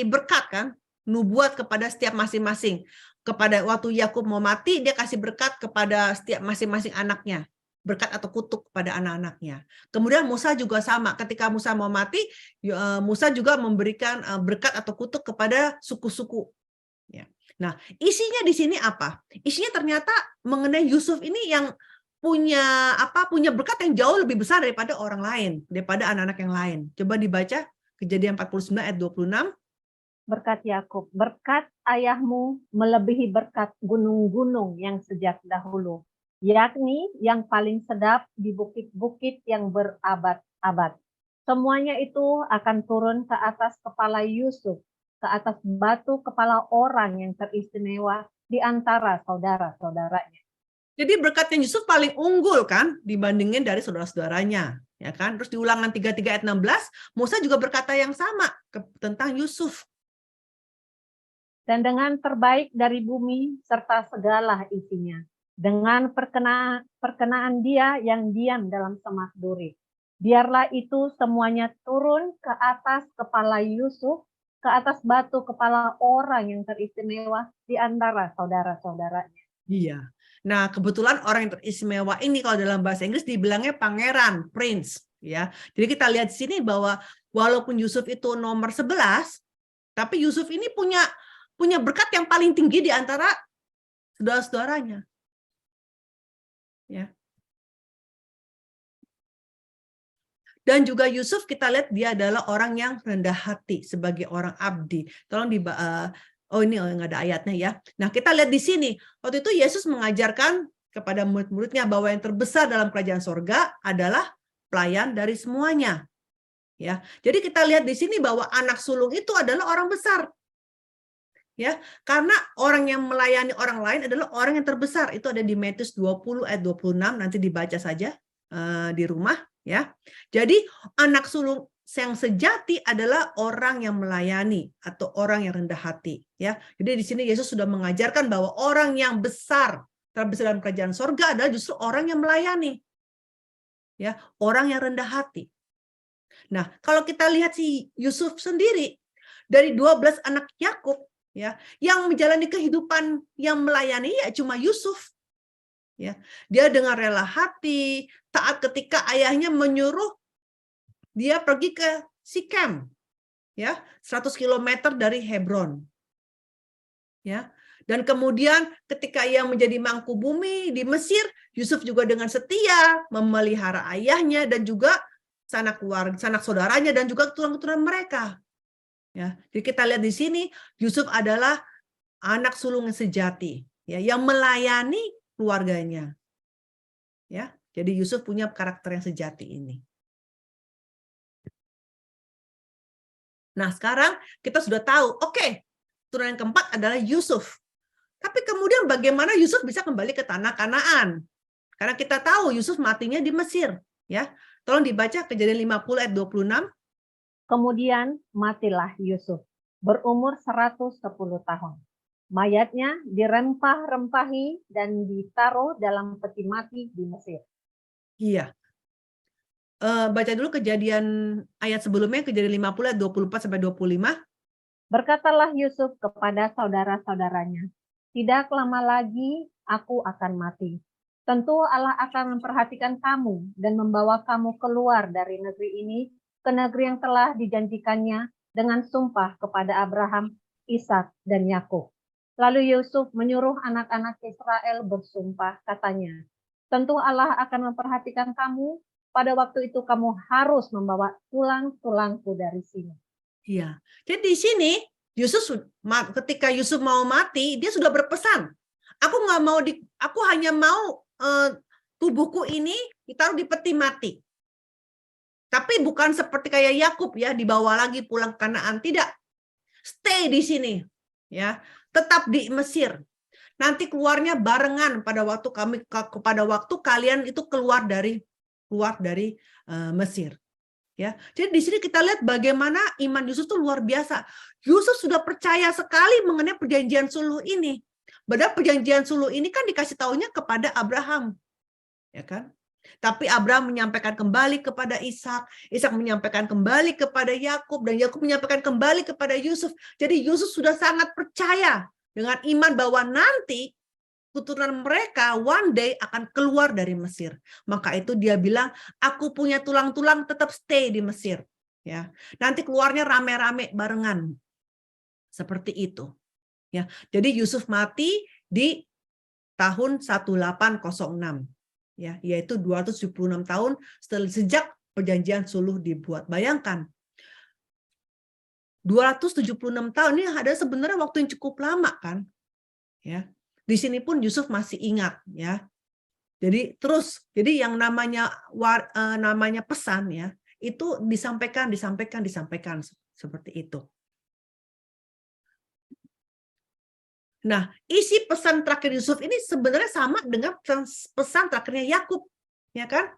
[SPEAKER 5] berkat, kan, nubuat kepada setiap masing-masing. Kepada waktu Yakub mau mati, dia kasih berkat kepada setiap masing-masing anaknya, berkat atau kutuk kepada anak-anaknya. Kemudian Musa juga sama, ketika Musa mau mati, Musa juga memberikan berkat atau kutuk kepada suku-suku. Ya. Nah, isinya di sini apa? Isinya ternyata mengenai Yusuf ini yang punya berkat yang jauh lebih besar daripada orang lain, daripada anak-anak yang lain. Coba dibaca Kejadian 49 ayat 26.
[SPEAKER 6] Berkat Yakub, berkat ayahmu melebihi berkat gunung-gunung yang sejak dahulu, yakni yang paling sedap di bukit-bukit yang berabad-abad. Semuanya itu akan turun ke atas kepala Yusuf, ke atas batu kepala orang yang teristimewa di antara saudara-saudaranya.
[SPEAKER 5] Jadi berkatnya Yusuf paling unggul, kan, dibandingin dari saudara-saudaranya, ya kan? Terus di Ulangan 33 ayat 16, Musa juga berkata yang sama tentang Yusuf.
[SPEAKER 6] Dan dengan terbaik dari bumi serta segala isinya, dengan perkenaan dia yang diam dalam semak duri. Biarlah itu semuanya turun ke atas kepala Yusuf, ke atas batu kepala orang yang teristimewa di antara saudara-saudaranya.
[SPEAKER 5] Iya. Nah, kebetulan orang yang teristimewa ini kalau dalam bahasa Inggris dibilangnya pangeran, prince, ya. Jadi kita lihat di sini bahwa walaupun Yusuf itu nomor 11, tapi Yusuf ini punya berkat yang paling tinggi di antara saudara-saudaranya. Ya. Dan juga Yusuf kita lihat dia adalah orang yang rendah hati sebagai orang abdi. Tolong ini nggak ada ayatnya, ya. Nah, kita lihat di sini. Waktu itu Yesus mengajarkan kepada murid-muridnya bahwa yang terbesar dalam kerajaan sorga adalah pelayan dari semuanya. Ya. Jadi kita lihat di sini bahwa anak sulung itu adalah orang besar. Ya, karena orang yang melayani orang lain adalah orang yang terbesar. Itu ada di Matius 20 ayat 26, nanti dibaca saja di rumah, ya. Jadi anak sulung yang sejati adalah orang yang melayani atau orang yang rendah hati, ya. Jadi di sini Yesus sudah mengajarkan bahwa orang yang terbesar dalam kerajaan sorga adalah justru orang yang melayani. Ya, orang yang rendah hati. Nah, kalau kita lihat si Yusuf sendiri dari 12 anak Yakub, ya, yang menjalani kehidupan yang melayani ya cuma Yusuf. Ya, dia dengan rela hati, taat ketika ayahnya menyuruh dia pergi ke Sikem, ya, 100 km dari Hebron. Ya. Dan kemudian ketika ia menjadi mangku bumi di Mesir, Yusuf juga dengan setia memelihara ayahnya dan juga sanak saudaranya dan juga keturunan mereka. Ya, jadi kita lihat di sini Yusuf adalah anak sulung yang sejati, ya, yang melayani keluarganya. Ya, jadi Yusuf punya karakter yang sejati ini. Nah, sekarang kita sudah tahu, oke, turunan yang keempat adalah Yusuf. Tapi kemudian bagaimana Yusuf bisa kembali ke tanah Kanaan? Karena kita tahu Yusuf matinya di Mesir, ya. Tolong dibaca Kejadian 50 ayat 26.
[SPEAKER 6] Kemudian matilah Yusuf, berumur 110 tahun. Mayatnya dirempah-rempahi dan ditaruh dalam peti mati di Mesir.
[SPEAKER 5] Iya. Baca dulu Kejadian ayat sebelumnya, Kejadian 50 ayat 24-25.
[SPEAKER 6] Berkatalah Yusuf kepada saudara-saudaranya, tidak lama lagi aku akan mati. Tentu Allah akan memperhatikan kamu dan membawa kamu keluar dari negeri ini ke negeri yang telah dijanjikannya dengan sumpah kepada Abraham, Ishak, dan Yakub. Lalu Yusuf menyuruh anak-anak Israel bersumpah, katanya, tentu Allah akan memperhatikan kamu, pada waktu itu kamu harus membawa tulang-tulangku dari sini.
[SPEAKER 5] Iya. Jadi di sini ketika Yusuf mau mati, dia sudah berpesan, aku hanya mau tubuhku ini ditaruh di peti mati. Tapi bukan seperti kayak Yakub ya, dibawa lagi pulang ke Kanaan, tidak. Stay di sini, ya, tetap di Mesir. Nanti keluarnya barengan pada waktu kalian itu keluar dari Mesir. Ya, jadi di sini kita lihat bagaimana iman Yusuf itu luar biasa. Yusuf sudah percaya sekali mengenai perjanjian suluh ini. Padahal perjanjian suluh ini kan dikasih taunya kepada Abraham, ya kan? Tapi Abraham menyampaikan kembali kepada Ishak, Ishak menyampaikan kembali kepada Yakub, dan Yakub menyampaikan kembali kepada Yusuf. Jadi Yusuf sudah sangat percaya dengan iman bahwa nanti keturunan mereka one day akan keluar dari Mesir. Maka itu dia bilang, aku punya tulang-tulang, tetap stay di Mesir. Ya, nanti keluarnya rame-rame barengan. Seperti itu. Ya, jadi Yusuf mati di tahun 1806. Ya, yaitu 276 tahun sejak perjanjian suluh dibuat. Bayangkan, 276 tahun ini ada sebenarnya waktu yang cukup lama kan? Ya. Di sini pun Yusuf masih ingat ya. Jadi yang namanya pesan ya, itu disampaikan seperti itu. Nah, isi pesan terakhir Yusuf ini sebenarnya sama dengan pesan terakhirnya Yakub, ya kan?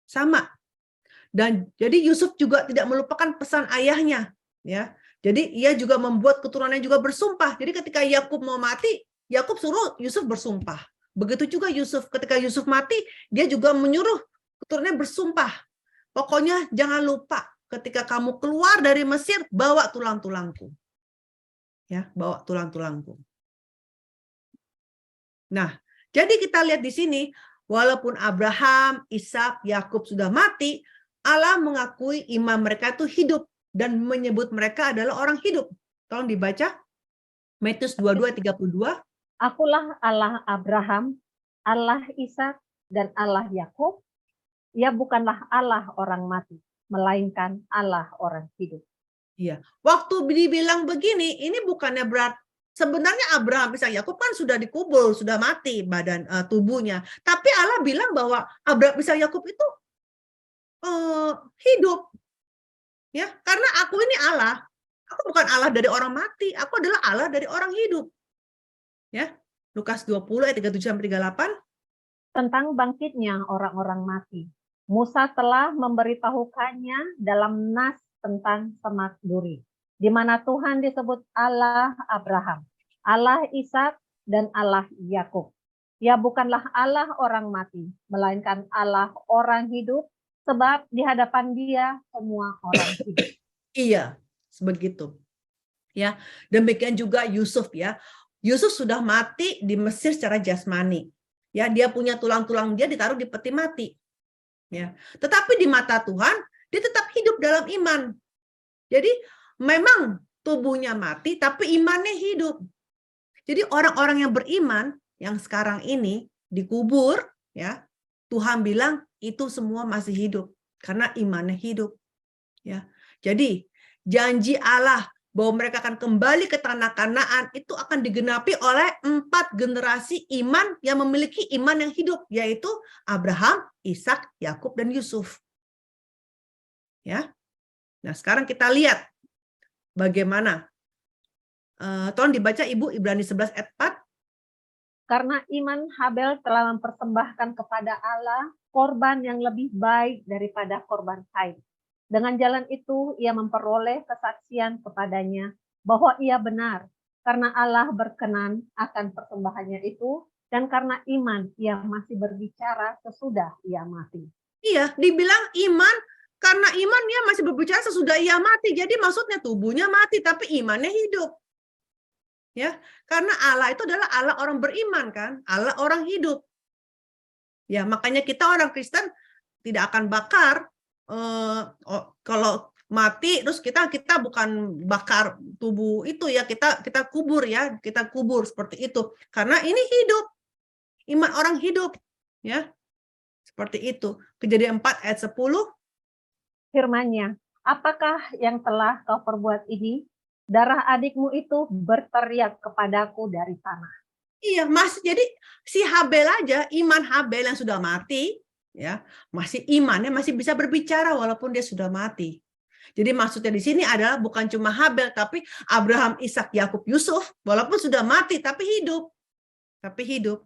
[SPEAKER 5] Sama. Dan jadi Yusuf juga tidak melupakan pesan ayahnya, ya. Jadi ia juga membuat keturunannya juga bersumpah. Jadi ketika Yakub mau mati, Yakub suruh Yusuf bersumpah. Begitu juga Yusuf, ketika Yusuf mati, dia juga menyuruh keturunannya bersumpah. Pokoknya jangan lupa ketika kamu keluar dari Mesir, bawa tulang-tulangku. Ya, bawa tulang-tulangku. Nah, jadi kita lihat di sini, walaupun Abraham, Ishak, Yakub sudah mati, Allah mengakui iman mereka itu hidup dan menyebut mereka adalah orang hidup. Tolong dibaca Matius 22:32.
[SPEAKER 6] Akulah Allah Abraham, Allah Ishak, dan Allah Yakub. Ia bukanlah Allah orang mati, melainkan Allah orang hidup.
[SPEAKER 5] Iya, waktu dibilang begini, ini bukannya berat. Sebenarnya Abraham, Ishak, Yakub kan sudah dikubur, sudah mati badan tubuhnya. Tapi Allah bilang bahwa Abraham, Ishak, Yakub itu hidup. Ya, karena aku ini Allah. Aku bukan Allah dari orang mati, aku adalah Allah dari orang hidup. Ya, Lukas 20 ayat 37-38.
[SPEAKER 6] Tentang bangkitnya orang-orang mati, Musa telah memberitahukannya dalam nas tentang Semak Duri, di mana Tuhan disebut Allah Abraham, Allah Ishak, dan Allah Yakub. Ia bukanlah Allah orang mati, melainkan Allah orang hidup, sebab di hadapan Dia semua orang hidup.
[SPEAKER 5] Iya, begitu. Ya, demikian juga Yusuf ya. Yusuf sudah mati di Mesir secara jasmani. Ya, dia punya tulang-tulang dia ditaruh di peti mati. Ya, tetapi di mata Tuhan dia tetap hidup dalam iman. Jadi memang tubuhnya mati, tapi imannya hidup. Jadi orang-orang yang beriman yang sekarang ini dikubur, ya Tuhan bilang itu semua masih hidup karena imannya hidup. Ya, jadi janji Allah bahwa mereka akan kembali ke tanah Kanaan itu akan digenapi oleh 4 generasi iman yang memiliki iman yang hidup, yaitu Abraham, Ishak, Yakub, dan Yusuf. Ya, nah sekarang kita lihat bagaimana. Tolong dibaca Ibu Ibrani 11 ayat 4.
[SPEAKER 6] Karena iman Habel telah mempersembahkan kepada Allah korban yang lebih baik daripada korban Kain. Dengan jalan itu ia memperoleh kesaksian kepadanya bahwa ia benar, karena Allah berkenan akan persembahannya itu, dan karena iman ia masih berbicara sesudah ia mati.
[SPEAKER 5] Iya, dibilang iman, karena iman ia masih berbicara sesudah ia mati. Jadi maksudnya tubuhnya mati, tapi imannya hidup. Ya, karena Allah itu adalah Allah orang beriman kan, Allah orang hidup. Ya, makanya kita orang Kristen tidak akan bakar kalau mati, terus kita bukan bakar tubuh itu ya, kita kubur ya, kita kubur seperti itu. Karena ini hidup, iman orang hidup ya. Seperti itu. Kejadian 4 ayat 10.
[SPEAKER 6] Firman-Nya, apakah yang telah kau perbuat ini? Darah adikmu itu berteriak kepadaku dari tanah.
[SPEAKER 5] Iya, masih jadi si Habel aja, iman Habel yang sudah mati ya, masih imannya masih bisa berbicara walaupun dia sudah mati. Jadi maksudnya di sini adalah bukan cuma Habel, tapi Abraham, Ishak, Yakub, Yusuf, walaupun sudah mati tapi hidup. Tapi hidup.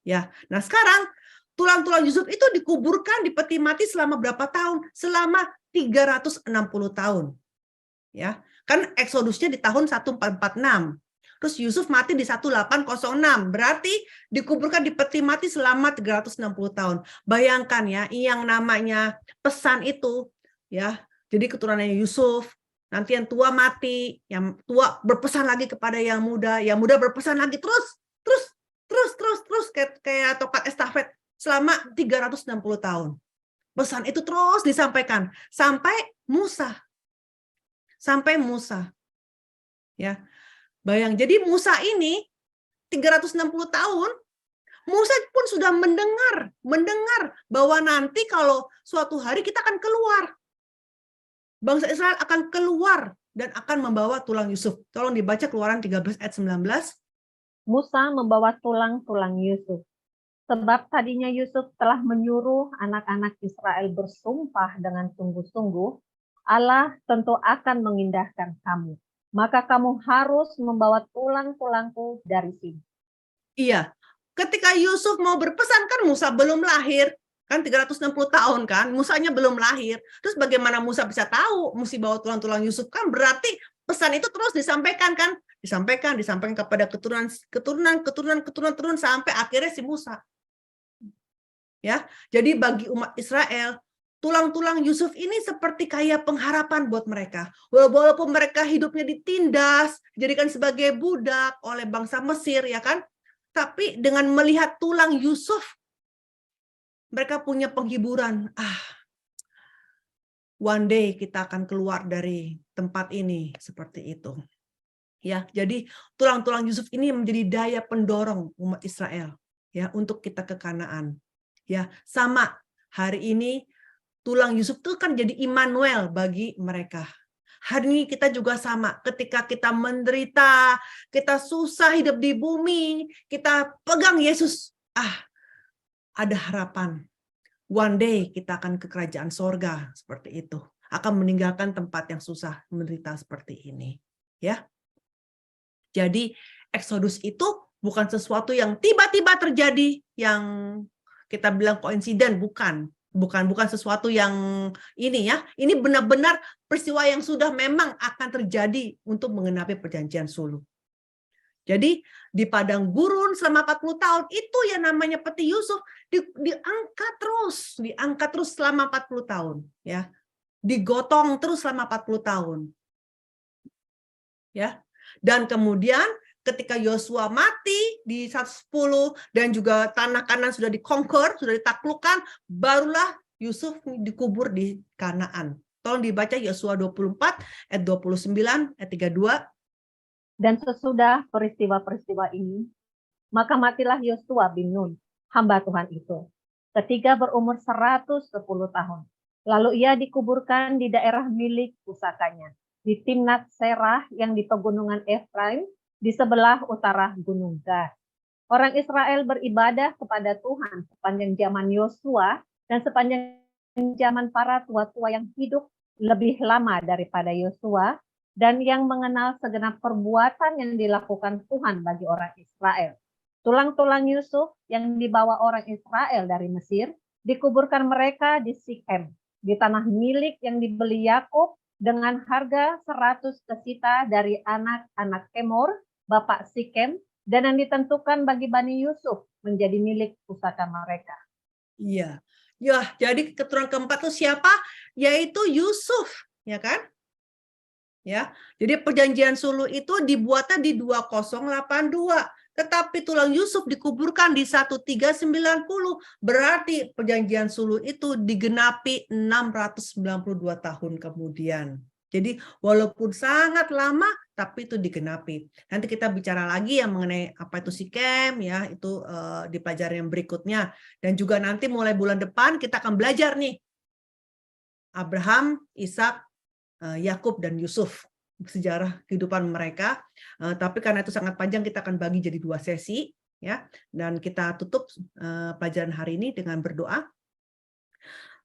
[SPEAKER 5] Ya. Nah, sekarang tulang-tulang Yusuf itu dikuburkan di peti mati selama berapa tahun? Selama 360 tahun. Ya. Kan Eksodusnya di tahun 1446. Terus Yusuf mati di 1806. Berarti dikuburkan di peti mati selama 360 tahun. Bayangkan ya, yang namanya pesan itu ya. Jadi keturunannya Yusuf, nanti yang tua mati, yang tua berpesan lagi kepada yang muda berpesan lagi terus kayak tongkat estafet selama 360 tahun. Pesan itu terus disampaikan sampai Musa. Ya. Jadi Musa ini 360 tahun, Musa pun sudah mendengar bahwa nanti kalau suatu hari kita akan keluar. Bangsa Israel akan keluar dan akan membawa tulang Yusuf. Tolong dibaca Keluaran 13 ayat 19.
[SPEAKER 6] Musa membawa tulang-tulang Yusuf. Sebab tadinya Yusuf telah menyuruh anak-anak Israel bersumpah dengan sungguh-sungguh, Allah tentu akan mengindahkan kamu. Maka kamu harus membawa tulang-tulangku dari sini.
[SPEAKER 5] Iya, ketika Yusuf mau berpesan kan Musa belum lahir. Kan 360 tahun kan, Musanya belum lahir. Terus bagaimana Musa bisa tahu mesti bawa tulang-tulang Yusuf? Kan berarti pesan itu terus disampaikan kan? Disampaikan kepada keturunan sampai akhirnya si Musa. Ya, jadi bagi umat Israel, tulang-tulang Yusuf ini seperti kayak pengharapan buat mereka. Walaupun mereka hidupnya ditindas, dijadikan sebagai budak oleh bangsa Mesir, ya kan? Tapi dengan melihat tulang Yusuf, mereka punya penghiburan. One day kita akan keluar dari tempat ini, seperti itu. Ya, jadi tulang-tulang Yusuf ini menjadi daya pendorong umat Israel ya untuk kita ke Kanaan. Ya, sama hari ini tulang Yusuf itu kan jadi Immanuel bagi mereka. Hari ini kita juga sama, ketika kita menderita, kita susah hidup di bumi, kita pegang Yesus. Ada harapan. One day kita akan ke kerajaan sorga seperti itu. Akan meninggalkan tempat yang susah, menderita seperti ini. Ya. Jadi Eksodus itu bukan sesuatu yang tiba-tiba terjadi, yang kita bilang koinsiden, bukan sesuatu yang ini ya. Ini benar-benar peristiwa yang sudah memang akan terjadi untuk mengenapi perjanjian sulh. Jadi di padang gurun selama 40 tahun itu yang namanya peti Yusuf diangkat terus selama 40 tahun ya. Digotong terus selama 40 tahun. Ya. Dan kemudian ketika Yosua mati di 110 dan juga tanah Kanaan sudah dikonquer, sudah ditaklukkan, barulah Yusuf dikubur di Kanaan. Tolong dibaca Yosua 24 ayat 29 ayat 32.
[SPEAKER 6] Dan sesudah peristiwa-peristiwa ini, maka matilah Yosua bin Nun, hamba Tuhan itu, ketika berumur 110 tahun. Lalu ia dikuburkan di daerah milik pusakanya, di Timnat Serah yang di pegunungan Efraim, di sebelah utara Gunung Gad. Orang Israel beribadah kepada Tuhan sepanjang zaman Yosua dan sepanjang zaman para tua-tua yang hidup lebih lama daripada Yosua, dan yang mengenal segenap perbuatan yang dilakukan Tuhan bagi orang Israel. Tulang-tulang Yusuf yang dibawa orang Israel dari Mesir dikuburkan mereka di Sikem, di tanah milik yang dibeli Yakub dengan harga 100 kesita dari anak-anak Kemor, bapak Sikem, dan yang ditentukan bagi Bani Yusuf menjadi milik pusaka mereka.
[SPEAKER 5] Iya. Ya, jadi keturunan keempat itu siapa? Yaitu Yusuf, ya kan? Ya, jadi perjanjian sulh itu dibuatnya di 2082. tetapi tulang Yusuf dikuburkan di 1390. Berarti perjanjian sulh itu digenapi 692 tahun kemudian. Jadi walaupun sangat lama, tapi itu digenapi. Nanti kita bicara lagi yang mengenai apa itu Sikem, ya itu di pelajaran yang berikutnya. Dan juga nanti mulai bulan depan kita akan belajar nih Abraham, Ishak, Yakub dan Yusuf, sejarah kehidupan mereka. Tapi karena itu sangat panjang, kita akan bagi jadi 2 sesi, ya. Dan kita tutup pelajaran hari ini dengan berdoa.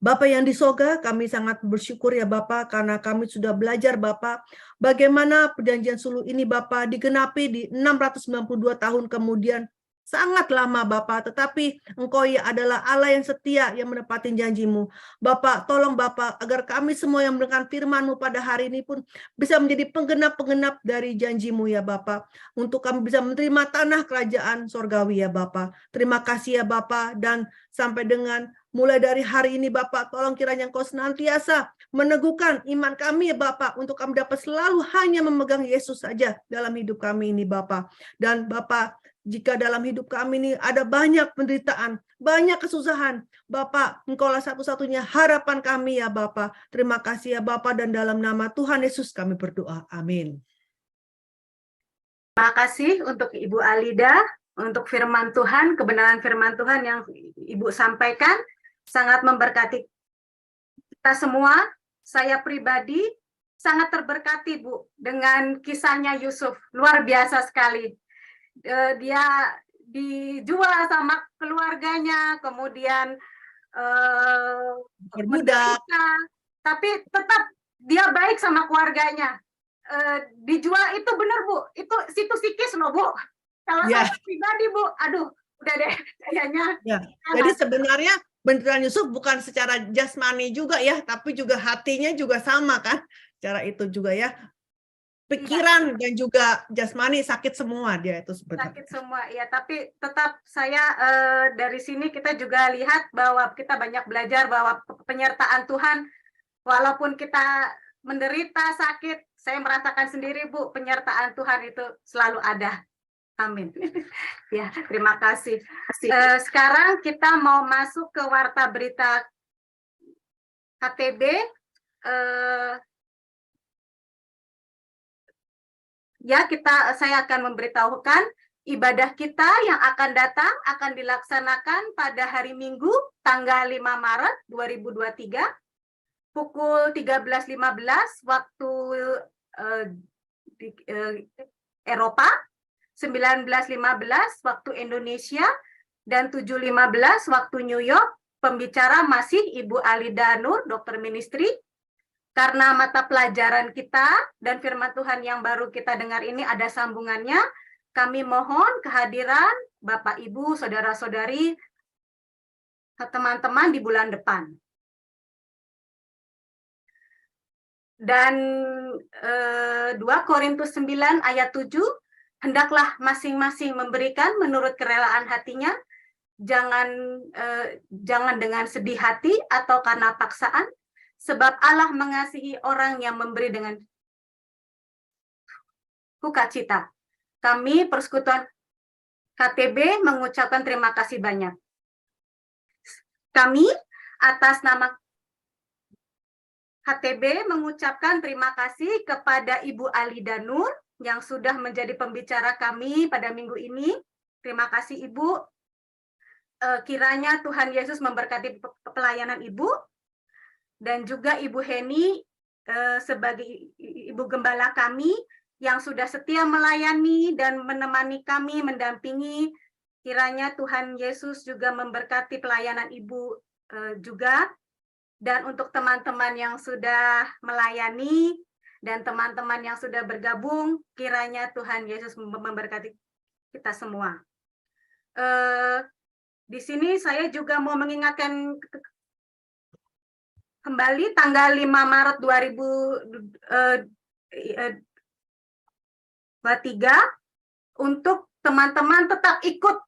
[SPEAKER 5] Bapak yang di sorga, kami sangat bersyukur ya Bapak, karena kami sudah belajar Bapak, bagaimana perjanjian sulh ini Bapak digenapi di 692 tahun kemudian. Sangat lama Bapak, tetapi Engkau ya adalah Allah yang setia yang menepati janji-Mu. Bapak, tolong Bapak, agar kami semua yang mendengar firman-Mu pada hari ini pun bisa menjadi penggenap-penggenap dari janji-Mu ya Bapak. Untuk kami bisa menerima tanah kerajaan sorgawi ya Bapak. Terima kasih ya Bapak, dan sampai dengan mulai dari hari ini Bapak, tolong kiranya Engkau senantiasa meneguhkan iman kami ya Bapak, untuk kami dapat selalu hanya memegang Yesus saja dalam hidup kami ini Bapak. Dan Bapak, jika dalam hidup kami ini ada banyak penderitaan, banyak kesusahan, Bapak, Engkaulah satu-satunya harapan kami ya Bapak. Terima kasih ya Bapak, dan dalam nama Tuhan Yesus kami berdoa. Amin.
[SPEAKER 1] Terima kasih untuk Ibu Alida, untuk firman Tuhan, kebenaran firman Tuhan yang Ibu sampaikan, sangat memberkati kita semua. Saya pribadi sangat terberkati, Bu, dengan kisahnya Yusuf. Luar biasa sekali. Dia dijual sama keluarganya, kemudian menderita, tapi tetap dia baik sama keluarganya. Dijual itu benar Bu, itu situ sikis loh Bu. Kalau saya pribadi Bu, aduh udah deh kayaknya.
[SPEAKER 5] Jadi sebenarnya beneran Yusuf bukan secara jasmani juga ya, tapi juga hatinya juga sama kan, cara itu juga ya. Pikiran dan juga jasmani sakit semua dia itu sebenarnya.
[SPEAKER 1] Sakit semua ya, tapi tetap saya dari sini kita juga lihat bahwa kita banyak belajar bahwa penyertaan Tuhan, walaupun kita menderita sakit, saya merasakan sendiri Bu, penyertaan Tuhan itu selalu ada. Amin. Ya, terima kasih. Sekarang kita mau masuk ke warta berita KTB. Ya, saya akan memberitahukan ibadah kita yang akan datang akan dilaksanakan pada hari Minggu tanggal 5 Maret 2023 pukul 13.15 waktu Eropa, 19.15 waktu Indonesia, dan 7.15 waktu New York. Pembicara masih Ibu Alida Nur, Dokter Ministry. Karena mata pelajaran kita dan firman Tuhan yang baru kita dengar ini ada sambungannya, kami mohon kehadiran Bapak, Ibu, Saudara-saudari, teman-teman di bulan depan. Dan 2 Korintus 9 ayat 7, hendaklah masing-masing memberikan menurut kerelaan hatinya, jangan dengan sedih hati atau karena paksaan, sebab Allah mengasihi orang yang memberi dengan sukacita. Kami Persekutuan KTB mengucapkan terima kasih banyak. Kami atas nama KTB mengucapkan terima kasih kepada Ibu Alida Nur yang sudah menjadi pembicara kami pada minggu ini. Terima kasih Ibu. Kiranya Tuhan Yesus memberkati pelayanan Ibu. Dan juga Ibu Heni sebagai Ibu Gembala kami yang sudah setia melayani dan menemani kami, mendampingi. Kiranya Tuhan Yesus juga memberkati pelayanan Ibu juga. Dan untuk teman-teman yang sudah melayani dan teman-teman yang sudah bergabung, kiranya Tuhan Yesus memberkati kita semua. Di sini saya juga mau mengingatkan kembali tanggal 5 Maret 2023 untuk teman-teman tetap ikut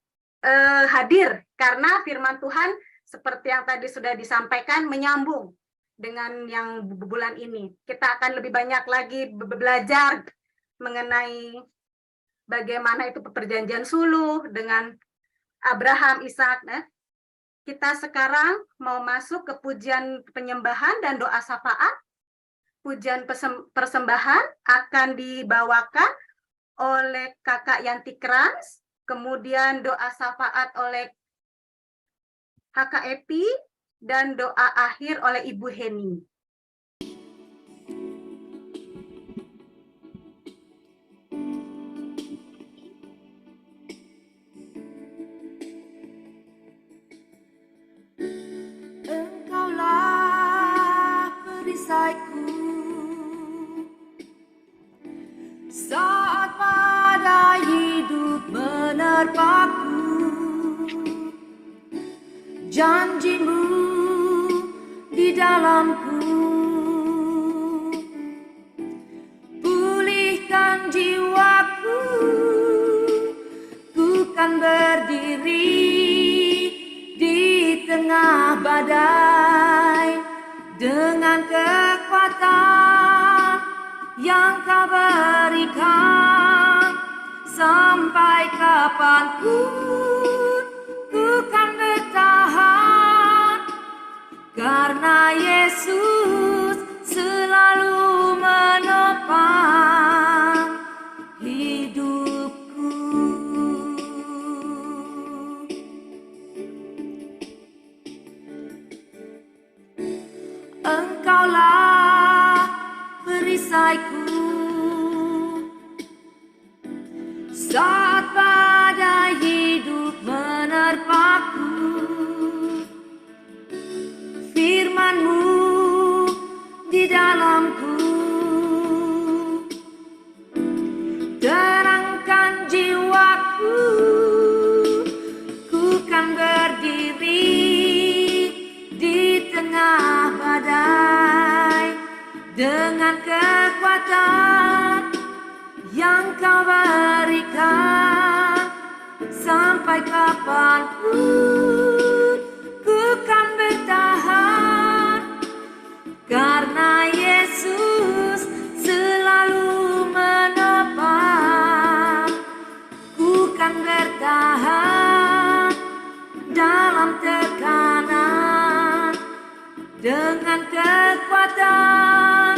[SPEAKER 1] hadir, karena firman Tuhan seperti yang tadi sudah disampaikan menyambung dengan yang bulan ini. Kita akan lebih banyak lagi belajar mengenai bagaimana itu perjanjian suluh dengan Abraham, Ishak. Nah, kita sekarang mau masuk ke pujian penyembahan dan doa syafaat. Pujian persembahan akan dibawakan oleh Kakak Yanti Krans, kemudian doa syafaat oleh Kakak Epi, dan doa akhir oleh Ibu Heni.
[SPEAKER 8] Engkaulah perisaiku saat pada hidup menerpaku, janjimu di dalamku, pulihkan jiwaku, ku kan berdiri di tengah badai dengan kekuatan yang kau berikan. Sampai kapanpun ku kan bertahan, karena Yesus selalu menopang hidupku. Engkaulah perisaiku saat badai hidup menerpaku, firman-Mu di dalamku, terangkan jiwaku, ku kan berdiri di tengah badai dengan kekuatan yang kau berikan. Sampai kapanpun ku kan bertahan, karena Yesus selalu menopang. Ku kan bertahan dalam tekanan dengan kekuatan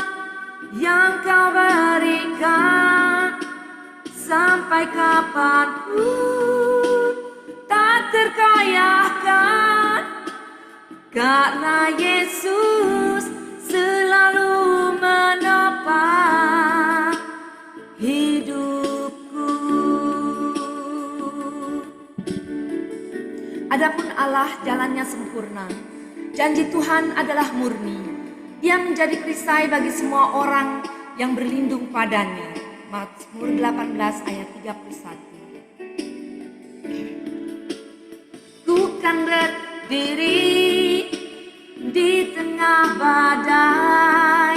[SPEAKER 8] yang kau berikan. Sampai kapanpun tak tergoyahkan, karena Yesus selalu menopang hidupku. Adapun Allah jalannya sempurna, janji Tuhan adalah murni. Dia menjadi perisai bagi semua orang yang berlindung padanya. Mazmur 18 ayat 31. Ku kan berdiri di tengah badai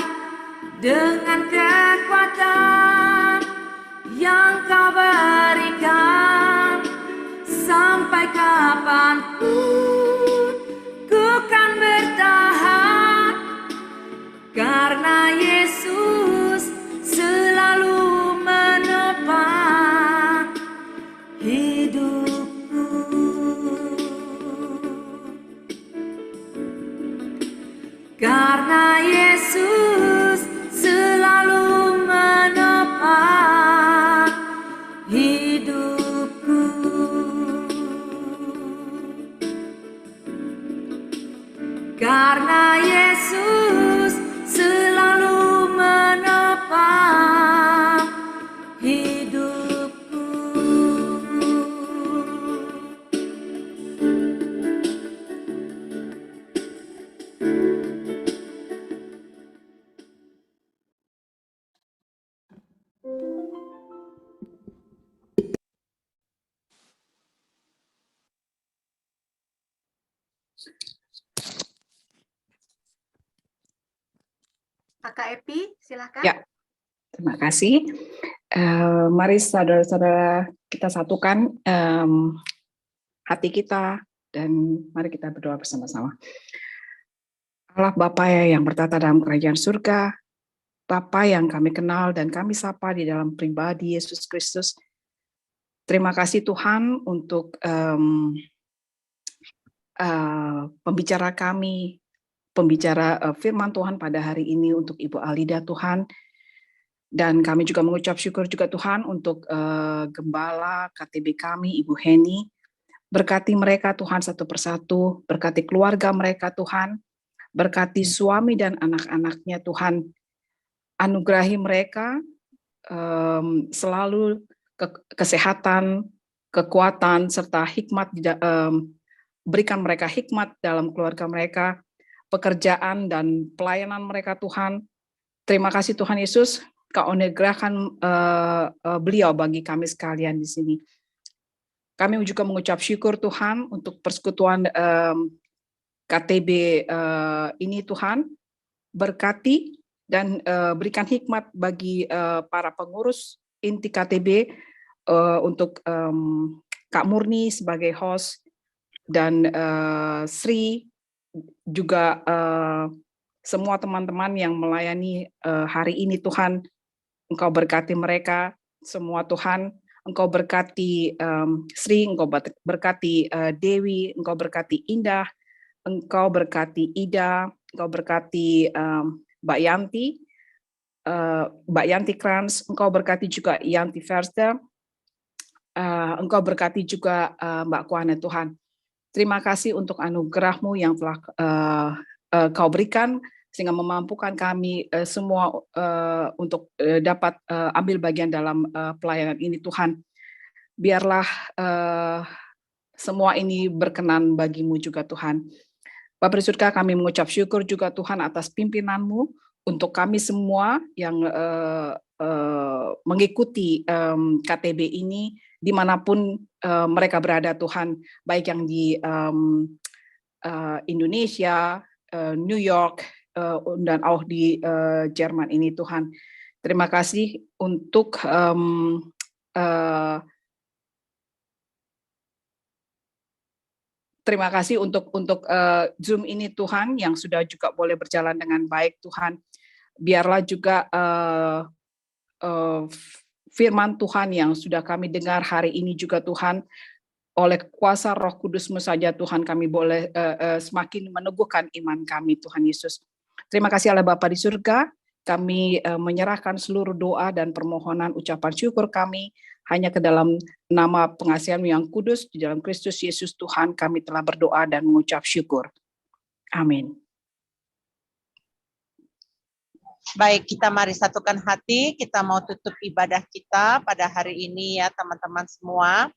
[SPEAKER 8] dengan kekuatan yang kau berikan. Sampai kapanpun ku kan bertahan, karena Yesus selalu menopang hidupku. Karena Yesus selalu menopang hidupku. Karena Yesus selalu menopang hidupku.
[SPEAKER 1] Kakak Epi, silakan.
[SPEAKER 9] Ya, terima kasih. Mari saudara-saudara kita satukan hati kita dan mari kita berdoa bersama-sama. Allah Bapa yang bertata dalam kerajaan surga, Bapa yang kami kenal dan kami sapa di dalam pribadi Yesus Kristus, Terima kasih Tuhan untuk pembicara kami, pembicara firman Tuhan pada hari ini untuk Ibu Alida Tuhan. Dan kami juga mengucap syukur juga Tuhan untuk Gembala KTB kami, Ibu Heni. Berkati mereka Tuhan satu persatu, berkati keluarga mereka Tuhan, berkati suami dan anak-anaknya Tuhan. Anugerahi mereka selalu kesehatan, kekuatan, serta hikmat, berikan mereka hikmat dalam keluarga mereka, pekerjaan dan pelayanan mereka Tuhan. Terima kasih Tuhan Yesus, Kau anugerahkan beliau bagi kami sekalian di sini. Kami juga mengucap syukur Tuhan untuk persekutuan KTB ini Tuhan, berkati dan berikan hikmat bagi para pengurus inti KTB untuk Kak Murni sebagai host dan Sri juga semua teman-teman yang melayani hari ini Tuhan, Engkau berkati mereka semua Tuhan, Engkau berkati Sri, Engkau berkati Dewi, Engkau berkati Indah, Engkau berkati Ida, Engkau berkati Mbak Yanti Krans, Engkau berkati juga Yanti Verster, Engkau berkati juga Mbak Kuana Tuhan. Terima kasih untuk anugerah-Mu yang telah Kau berikan sehingga memampukan kami semua untuk dapat ambil bagian dalam pelayanan ini Tuhan. Biarlah semua ini berkenan bagi-Mu juga Tuhan. Bapa di surga, kami mengucap syukur juga Tuhan atas pimpinan-Mu untuk kami semua yang mengikuti KTB ini dimanapun mereka berada Tuhan, baik yang di Indonesia, New York, dan auch di Jerman ini Tuhan. Terima kasih untuk terima kasih untuk Zoom ini Tuhan yang sudah juga boleh berjalan dengan baik Tuhan. Biarlah juga firman Tuhan yang sudah kami dengar hari ini juga Tuhan, oleh kuasa Roh Kudus-Mu saja Tuhan kami boleh semakin meneguhkan iman kami Tuhan Yesus. Terima kasih Allah Bapa di surga, kami menyerahkan seluruh doa dan permohonan ucapan syukur kami hanya ke dalam nama pengasihan-Mu yang kudus, di dalam Kristus Yesus Tuhan kami telah berdoa dan mengucap syukur. Amin.
[SPEAKER 10] Baik, kita mari satukan hati, kita mau tutup ibadah kita pada hari ini ya teman-teman semua.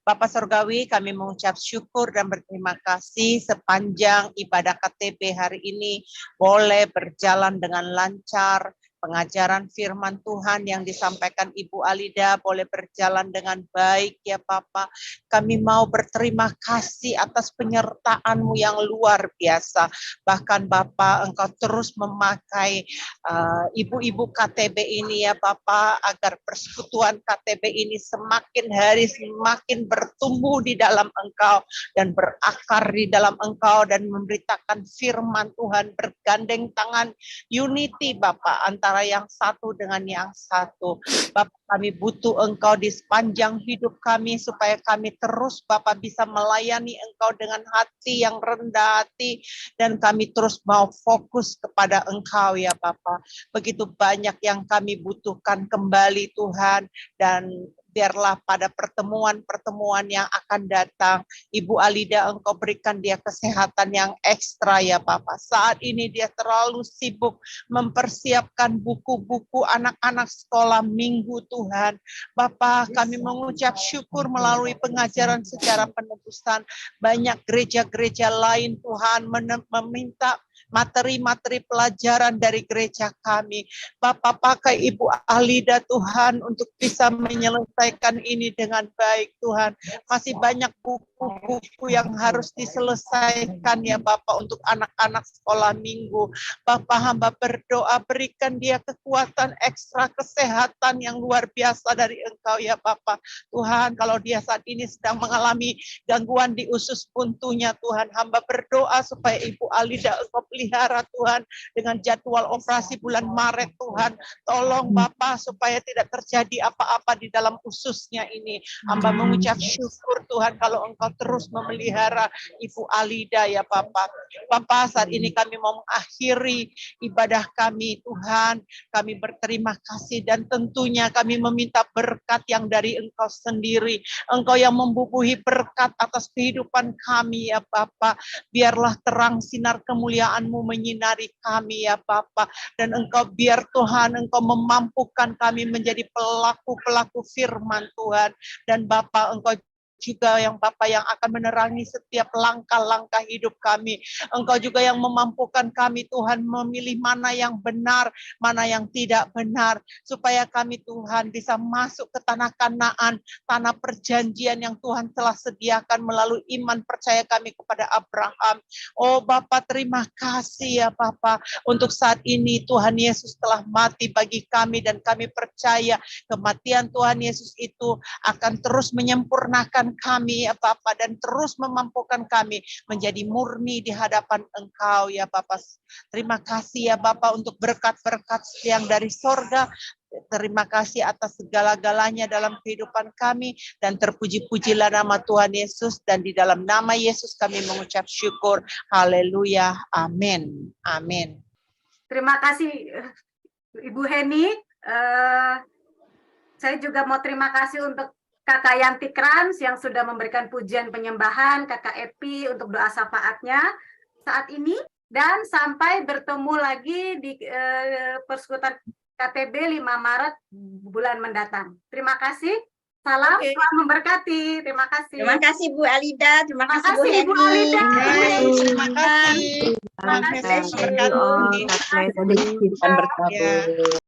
[SPEAKER 10] Bapak Surgawi, kami mengucap syukur dan berterima kasih sepanjang ibadah KTB hari ini boleh berjalan dengan lancar. Pengajaran firman Tuhan yang disampaikan Ibu Alida boleh berjalan dengan baik ya Bapak. Kami mau berterima kasih atas penyertaan-Mu yang luar biasa. Bahkan Bapak, Engkau terus memakai ibu-ibu KTB ini ya Bapak, agar persekutuan KTB ini semakin hari semakin bertumbuh di dalam Engkau dan berakar di dalam Engkau dan memberitakan firman Tuhan, bergandeng tangan unity Bapak antara yang satu dengan yang satu. Bapak, kami butuh Engkau di sepanjang hidup kami supaya kami terus Bapak bisa melayani Engkau dengan hati yang rendah hati dan kami terus mau fokus kepada Engkau ya Bapak. Begitu banyak yang kami butuhkan kembali Tuhan, dan biarlah pada pertemuan-pertemuan yang akan datang, Ibu Alida Engkau berikan dia kesehatan yang ekstra ya Bapak. Saat ini dia terlalu sibuk mempersiapkan buku-buku anak-anak sekolah minggu Tuhan. Bapak, kami mengucap syukur melalui pengajaran secara penebusan. Banyak gereja-gereja lain Tuhan meminta materi-materi pelajaran dari gereja kami. Bapak, pakai Ibu Alida Tuhan untuk bisa menyelesaikan ini dengan baik Tuhan. Masih banyak buku buku-buku yang harus diselesaikan ya Bapak untuk anak-anak sekolah minggu. Bapak hamba berdoa berikan dia kekuatan ekstra kesehatan yang luar biasa dari Engkau ya Bapak. Tuhan, kalau dia saat ini sedang mengalami gangguan di usus buntunya Tuhan, hamba berdoa supaya Ibu Alida Engkau pelihara Tuhan dengan jadwal operasi bulan Maret Tuhan. Tolong Bapak supaya tidak terjadi apa-apa di dalam ususnya ini. Hamba mengucap syukur Tuhan kalau Engkau terus memelihara Ibu Alida ya Bapak. Bapak, saat ini kami mau mengakhiri ibadah kami Tuhan. Kami berterima kasih dan tentunya kami meminta berkat yang dari Engkau sendiri. Engkau yang membubuhi berkat atas kehidupan kami ya Bapak. Biarlah terang sinar kemuliaan-Mu menyinari kami ya Bapak. Dan Engkau biar Tuhan Engkau memampukan kami menjadi pelaku-pelaku firman Tuhan. Dan Bapak Engkau juga yang Bapa yang akan menerangi setiap langkah-langkah hidup kami. Engkau juga yang memampukan kami Tuhan memilih mana yang benar, mana yang tidak benar. Supaya kami Tuhan bisa masuk ke tanah Kanaan, tanah perjanjian yang Tuhan telah sediakan melalui iman percaya kami kepada Abraham. Oh Bapa, terima kasih ya Bapa. Untuk saat ini Tuhan Yesus telah mati bagi kami dan kami percaya kematian Tuhan Yesus itu akan terus menyempurnakan kami ya Bapa dan terus memampukan kami menjadi murni di hadapan Engkau ya Bapa. Terima kasih ya Bapa untuk berkat-berkat yang dari sorga. Terima kasih atas segala-galanya dalam kehidupan kami dan terpuji-pujilah nama Tuhan Yesus dan di dalam nama Yesus kami mengucap syukur. Haleluya. Amin. Amin.
[SPEAKER 1] Terima kasih Ibu Heni. Saya juga mau terima kasih untuk Kakak Yanti Krans yang sudah memberikan pujian penyembahan, Kakak Epi untuk doa syafaatnya saat ini, dan sampai bertemu lagi di persekutuan KTB 5 Maret bulan mendatang. Terima kasih. Salam, Tuhan memberkati. Terima kasih.
[SPEAKER 3] Terima kasih Bu Alida, terima kasih Bu
[SPEAKER 1] Ibu
[SPEAKER 3] Heni.
[SPEAKER 1] Alida.
[SPEAKER 10] Terima kasih.
[SPEAKER 1] Terima kasih.
[SPEAKER 10] Tuhan memberkati.
[SPEAKER 9] Tuhan berkati.